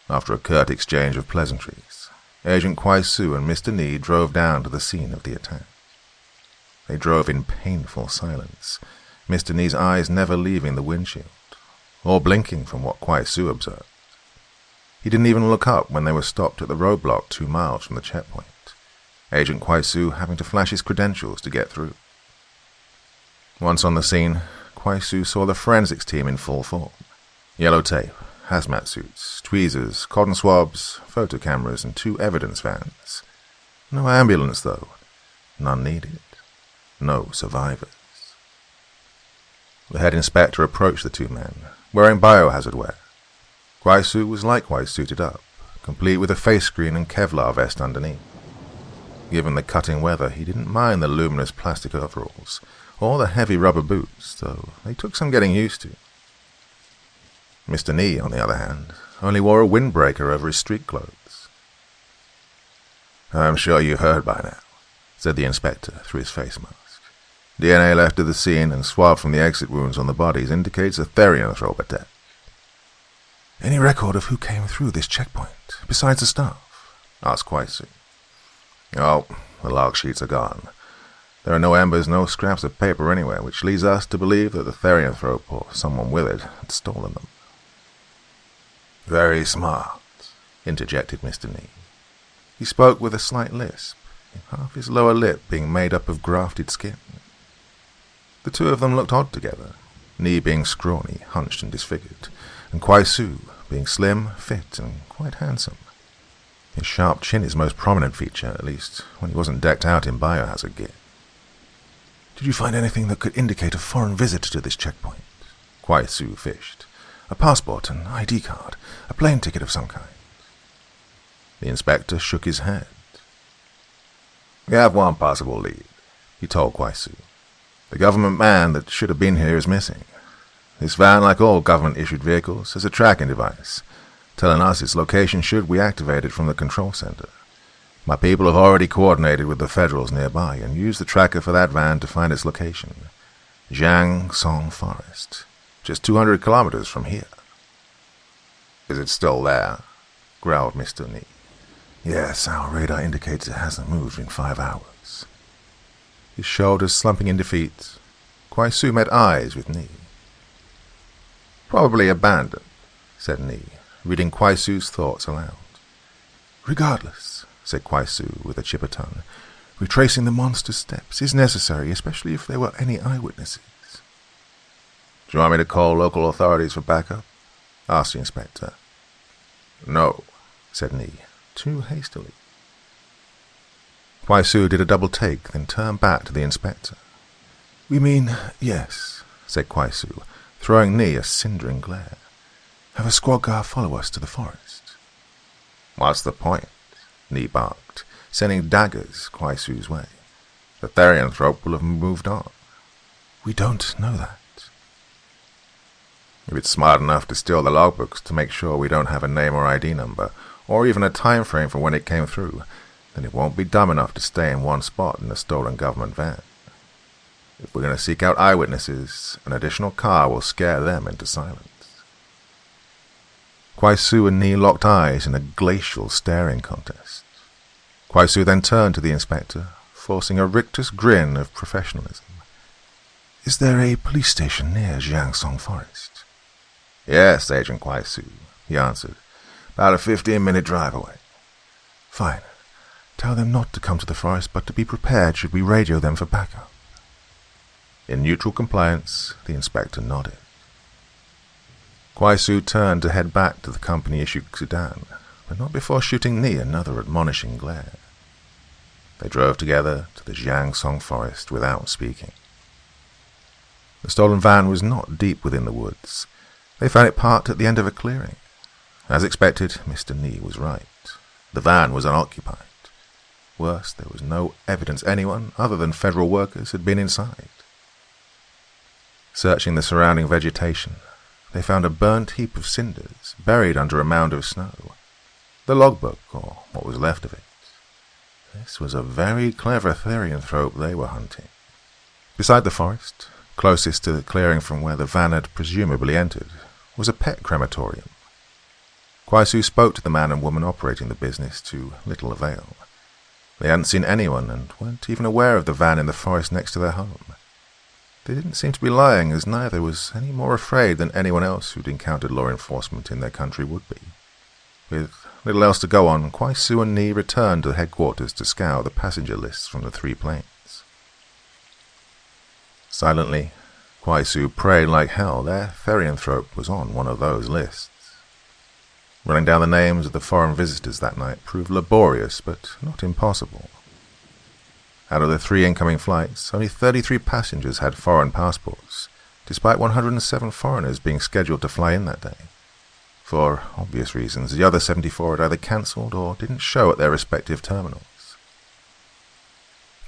S3: After a curt exchange of pleasantries, Agent Kwai-Su and Mr. Nee drove down to the scene of the attack. They drove in painful silence, Mr. Nee's eyes never leaving the windshield, or blinking from what Kwai-Su observed. He didn't even look up when they were stopped at the roadblock 2 miles from the checkpoint, Agent Kwai-Su having to flash his credentials to get through. Once on the scene, Kwai-Su saw the forensics team in full form. Yellow tape, hazmat suits, tweezers, cotton swabs, photo cameras, and 2 evidence vans. No ambulance, though. None needed. No survivors. The head inspector approached the 2 men, wearing biohazard wear. Kwai-Su was likewise suited up, complete with a face screen and Kevlar vest underneath. Given the cutting weather, he didn't mind the luminous plastic overalls, or the heavy rubber boots, though they took some getting used to. Mr. Nee, on the other hand, only wore a windbreaker over his street clothes. "I'm sure you heard by now," said the inspector through his face mask. "DNA left at the scene and swab from the exit wounds on the bodies indicates a therianthrope attack." "Any record of who came through this checkpoint, besides the staff?" asked Kwai-Su. "Oh, the log sheets are gone. There are no embers, no scraps of paper anywhere, which leads us to believe that the therianthrope or someone with it had stolen them." "Very smart," interjected Mr. Nee. He spoke with a slight lisp, half his lower lip being made up of grafted skin. The 2 of them looked odd together, Nee being scrawny, hunched and disfigured, and Kwai-Su being slim, fit, and quite handsome. His sharp chin his most prominent feature, at least when he wasn't decked out in biohazard gear. "Did you find anything that could indicate a foreign visitor to this checkpoint?" Kwai-Su fished. "A passport, an ID card, a plane ticket of some kind?" The inspector shook his head. "We have one possible lead," he told Kwai-Su. "The government man that should have been here is missing. This van, like all government-issued vehicles, has a tracking device, telling us its location should we activate it from the control center. My people have already coordinated with the Federals nearby and used the tracker for that van to find its location. Jiang Song Forest, just 200 kilometers from here." "Is it still there?" growled Mr. Nee. "Yes, our radar indicates it hasn't moved in 5 hours. His shoulders slumping in defeat, Kwai-Su met eyes with Nee. "Probably abandoned," said Nee, reading Kwai-Su's thoughts aloud. "Regardless," said Kwai-Su with a chipper tongue, "retracing the monster's steps is necessary, especially if there were any eyewitnesses." "Do you want me to call local authorities for backup?" asked the inspector. "No," said Nee, too hastily. Kwai-Su did a double take, then turned back to the inspector. "We mean, yes," said Kwai-Su, throwing Nee a cindering glare. "Have a squad car follow us to the forest." "What's the point?" Nee barked, sending daggers Kwai-Su's way. "The therianthrope will have moved on." "We don't know that." If it's smart enough to steal the logbooks to make sure we don't have a name or ID number, or even a time frame for when it came through, then it won't be dumb enough to stay in one spot in a stolen government van. If we're going to seek out eyewitnesses, an additional car will scare them into silence. Kwai-Su and Ni locked eyes in a glacial staring contest. Kwai-Su then turned to the inspector, forcing a rictus grin of professionalism.
S1: Is there a police station near Jiangsong Forest?
S3: Yes, Agent Kwai-Su, he answered. About a 15-minute drive away.
S1: Fine. Tell them not to come to the forest, but to be prepared should we radio them for backup.
S3: In neutral compliance, the inspector nodded. Kwai-Su turned to head back to the company-issued sedan, but not before shooting Ni another admonishing glare. They drove together to the Jiangsong Forest without speaking. The stolen van was not deep within the woods. They found it parked at the end of a clearing. As expected, Mr. Ni was right. The van was unoccupied. Worse, there was no evidence anyone other than federal workers had been inside. Searching the surrounding vegetation, they found a burnt heap of cinders buried under a mound of snow. The logbook, or what was left of it. This was a very clever therianthrope they were hunting. Beside the forest, closest to the clearing from where the van had presumably entered, was a pet crematorium. Kwai-Su spoke to the man and woman operating the business to little avail. They hadn't seen anyone and weren't even aware of the van in the forest next to their home. They didn't seem to be lying, as neither was any more afraid than anyone else who'd encountered law enforcement in their country would be. With little else to go on, Kwai-Su and Ni returned to headquarters to scour the passenger lists from the 3 planes. Silently, Kwai-Su prayed like hell their therianthrope was on one of those lists. Running down the names of the foreign visitors that night proved laborious, but not impossible. Out of the 3 incoming flights, only 33 passengers had foreign passports, despite 107 foreigners being scheduled to fly in that day. For obvious reasons, the other 74 had either cancelled or didn't show at their respective terminals.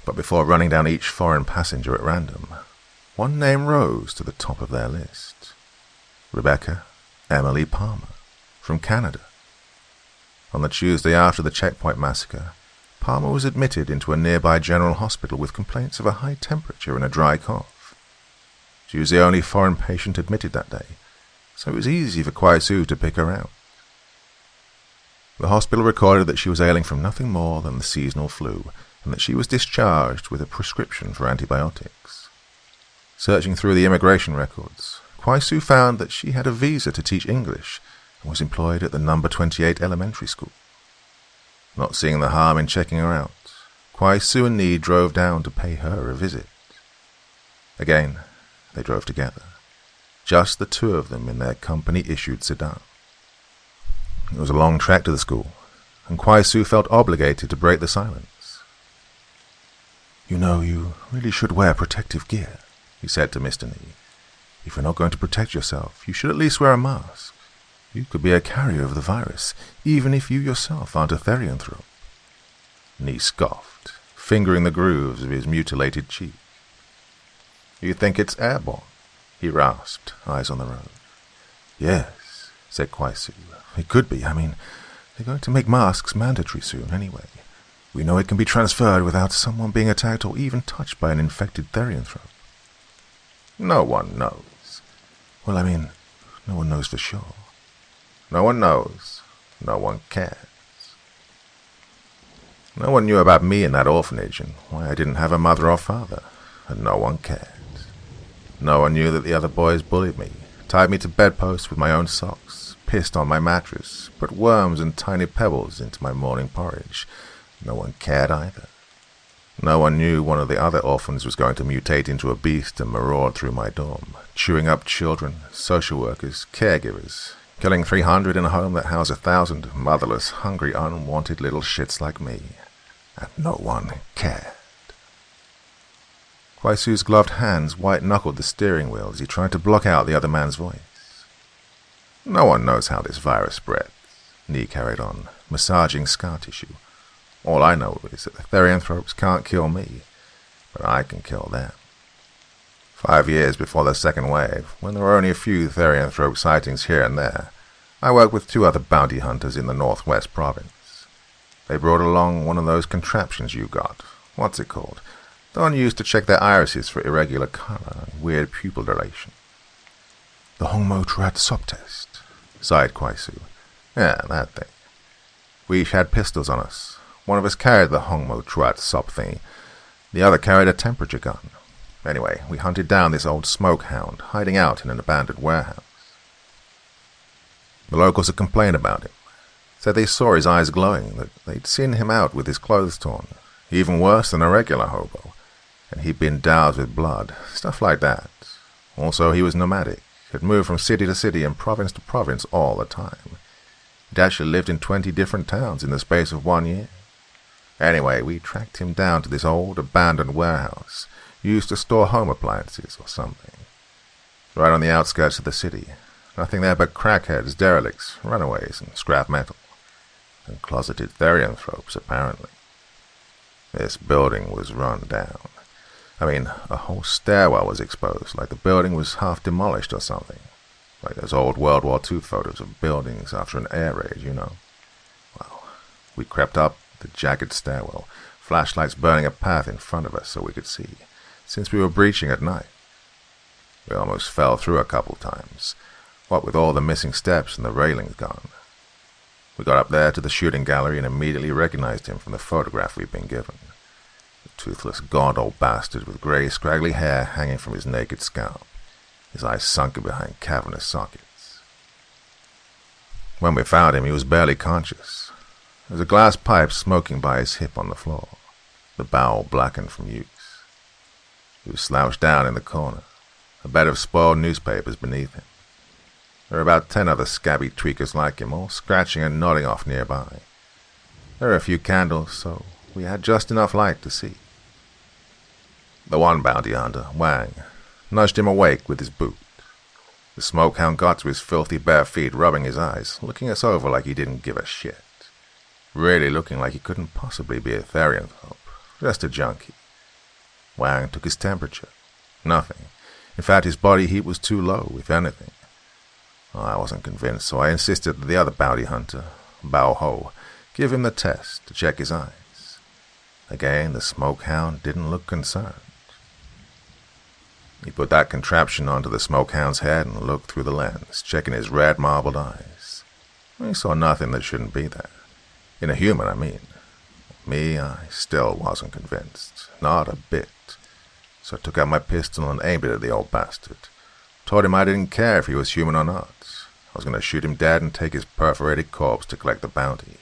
S3: But before running down each foreign passenger at random, one name rose to the top of their list. Rebecca Emily Palmer, from Canada. On the Tuesday after the checkpoint massacre, Palmer was admitted into a nearby general hospital with complaints of a high temperature and a dry cough. She was the only foreign patient admitted that day, so it was easy for Kwai-Su to pick her out. The hospital recorded that she was ailing from nothing more than the seasonal flu, and that she was discharged with a prescription for antibiotics. Searching through the immigration records, Kwai-Su found that she had a visa to teach English and was employed at the number 28 elementary school. Not seeing the harm in checking her out, Kwai-Su and Ni drove down to pay her a visit. Again, they drove together, just the 2 of them in their company-issued sedan. It was a long trek to the school, and Kwai-Su felt obligated to break the silence.
S1: You know, you really should wear protective gear, he said to Mr. Ni. If you're not going to protect yourself, you should at least wear a mask. You could be a carrier of the virus, even if you yourself aren't a therianthrope.
S3: Ni scoffed, fingering the grooves of his mutilated cheek. You think it's airborne? He rasped, eyes on the road.
S1: Yes, said Kwai-Su. It could be. I mean, they're going to make masks mandatory soon anyway. We know it can be transferred without someone being attacked or even touched by an infected therianthrope.
S3: No one knows.
S1: Well, I mean, no one knows for sure.
S3: No one knows. No one cares. No one knew about me in that orphanage and why I didn't have a mother or father, and no one cared. No one knew that the other boys bullied me, tied me to bedposts with my own socks, pissed on my mattress, put worms and tiny pebbles into my morning porridge. No one cared either. No one knew one of the other orphans was going to mutate into a beast and maraud through my dorm, chewing up children, social workers, caregivers, killing 300 in a home that housed 1,000 motherless, hungry, unwanted little shits like me. And no one cared. Kwai-Su's gloved hands white-knuckled the steering wheel as he tried to block out the other man's voice. No one knows how this virus spreads, Ni carried on, massaging scar tissue. All I know is that the therianthropes can't kill me, but I can kill them. 5 years before the second wave, when there were only a few therianthrope sightings here and there, I worked with 2 other bounty hunters in the Northwest Province. They brought along one of those contraptions you got. What's it called? The one used to check their irises for irregular color and weird pupil dilation.
S1: The Hongmo-Trat Sop test,
S3: sighed Kwaisu. Yeah, that thing. We each had pistols on us. One of us carried the Hongmo-Trat Sop thingy. The other carried a temperature gun. Anyway, we hunted down this old smoke hound, hiding out in an abandoned warehouse. The locals had complained about him. Said they saw his eyes glowing, that they'd seen him out with his clothes torn. Even worse than a regular hobo. And he'd been doused with blood, stuff like that. Also, he was nomadic, had moved from city to city and province to province all the time. He'd actually lived in 20 different towns in the space of 1 year. Anyway, we tracked him down to this old, abandoned warehouse, used to store home appliances or something. Right on the outskirts of the city. Nothing there but crackheads, derelicts, runaways, and scrap metal. And closeted therianthropes, apparently. This building was run down. I mean, a whole stairwell was exposed, like the building was half demolished or something. Like those old World War II photos of buildings after an air raid, you know. Well, we crept up the jagged stairwell, flashlights burning a path in front of us so we could see, since we were breaching at night. We almost fell through a couple times, what with all the missing steps and the railings gone. We got up there to the shooting gallery and immediately recognized him from the photograph we'd been given. A toothless, gaunt old bastard with grey, scraggly hair hanging from his naked scalp, his eyes sunken behind cavernous sockets. When we found him, he was barely conscious. There was a glass pipe smoking by his hip on the floor, the bowel blackened from use. He was slouched down in the corner, a bed of spoiled newspapers beneath him. There were about 10 other scabby tweakers like him, all scratching and nodding off nearby. There were a few candles, so we had just enough light to see. The one bounty hunter, Wang, nudged him awake with his boot. The smoke hound got to his filthy bare feet, rubbing his eyes, looking us over like he didn't give a shit. Really looking like he couldn't possibly be a therianthrope, just a junkie. Wang took his temperature. Nothing. In fact, his body heat was too low, if anything. I wasn't convinced, so I insisted that the other bounty hunter, Bao Ho, give him the test to check his eyes. Again, the smoke hound didn't look concerned. He put that contraption onto the smoke hound's head and looked through the lens, checking his red marbled eyes. He saw nothing that shouldn't be there. In a human, I mean. Me, I still wasn't convinced. Not a bit. So I took out my pistol and aimed it at the old bastard. Told him I didn't care if he was human or not. I was going to shoot him dead and take his perforated corpse to collect the bounty.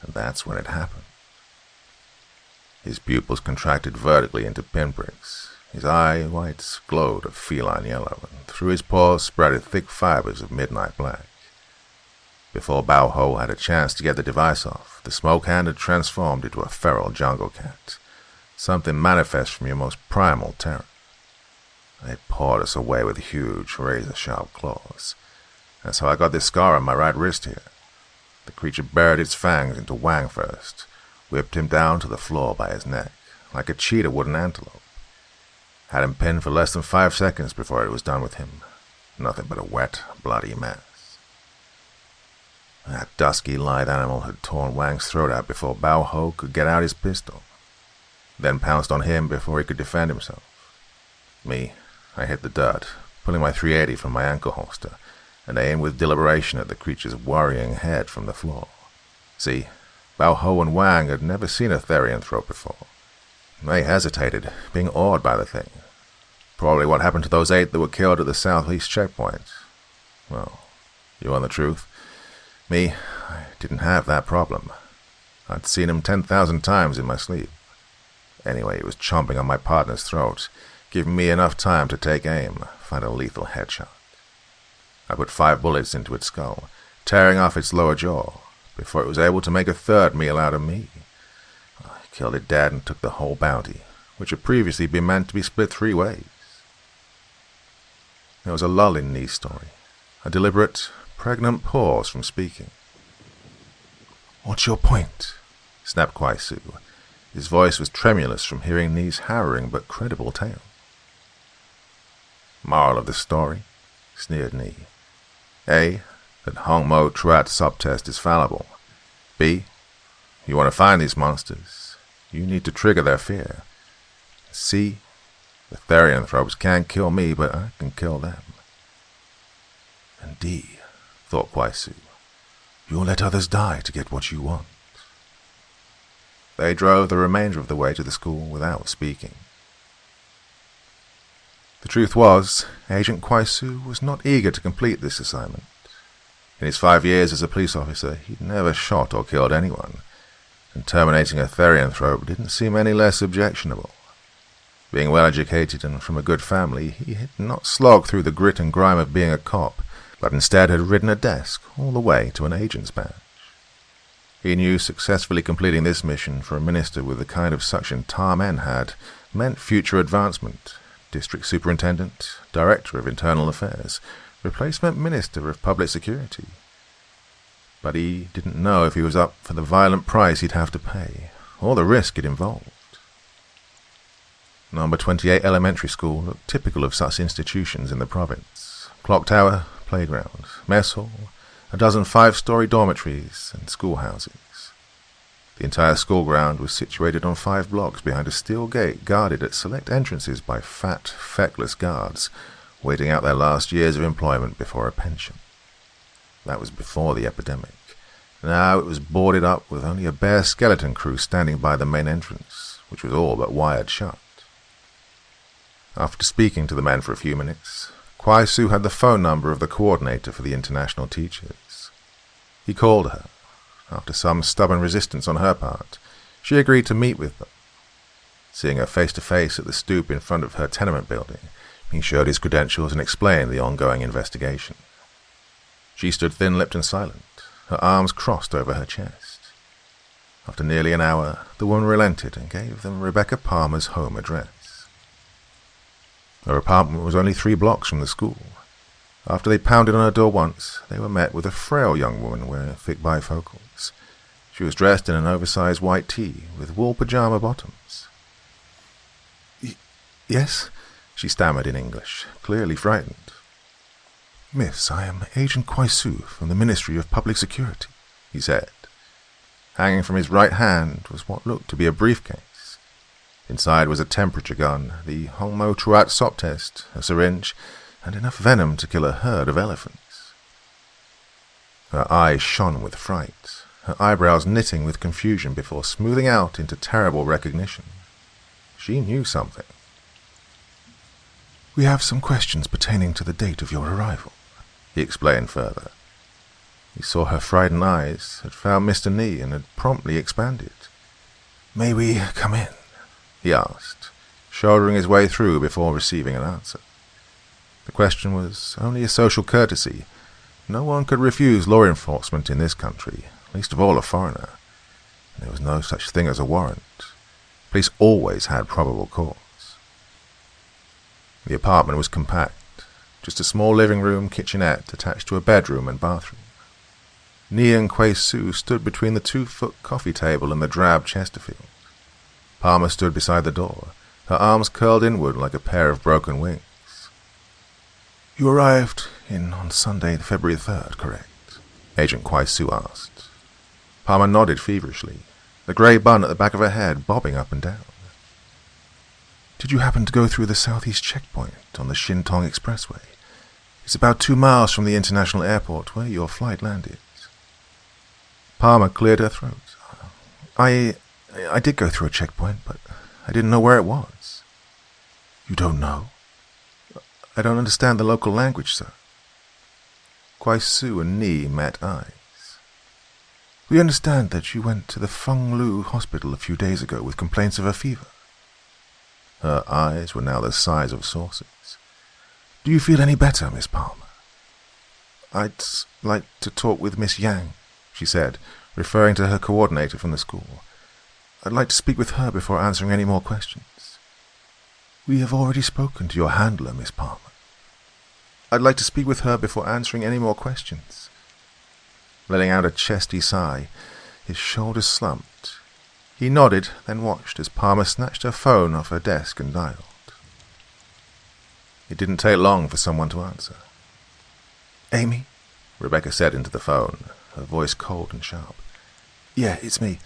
S3: And that's when it happened. His pupils contracted vertically into pinpricks. His eye whites glowed a feline yellow, and through his pores spreaded thick fibers of midnight black. Before Bao Ho had a chance to get the device off, the smoke hand had transformed into a feral jungle cat, something manifest from your most primal terror. It pawed us away with huge, razor-sharp claws. That's how I got this scar on my right wrist here. The creature buried its fangs into Wang first, whipped him down to the floor by his neck, like a cheetah would an antelope. Had him pinned for less than 5 seconds before it was done with him. Nothing but a wet, bloody mess. That dusky, lithe animal had torn Wang's throat out before Bao Ho could get out his pistol, then pounced on him before he could defend himself. Me, I hit the dirt, pulling my .380 from my ankle holster, and aimed with deliberation at the creature's worrying head from the floor. See, Bao Ho and Wang had never seen a therianthrope before. They hesitated, being awed by the thing. Probably what happened to those 8 that were killed at the southeast checkpoint. Well, you want the truth? Me, I didn't have that problem. I'd seen him 10,000 times in my sleep. Anyway, it was chomping on my partner's throat, giving me enough time to take aim, find a lethal headshot. I put 5 bullets into its skull, tearing off its lower jaw, before it was able to make a third meal out of me. I killed it dead and took the whole bounty, which had previously been meant to be split 3 ways. There was a lull in Nee's story, a deliberate, pregnant pause from speaking. "What's your point?" snapped Kwaisu. His voice was tremulous from hearing Nee's harrowing but credible tale. Moral of the story, sneered Nee. A. That Hong Mo Truat subtest is fallible. B. You want to find these monsters. You need to trigger their fear. C. The therianthropes can't kill me, but I can kill them. And D, thought Kwaisu, you'll let others die to get what you want. They drove the remainder of the way to the school without speaking. The truth was, Agent Kwaisu was not eager to complete this assignment. In his 5 years as a police officer, he'd never shot or killed anyone, and terminating a therianthrope didn't seem any less objectionable. Being well-educated and from a good family, he had not slogged through the grit and grime of being a cop, but instead had ridden a desk all the way to an agent's badge. He knew successfully completing this mission for a minister with the kind of suction Tarmen had meant future advancement, district superintendent, director of internal affairs, replacement minister of public security. But he didn't know if he was up for the violent price he'd have to pay, or the risk it involved. Number 28 Elementary School looked typical of such institutions in the province. Clock tower, playground, mess hall, a dozen 5-story dormitories and schoolhouses. The entire school ground was situated on 5 blocks behind a steel gate guarded at select entrances by fat, feckless guards, waiting out their last years of employment before a pension. That was before the epidemic. Now it was boarded up with only a bare skeleton crew standing by the main entrance, which was all but wired shut. After speaking to the men for a few minutes, Kwaisu had the phone number of the coordinator for the international teachers. He called her. After some stubborn resistance on her part, she agreed to meet with them. Seeing her face-to-face at the stoop in front of her tenement building, he showed his credentials and explained the ongoing investigation. She stood thin-lipped and silent, her arms crossed over her chest. After nearly an hour, the woman relented and gave them Rebecca Palmer's home address. Her apartment was only 3 blocks from the school. After they pounded on her door once, they were met with a frail young woman wearing thick bifocals. She was dressed in an oversized white tee with wool pajama bottoms. Yes? She stammered in English, clearly frightened. Miss, I am Agent Kwaisu from the Ministry of Public Security, he said. Hanging from his right hand was what looked to be a briefcase. Inside was a temperature gun, the Hong Mo Truat Sop test, a syringe, and enough venom to kill a herd of elephants. Her eyes shone with fright, her eyebrows knitting with confusion before smoothing out into terrible recognition. She knew something. We have some questions pertaining to the date of your arrival, he explained further. He saw her frightened eyes, had found Mr. Nee, and had promptly expanded. May we come in? He asked, shouldering his way through before receiving an answer. The question was only a social courtesy. No one could refuse law enforcement in this country, least of all a foreigner. And there was no such thing as a warrant. Police always had probable cause. The apartment was compact, just a small living room kitchenette attached to a bedroom and bathroom. Nee and Kwaisu stood between the 2-foot coffee table and the drab Chesterfield. Palmer stood beside the door, her arms curled inward like a pair of broken wings. You arrived on Sunday, February 3rd, correct? Agent Kwaisu asked. Palmer nodded feverishly, the grey bun at the back of her head bobbing up and down. Did you happen to go through the southeast checkpoint on the Shintong Expressway? It's about 2 miles from the international airport where your flight landed. Palmer cleared her throat. I did go through a checkpoint, but I didn't know where it was. You don't know? I don't understand the local language, sir. Kwaisu and Nee met eyes. We understand that you went to the Feng Lu hospital a few days ago with complaints of a fever. Her eyes were now the size of saucers. Do you feel any better, Miss Palmer? I'd like to talk with Miss Yang, she said, referring to her coordinator from the school. I'd like to speak with her before answering any more questions. We have already spoken to your handler, Miss Palmer. I'd like to speak with her before answering any more questions. Letting out a chesty sigh, his shoulders slumped. He nodded, then watched as Palmer snatched her phone off her desk and dialed. It didn't take long for someone to answer. "Amy?" Rebecca said into the phone, her voice cold and sharp. "Yeah, it's me.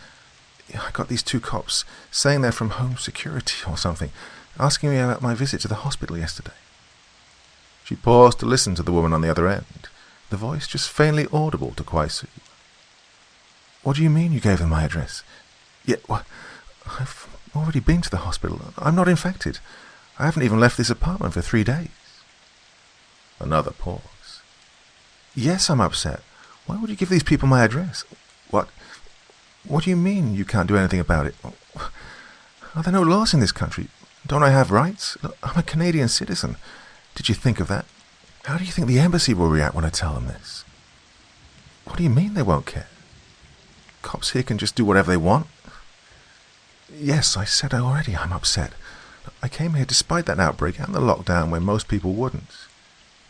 S3: I got these 2 cops saying they're from home security or something, asking me about my visit to the hospital yesterday." She paused to listen to the woman on the other end, the voice just faintly audible to Kwai-Su. "What do you mean you gave them my address?" "Yeah, well, I've already been to the hospital. I'm not infected. I haven't even left this apartment for 3 days." Another pause. "Yes, I'm upset. Why would you give these people my address?" What do you mean you can't do anything about it? Are there no laws in this country? Don't I have rights? Look, I'm a Canadian citizen. Did you think of that? How do you think the embassy will react when I tell them this?" "What do you mean they won't care? Cops here can just do whatever they want." "Yes, I said already I'm upset. I came here despite that outbreak and the lockdown when most people wouldn't.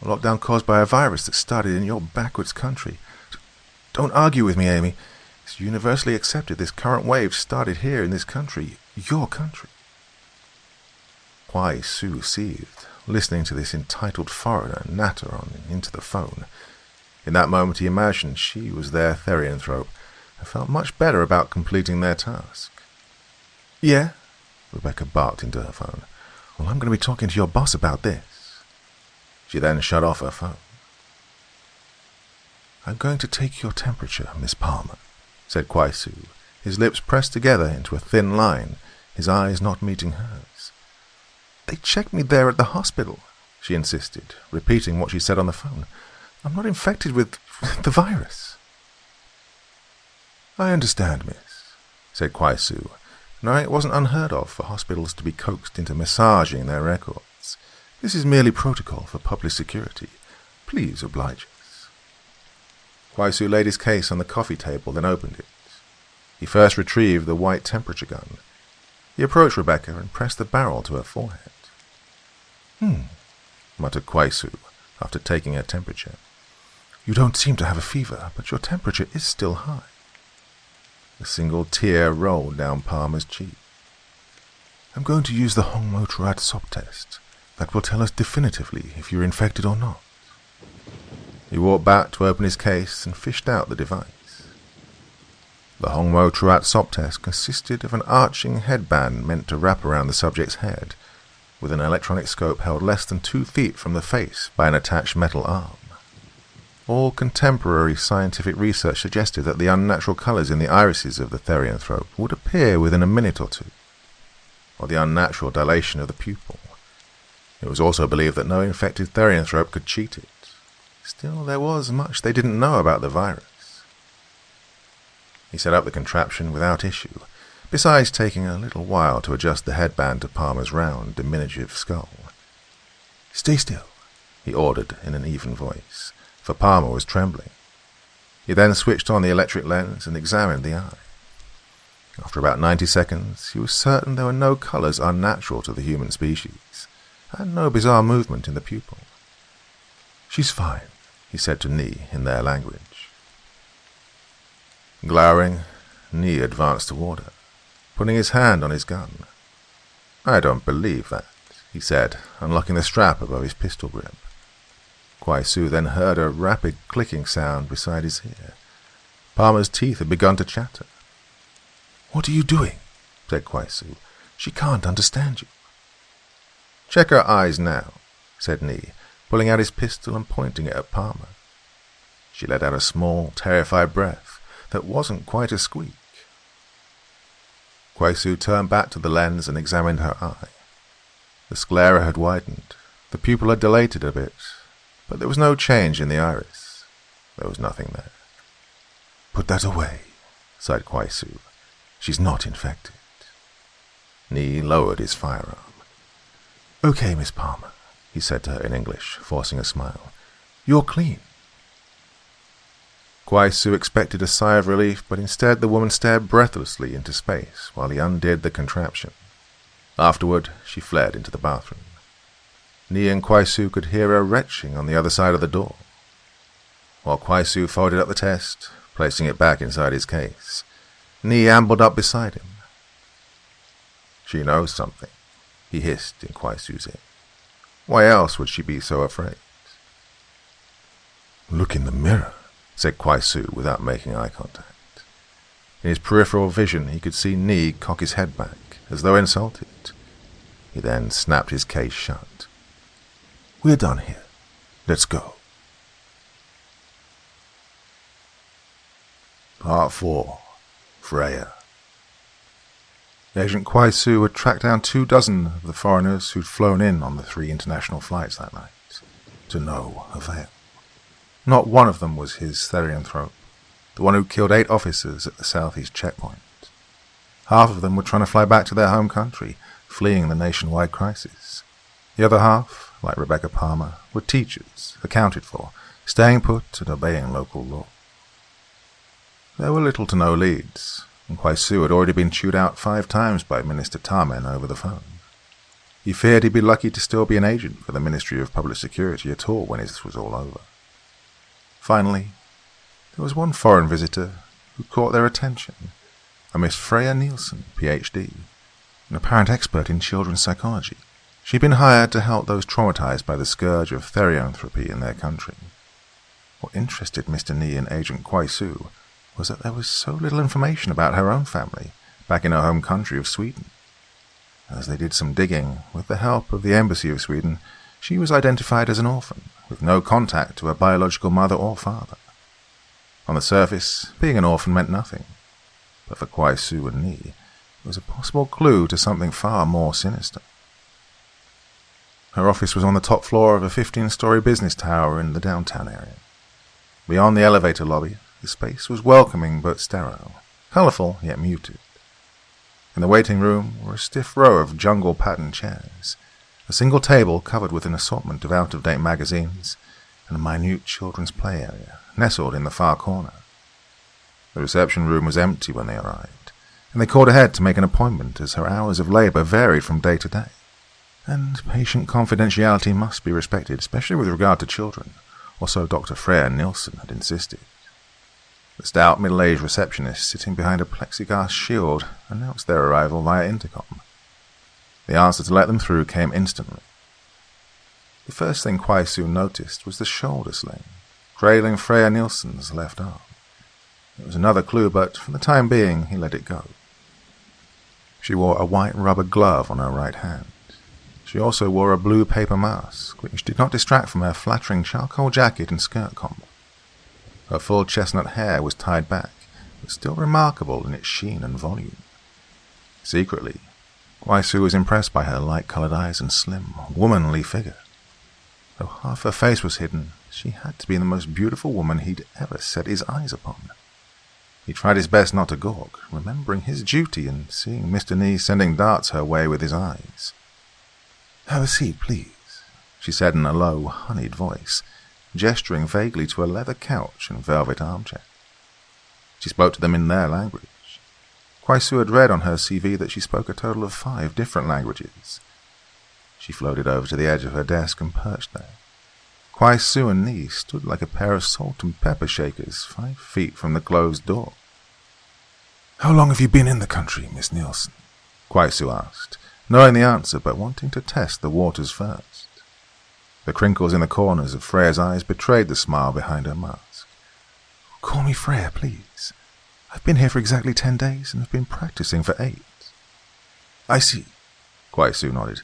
S3: A lockdown caused by a virus that started in your backwards country. Don't argue with me, Amy. It's universally accepted this current wave started here in this country, your country." Kwai-Su seethed, listening to this entitled foreigner natter on into the phone. In that moment he imagined she was their therianthrope, and felt much better about completing their task. "Yeah?" Rebecca barked into her phone. "Well, I'm going to be talking to your boss about this." She then shut off her phone. "I'm going to take your temperature, Miss Palmer," said Kwai-Su, his lips pressed together into a thin line, his eyes not meeting hers. "They checked me there at the hospital," she insisted, repeating what she said on the phone. "I'm not infected with the virus." "I understand, miss," said Kwai-Su, knowing it wasn't unheard of for hospitals to be coaxed into massaging their records. "This is merely protocol for public security. Please oblige us." Kwai-Su laid his case on the coffee table, then opened it. He first retrieved the white temperature gun. He approached Rebecca and pressed the barrel to her forehead. Muttered Kwai-Su, after taking her temperature. "You don't seem to have a fever, but your temperature is still high." A single tear rolled down Palmer's cheek. "I'm going to use the Hong Mo-Truat Sop test. That will tell us definitively if you're infected or not." He walked back to open his case and fished out the device. The Hong Mo-Truat Sop test consisted of an arching headband meant to wrap around the subject's head, with an electronic scope held less than 2 feet from the face by an attached metal arm. All contemporary scientific research suggested that the unnatural colours in the irises of the therianthrope would appear within a minute or 2, or the unnatural dilation of the pupil. It was also believed that no infected therianthrope could cheat it. Still, there was much they didn't know about the virus. He set up the contraption without issue, besides taking a little while to adjust the headband to Palmer's round, diminutive skull. "Stay still," he ordered in an even voice, for Palmer was trembling. He then switched on the electric lens and examined the eye. After about 90 seconds, he was certain there were no colours unnatural to the human species, and no bizarre movement in the pupil. "She's fine," he said to Ni in their language. Glowering, Ni advanced toward her, putting his hand on his gun. "I don't believe that," he said, unlocking the strap above his pistol grip. Kwai-Su then heard a rapid clicking sound beside his ear. Palmer's teeth had begun to chatter. "What are you doing?" said Kwai-Su. "She can't understand you." "Check her eyes now," said Ni, pulling out his pistol and pointing it at Palmer. She let out a small, terrified breath that wasn't quite a squeak. Kwai-Su turned back to the lens and examined her eye. The sclera had widened, the pupil had dilated a bit, but there was no change in the iris. There was nothing there. "Put that away," sighed Kwai-Su. "She's not infected." Ni lowered his firearm. "Okay, Miss Palmer," he said to her in English, forcing a smile. "You're clean." Kwai-Su expected a sigh of relief, but instead the woman stared breathlessly into space while he undid the contraption. Afterward, she fled into the bathroom. Ni and Kwai-Su could hear her retching on the other side of the door. While Kwai-Su folded up the test, placing it back inside his case, Ni ambled up beside him. "She knows something," he hissed in Kwai-Su's ear. Why else would she be so afraid? "Look in the mirror," said Kwai-Su without making eye contact. In his peripheral vision, he could see Ni cock his head back, as though insulted. He then snapped his case shut. "We're done here. Let's go." Part 4. Freya. Agent Kwai-Su had tracked down 24 of the foreigners who'd flown in on the 3 international flights that night, to no avail. Not one of them was his therianthrope, the one who killed 8 officers at the southeast checkpoint. Half of them were trying to fly back to their home country, fleeing the nationwide crisis. The other half, like Rebecca Palmer, were teachers, accounted for, staying put and obeying local law. There were little to no leads, and Kwai-Su had already been chewed out 5 times by Minister Tarmen over the phone. He feared he'd be lucky to still be an agent for the Ministry of Public Security at all when this was all over. Finally, there was one foreign visitor who caught their attention, a Miss Freya Nielsen, Ph.D., an apparent expert in children's psychology. She'd been hired to help those traumatized by the scourge of therianthropy in their country. What interested Mr. Ni and Agent Kwai-Su was that there was so little information about her own family back in her home country of Sweden. As they did some digging, with the help of the Embassy of Sweden, she was identified as an orphan, with no contact to her biological mother or father. On the surface, being an orphan meant nothing, but for Kwai-Su and Ni, it was a possible clue to something far more sinister. Her office was on the top floor of a 15-story business tower in the downtown area. Beyond the elevator lobby, the space was welcoming but sterile, colourful yet muted. In the waiting room were a stiff row of jungle-patterned chairs, a single table covered with an assortment of out-of-date magazines, and a minute children's play area, nestled in the far corner. The reception room was empty when they arrived, and they called ahead to make an appointment as her hours of labour varied from day to day. And patient confidentiality must be respected, especially with regard to children, or so Dr. Freya Nielsen had insisted. The stout middle-aged receptionist sitting behind a plexiglass shield announced their arrival via intercom. The answer to let them through came instantly. The first thing Kwai-Su noticed was the shoulder sling, trailing Freya Nielsen's left arm. It was another clue, but for the time being he let it go. She wore a white rubber glove on her right hand. She also wore a blue paper mask, which did not distract from her flattering charcoal jacket and skirt combo. Her full chestnut hair was tied back, but still remarkable in its sheen and volume. Secretly, Kwai-Su was impressed by her light-coloured eyes and slim, womanly figure. Though half her face was hidden, she had to be the most beautiful woman he'd ever set his eyes upon. He tried his best not to gawk, remembering his duty and seeing Mr. Ni sending darts her way with his eyes. "Have a seat, please," she said in a low, honeyed voice, gesturing vaguely to a leather couch and velvet armchair. She spoke to them in their language. Kwai-Su had read on her CV that she spoke a total of 5 different languages. She floated over to the edge of her desk and perched there. Kwai-Su and Ni stood like a pair of salt and pepper shakers 5 feet from the closed door. "How long have you been in the country, Miss Nielsen?" Kwai-Su asked, knowing the answer but wanting to test the waters first. The crinkles in the corners of Freya's eyes betrayed the smile behind her mask. "Call me Freya, please. I've been here for exactly 10 days and have been practicing for 8. "I see," Kwai-Su nodded.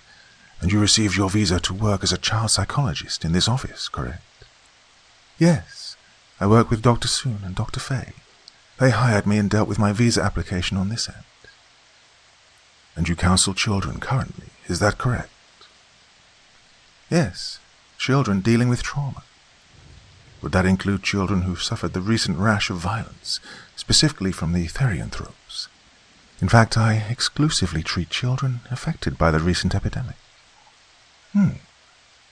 S3: "And you received your visa to work as a child psychologist in this office, correct?" "Yes. I work with Dr. Soon and Dr. Fay. They hired me and dealt with my visa application on this end." "And you counsel children currently, is that correct?" "Yes. Children dealing with trauma." "Would that include children who've suffered the recent rash of violence, specifically from the therianthropes? In fact, I exclusively treat children affected by the recent epidemic."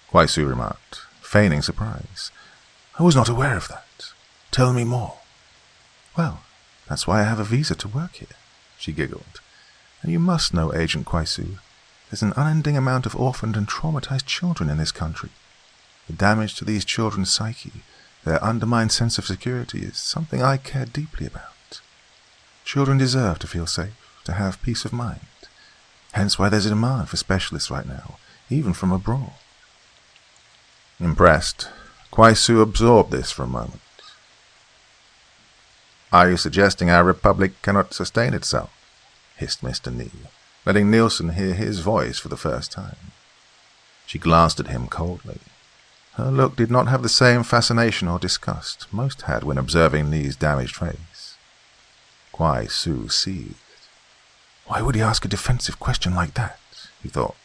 S3: Kwai-Su remarked, feigning surprise. "I was not aware of that. Tell me more." "Well, that's why I have a visa to work here," she giggled. "And you must know, Agent Kwai-Su, there's an unending amount of orphaned and traumatized children in this country. The damage to these children's psyche, their undermined sense of security, is something I care deeply about. Children deserve to feel safe, to have peace of mind. Hence why there's a demand for specialists right now, even from abroad. Impressed, Kwaisu absorbed this for a moment. "Are you suggesting our republic cannot sustain itself?" hissed Mr. Nee, letting Nielsen hear his voice for the first time. She glanced at him coldly. Her look did not have the same fascination or disgust most had when observing Nee's damaged face. Kwaisu seethed. Why would he ask a defensive question like that? He thought.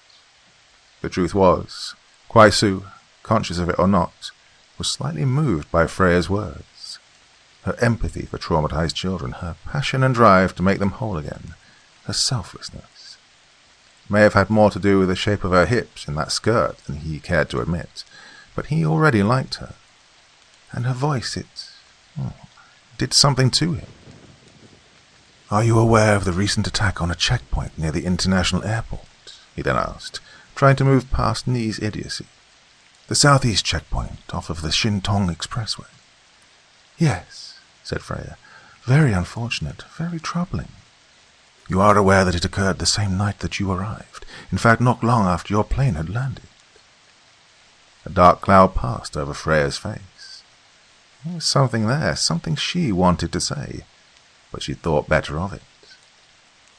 S3: The truth was, Kwaisu, conscious of it or not, was slightly moved by Freya's words. Her empathy for traumatized children, her passion and drive to make them whole again, her selflessness, may have had more to do with the shape of her hips in that skirt than he cared to admit, but he already liked her. And her voice, it did something to him. "Are you aware of the recent attack on a checkpoint near the international airport?" he then asked, trying to move past Nee's idiocy. "The southeast checkpoint off of the Shintong Expressway." "Yes," said Freya. "Very unfortunate, very troubling." "You are aware that it occurred the same night that you arrived, in fact not long after your plane had landed?" A dark cloud passed over Freya's face. There was something there, something she wanted to say, but she thought better of it.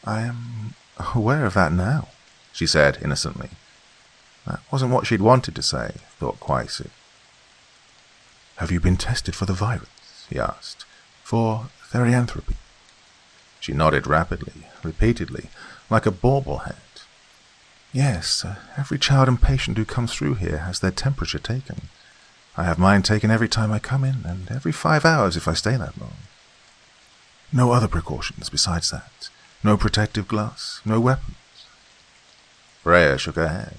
S3: "I am aware of that now," she said innocently. That wasn't what she'd wanted to say, thought Kwaisu. "Have you been tested for the virus?" he asked. "For therianthropy?" She nodded rapidly, repeatedly, like a bauble head. "Yes, every child and patient who comes through here has their temperature taken. I have mine taken every time I come in, and every 5 hours if I stay that long." "No other precautions besides that? No protective glass? No weapons?" Freya shook her head.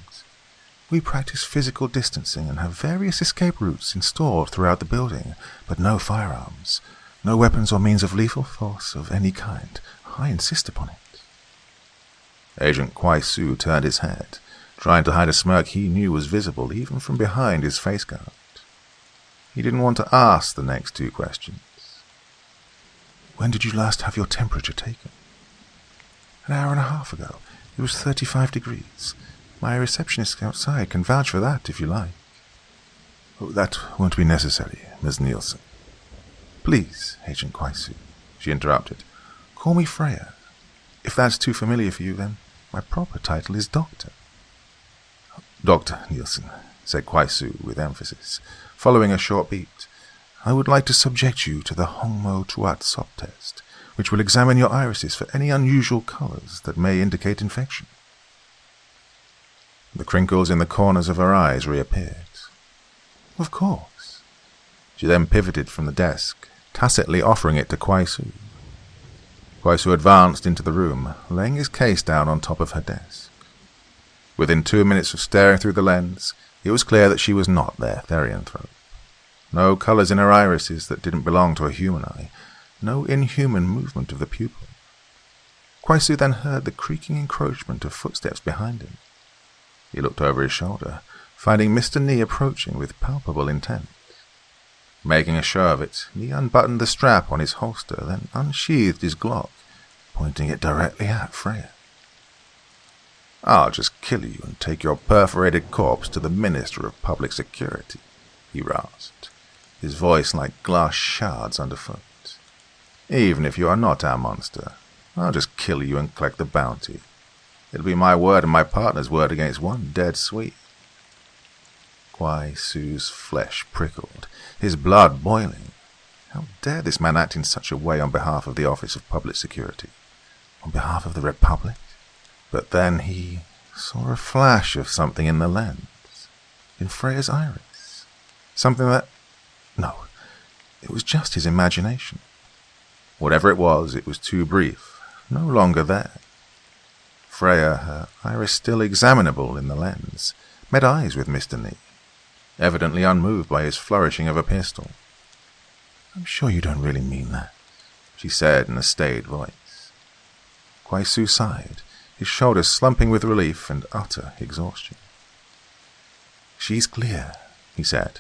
S3: "We practice physical distancing and have various escape routes installed throughout the building, but no firearms, no weapons or means of lethal force of any kind. I insist upon it." Agent Kwaisu turned his head, trying to hide a smirk he knew was visible even from behind his face guard. He didn't want to ask the next two questions. "When did you last have your temperature taken?" "An hour and a half ago. It was 35 degrees. My receptionist outside can vouch for that, if you like." "Oh, that won't be necessary, Ms. Nielsen." "Please, Agent Kwaisu," she interrupted. "Call me Freya. If that's too familiar for you, then my proper title is Doctor." "Dr. Nielsen," said Kwaisu with emphasis, following a short beat. "I would like to subject you to the Hongmo Tuat Sop test, which will examine your irises for any unusual colors that may indicate infection." The crinkles in the corners of her eyes reappeared. "Of course." She then pivoted from the desk, tacitly offering it to Kwaisu. Kwaisu advanced into the room, laying his case down on top of her desk. Within 2 minutes of staring through the lens, it was clear that she was not their therianthrope. No colors in her irises that didn't belong to a human eye, no inhuman movement of the pupil. Kwaisu then heard the creaking encroachment of footsteps behind him. He looked over his shoulder, finding Mr. Nee approaching with palpable intent. Making a show of it, he unbuttoned the strap on his holster, then unsheathed his Glock, pointing it directly at Freya. "I'll just kill you and take your perforated corpse to the Minister of Public Security," he rasped, his voice like glass shards underfoot. "Even if you are not our monster, I'll just kill you and collect the bounty. It'll be my word and my partner's word against one dead sweet." Kwaisu's flesh prickled, his blood boiling. How dare this man act in such a way on behalf of the Office of Public Security? On behalf of the Republic? But then he saw a flash of something in the lens, in Freya's iris. Something that... No, it was just his imagination. Whatever it was too brief, no longer there. Freya, her iris still examinable in the lens, met eyes with Mr. Nee, evidently unmoved by his flourishing of a pistol. "I'm sure you don't really mean that," she said in a staid voice. Kwaisu sighed, his shoulders slumping with relief and utter exhaustion. "She's clear," he said.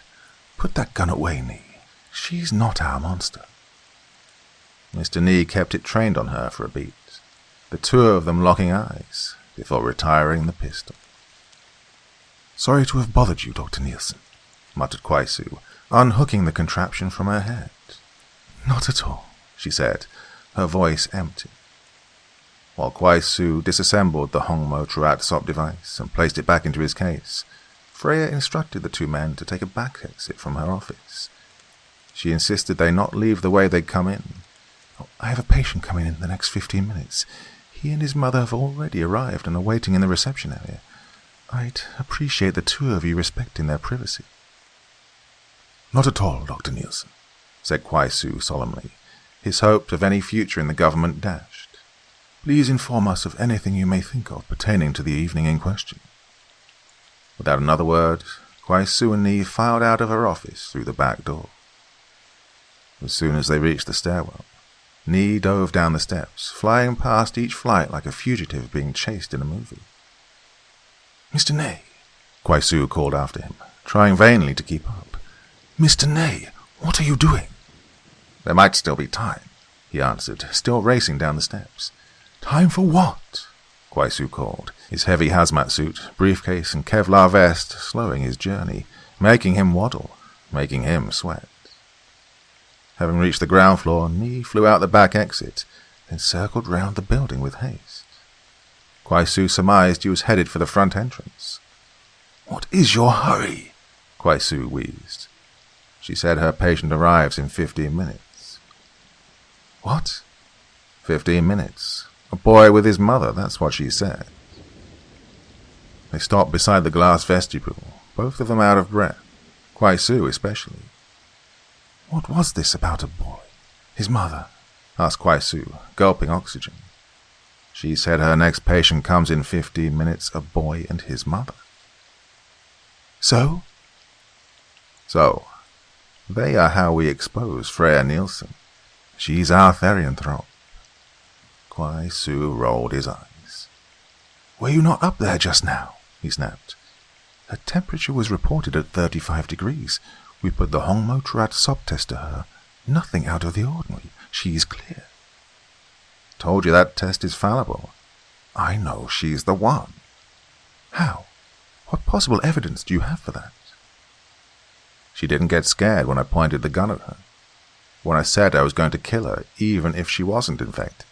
S3: "Put that gun away, Nee. She's not our monster." Mr. Nee kept it trained on her for a beat, the two of them locking eyes, before retiring the pistol. "Sorry to have bothered you, Dr. Nielsen," muttered Kwaisu, unhooking the contraption from her head. Not at all, she said, her voice empty. While Kwaisu disassembled the Hongmo Triratosop device and placed it back into his case, Freya instructed the two men to take a back exit from her office. She insisted they not leave the way they'd come in. I have a patient coming in the next 15 minutes. He and his mother have already arrived and are waiting in the reception area. I'd appreciate the two of you respecting their privacy. Not at all, Dr. Nielsen, said Kwaisu solemnly, his hopes of any future in the government dashed. Please inform us of anything you may think of pertaining to the evening in question. Without another word, Kwaisu and Ni filed out of her office through the back door. As soon as they reached the stairwell, Ni dove down the steps, flying past each flight like a fugitive being chased in a movie. Mr. Ney, Kwaisu called after him, trying vainly to keep up. Mr. Ney, what are you doing? There might still be time, he answered, still racing down the steps. Time for what? Kwaisu called, his heavy hazmat suit, briefcase, and Kevlar vest slowing his journey, making him waddle, making him sweat. Having reached the ground floor, Ni flew out the back exit, then circled round the building with haste. Kwaisu surmised he was headed for the front entrance. What is your hurry? Kwaisu wheezed. She said her patient arrives in 15 minutes. What? 15 minutes. A boy with his mother, that's what she said. They stopped beside the glass vestibule, both of them out of breath, Kwaisu especially. What was this about a boy? His mother? Asked Kwaisu, gulping oxygen. She said her next patient comes in 15 minutes, a boy and his mother. So? So, they are how we expose Freya Nielsen. She's our therianthrope. Kwaisu rolled his eyes. Were you not up there just now? He snapped. Her temperature was reported at 35 degrees. We put the Hongmo Triratosop test to her. Nothing out of the ordinary. She's clear. Told you that test is fallible. I know she's the one. How? What possible evidence do you have for that? She didn't get scared when I pointed the gun at her. When I said I was going to kill her, even if she wasn't infected.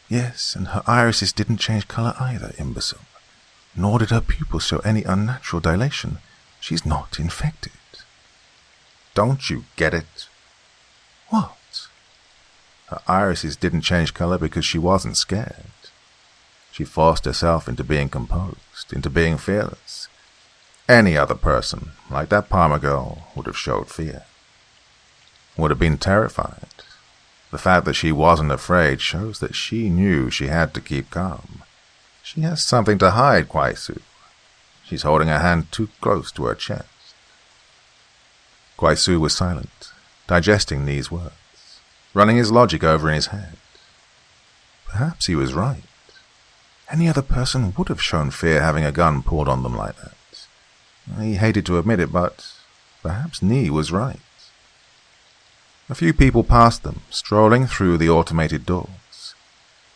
S3: Yes, and her irises didn't change color either, imbecile. Nor did her pupils show any unnatural dilation. She's not infected. Don't you get it? What? Her irises didn't change color because she wasn't scared. She forced herself into being composed, into being fearless. Any other person, like that Palmer girl, would have showed fear. Would have been terrified. The fact that she wasn't afraid shows that she knew she had to keep calm. She has something to hide, Kwaisu. She's holding her hand too close to her chest. Kwaisu was silent, digesting Ni's words, running his logic over in his head. Perhaps he was right. Any other person would have shown fear having a gun pulled on them like that. He hated to admit it, but perhaps Ni was right. A few people passed them, strolling through the automated doors.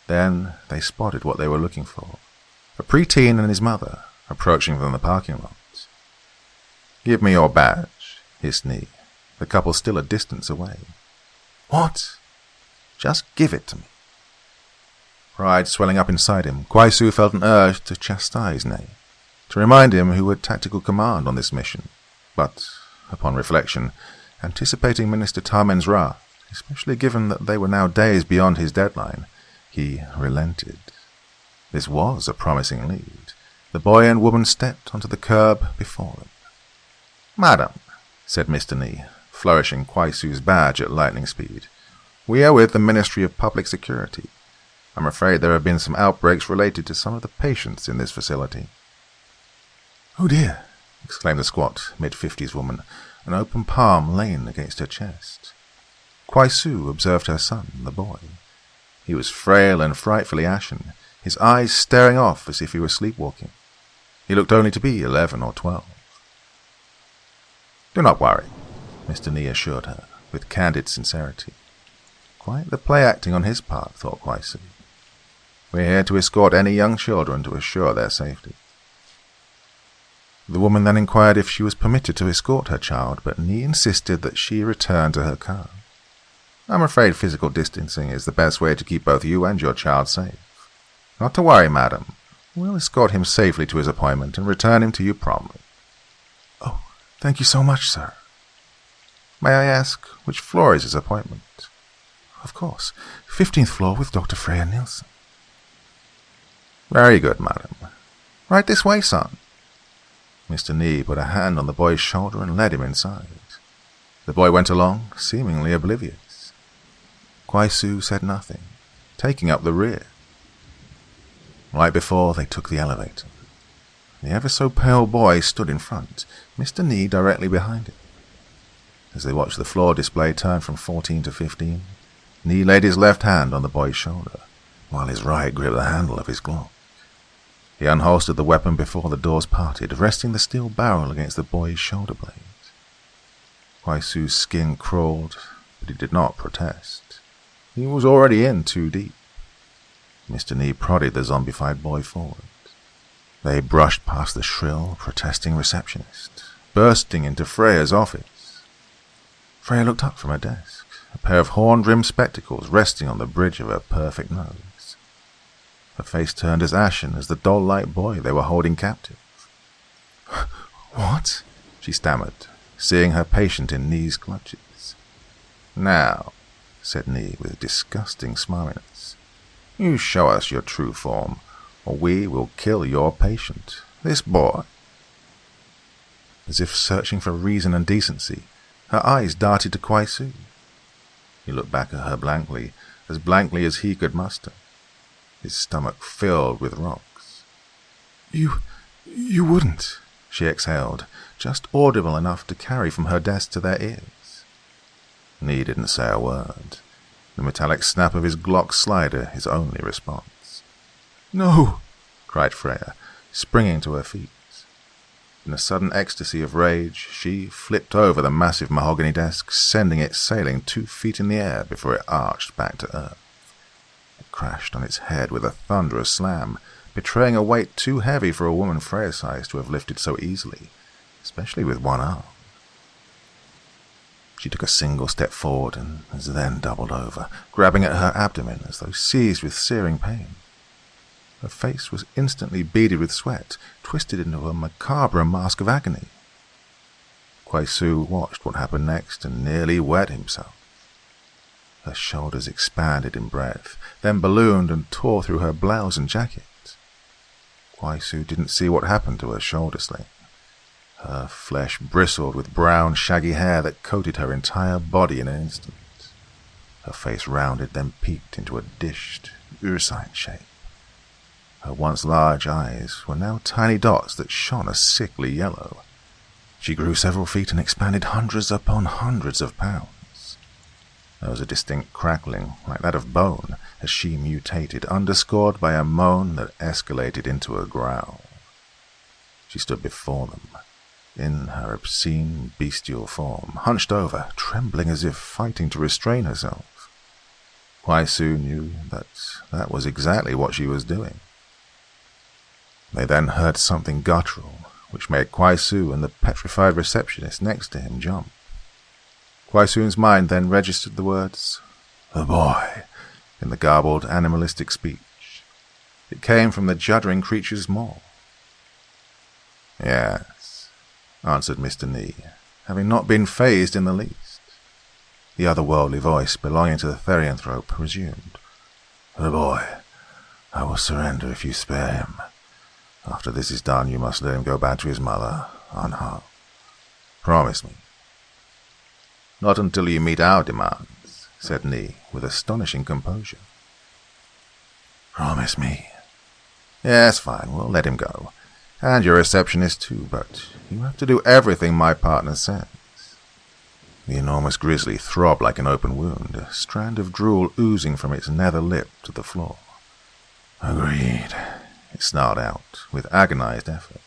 S3: Then they spotted what they were looking for. A preteen and his mother, approaching from the parking lot. Give me your badge, hissed Ni, the couple still a distance away. What? Just give it to me. Pride swelling up inside him, Kwaisu felt an urge to chastise Ni, to remind him who had tactical command on this mission. But, upon reflection, anticipating Minister Tarmen's wrath, especially given that they were now days beyond his deadline, he relented. This was a promising lead. The boy and woman stepped onto the curb before them. Madam, said Mr. Ni, flourishing Kwaisu's badge at lightning speed, we are with the Ministry of Public Security. I'm afraid there have been some outbreaks related to some of the patients in this facility. Oh dear, exclaimed the squat, mid-50s woman, an open palm laying against her chest. Kwaisu observed her son, the boy. He was frail and frightfully ashen, his eyes staring off as if he were sleepwalking. He looked only to be 11 or 12. Do not worry, Mr. Ni assured her, with candid sincerity. Quite the play-acting on his part, thought Kwaisu. We're here to escort any young children to assure their safety. The woman then inquired if she was permitted to escort her child, but Nee insisted that she return to her car. "I'm afraid physical distancing is the best way to keep both you and your child safe. Not to worry, madam. We'll escort him safely to his appointment and return him to you promptly." "Oh, thank you so much, sir." "May I ask which floor is his appointment?" "Of course. 15th floor with Dr. Freya Nielsen." "Very good, madam. Right this way, son." Mr. Nee put a hand on the boy's shoulder and led him inside. The boy went along, seemingly oblivious. Kwai-Su said nothing, taking up the rear. Right before they took the elevator, the ever-so-pale boy stood in front, Mr. Nee directly behind him. As they watched the floor display turn from 14 to 15, Nee laid his left hand on the boy's shoulder, while his right gripped the handle of his Glock. He unholstered the weapon before the doors parted, resting the steel barrel against the boy's shoulder blade. Kwai-Su's skin crawled, but he did not protest. He was already in too deep. Mr. Nee prodded the zombified boy forward. They brushed past the shrill, protesting receptionist, bursting into Freya's office. Freya looked up from her desk, a pair of horn-rimmed spectacles resting on the bridge of her perfect nose. Her face turned as ashen as the doll-like boy they were holding captive. "What?" she stammered, seeing her patient in Nee's clutches. "Now," said Nee with disgusting smiliness, "you show us your true form, or we will kill your patient, this boy." As if searching for reason and decency, her eyes darted to Kwai-Su. He looked back at her blankly as he could muster, his stomach filled with rocks. You wouldn't," she exhaled, just audible enough to carry from her desk to their ears. Nee didn't say a word. The metallic snap of his Glock slider his only response. "No!" cried Freya, springing to her feet. In a sudden ecstasy of rage, she flipped over the massive mahogany desk, sending it sailing 2 feet in the air before it arched back to earth. It crashed on its head with a thunderous slam, betraying a weight too heavy for a woman Freya's size to have lifted so easily, especially with one arm. She took a single step forward and then doubled over, grabbing at her abdomen as though seized with searing pain. Her face was instantly beaded with sweat, twisted into a macabre mask of agony. Kwai-Su watched what happened next and nearly wet himself. Her shoulders expanded in breadth, then ballooned and tore through her blouse and jacket. Kwai-Su didn't see what happened to her shoulder sling. Her flesh bristled with brown, shaggy hair that coated her entire body in an instant. Her face rounded, then peaked into a dished, ursine shape. Her once large eyes were now tiny dots that shone a sickly yellow. She grew several feet and expanded hundreds upon hundreds of pounds. There was a distinct crackling, like that of bone, as she mutated, underscored by a moan that escalated into a growl. She stood before them, in her obscene, bestial form, hunched over, trembling as if fighting to restrain herself. Kwai-Su knew that was exactly what she was doing. They then heard something guttural, which made Kwai-Su and the petrified receptionist next to him jump. Kwai-Su's mind then registered the words, "the boy," in the garbled, animalistic speech. It came from the juddering creature's maw. "Yes," answered Mr. Nee, having not been fazed in the least. The otherworldly voice belonging to the therianthrope resumed, "the boy. I will surrender if you spare him. After this is done, you must let him go back to his mother, unharmed. Promise me." "Not until you meet our demands," said Nee, with astonishing composure. "Promise me." "Yes, fine, we'll let him go. And your receptionist too, but you have to do everything my partner says." The enormous grizzly throbbed like an open wound, a strand of drool oozing from its nether lip to the floor. "Agreed," it snarled out, with agonized effort.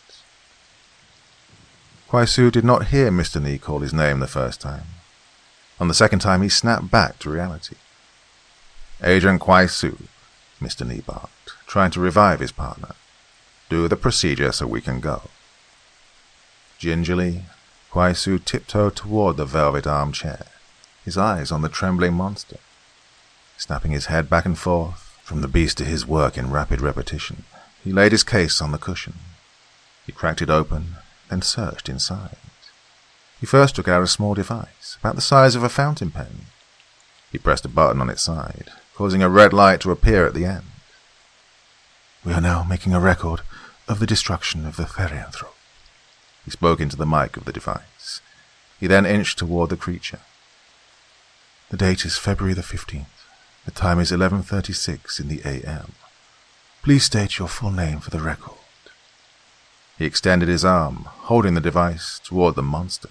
S3: Kwai-Su did not hear Mr. Nee call his name the first time. On the second time, he snapped back to reality. "Agent Kwai-Su," Mr. Nee barked, trying to revive his partner. "Do the procedure so we can go." Gingerly, Kwaisu tiptoed toward the velvet armchair, his eyes on the trembling monster. Snapping his head back and forth, from the beast to his work in rapid repetition, he laid his case on the cushion. He cracked it open, then searched inside. He first took out a small device, about the size of a fountain pen. He pressed a button on its side, causing a red light to appear at the end. "We are now making a record of the destruction of the therianthrope." He spoke into the mic of the device. He then inched toward the creature. "The date is February the 15th. The time is 11:36 in the a.m. Please state your full name for the record." He extended his arm, holding the device toward the monster.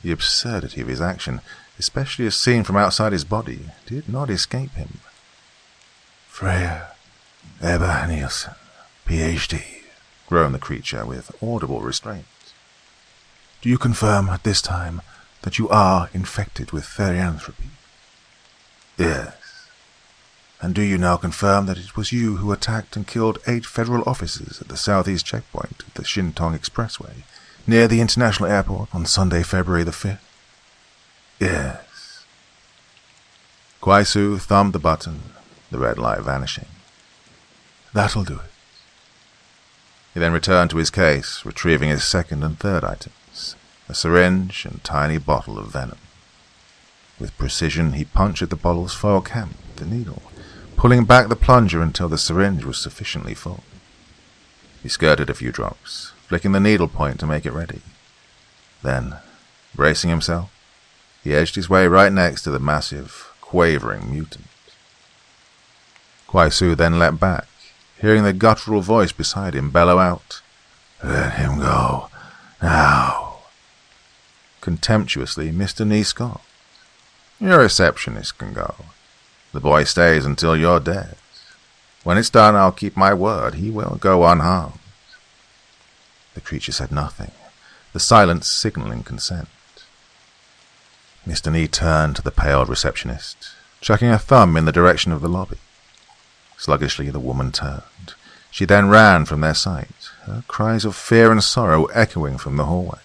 S3: The absurdity of his action, especially as seen from outside his body, did not escape him. "Freya Eber Nielsen, Ph.D., groaned the creature with audible restraint. "Do you confirm at this time that you are infected with therianthropy?" "Yes." "And do you now confirm that it was you who attacked and killed 8 federal officers at the southeast checkpoint of the Shintong Expressway, near the international airport on Sunday, February the 5th? "Yes." Kwaisu thumbed the button, the red light vanishing. "That'll do it." He then returned to his case, retrieving his second and third items, a syringe and tiny bottle of venom. With precision, he punctured the bottle's foil cap with the needle, pulling back the plunger until the syringe was sufficiently full. He skirted a few drops, flicking the needle point to make it ready. Then, bracing himself, he edged his way right next to the massive, quavering mutant. Kwaisu then leapt back, hearing the guttural voice beside him bellow out, "Let him go, now." Contemptuously, Mr. Nee scoffed. "Your receptionist can go. The boy stays until you're dead. When it's done, I'll keep my word. He will go unharmed." The creature said nothing, the silence signaling consent. Mr. Nee turned to the pale receptionist, chucking a thumb in the direction of the lobby. Sluggishly, the woman turned. She then ran from their sight, her cries of fear and sorrow echoing from the hallway.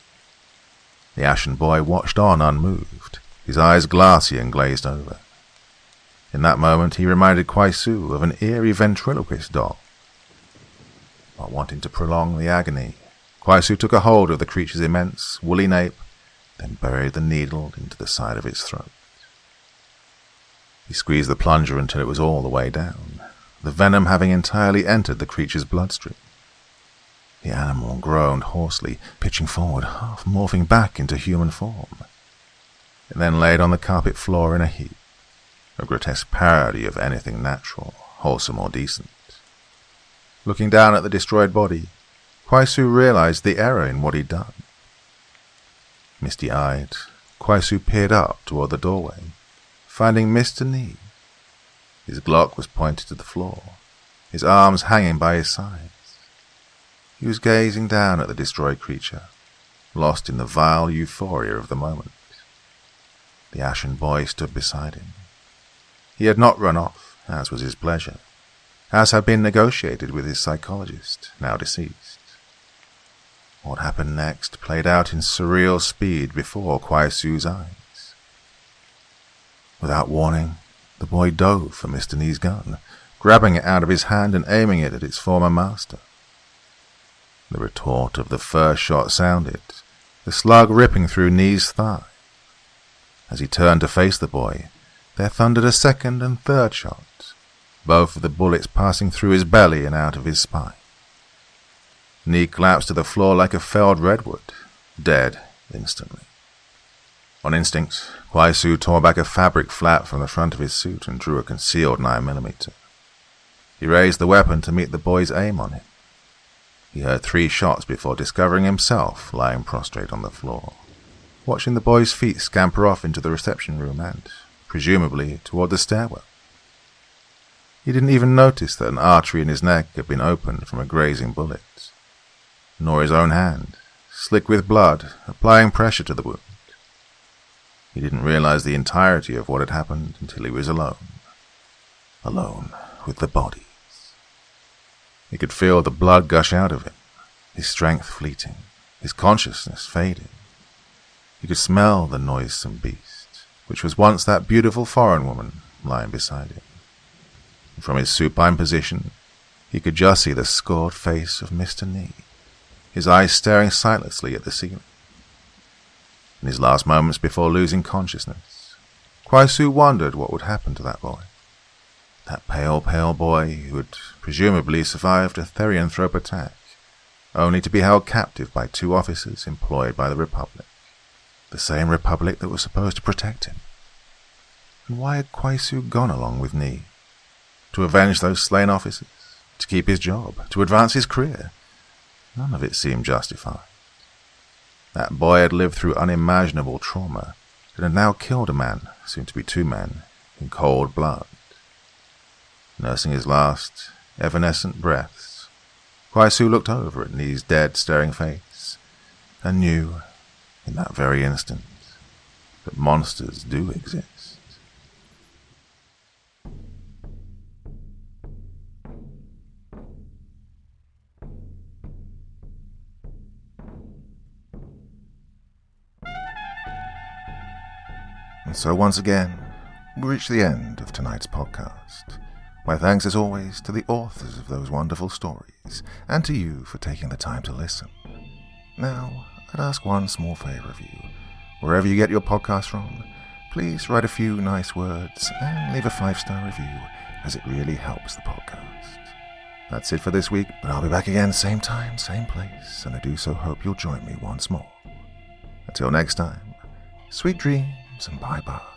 S3: The ashen boy watched on unmoved, his eyes glassy and glazed over. In that moment, he reminded Kwaisu of an eerie ventriloquist doll. Not wanting to prolong the agony, Kwaisu took a hold of the creature's immense, woolly nape, then buried the needle into the side of its throat. He squeezed the plunger until it was all the way down, the venom having entirely entered the creature's bloodstream. The animal groaned hoarsely, pitching forward, half morphing back into human form. It then laid on the carpet floor in a heap, a grotesque parody of anything natural, wholesome or decent. Looking down at the destroyed body, Kwaisu realized the error in what he'd done. Misty-eyed, Kwaisu peered up toward the doorway, finding Mr. Nee. His Glock was pointed to the floor, his arms hanging by his sides. He was gazing down at the destroyed creature, lost in the vile euphoria of the moment. The ashen boy stood beside him. He had not run off, as was his pleasure, as had been negotiated with his psychologist, now deceased. What happened next played out in surreal speed before Kwaisu's eyes. Without warning, the boy dove for Mr. Nee's gun, grabbing it out of his hand and aiming it at its former master. The retort of the first shot sounded, the slug ripping through Nee's thigh. As he turned to face the boy, there thundered a second and third shot, both of the bullets passing through his belly and out of his spine. Nee collapsed to the floor like a felled redwood, dead instantly. On instinct, Kwaisu tore back a fabric flap from the front of his suit and drew a concealed 9mm. He raised the weapon to meet the boy's aim on him. He heard 3 shots before discovering himself lying prostrate on the floor, watching the boy's feet scamper off into the reception room and, presumably, toward the stairwell. He didn't even notice that an artery in his neck had been opened from a grazing bullet, nor his own hand, slick with blood, applying pressure to the wound. He didn't realize the entirety of what had happened until he was alone with the bodies. He could feel the blood gush out of him, his strength fleeting, His consciousness faded. He could smell the noisome beast, which was once that beautiful foreign woman lying beside him. And from his supine position, he could just see the scored face of Mr. Nee, his eyes staring sightlessly at the ceiling. In his last moments before losing consciousness, Kwaisu wondered what would happen to that boy. That pale boy who had presumably survived a therianthrope attack, only to be held captive by 2 officers employed by the Republic, the same Republic that was supposed to protect him. And why had Kwaisu gone along with Nee? To avenge those slain officers? To keep his job? To advance his career? None of it seemed justified. That boy had lived through unimaginable trauma and had now killed a man, soon to be 2 men, in cold blood. Nursing his last, evanescent breaths, Kwaisu looked over at Nee's dead, staring face, and knew, in that very instant, that monsters do exist. And so once again, we reach the end of tonight's podcast. My thanks as always to the authors of those wonderful stories, and to you for taking the time to listen. Now, I'd ask one small favor of you. Wherever you get your podcast from, please write a few nice words and leave a 5-star review, as it really helps the podcast. That's it for this week, but I'll be back again same time, same place, and I do so hope you'll join me once more. Until next time, sweet dreams and bye-bye.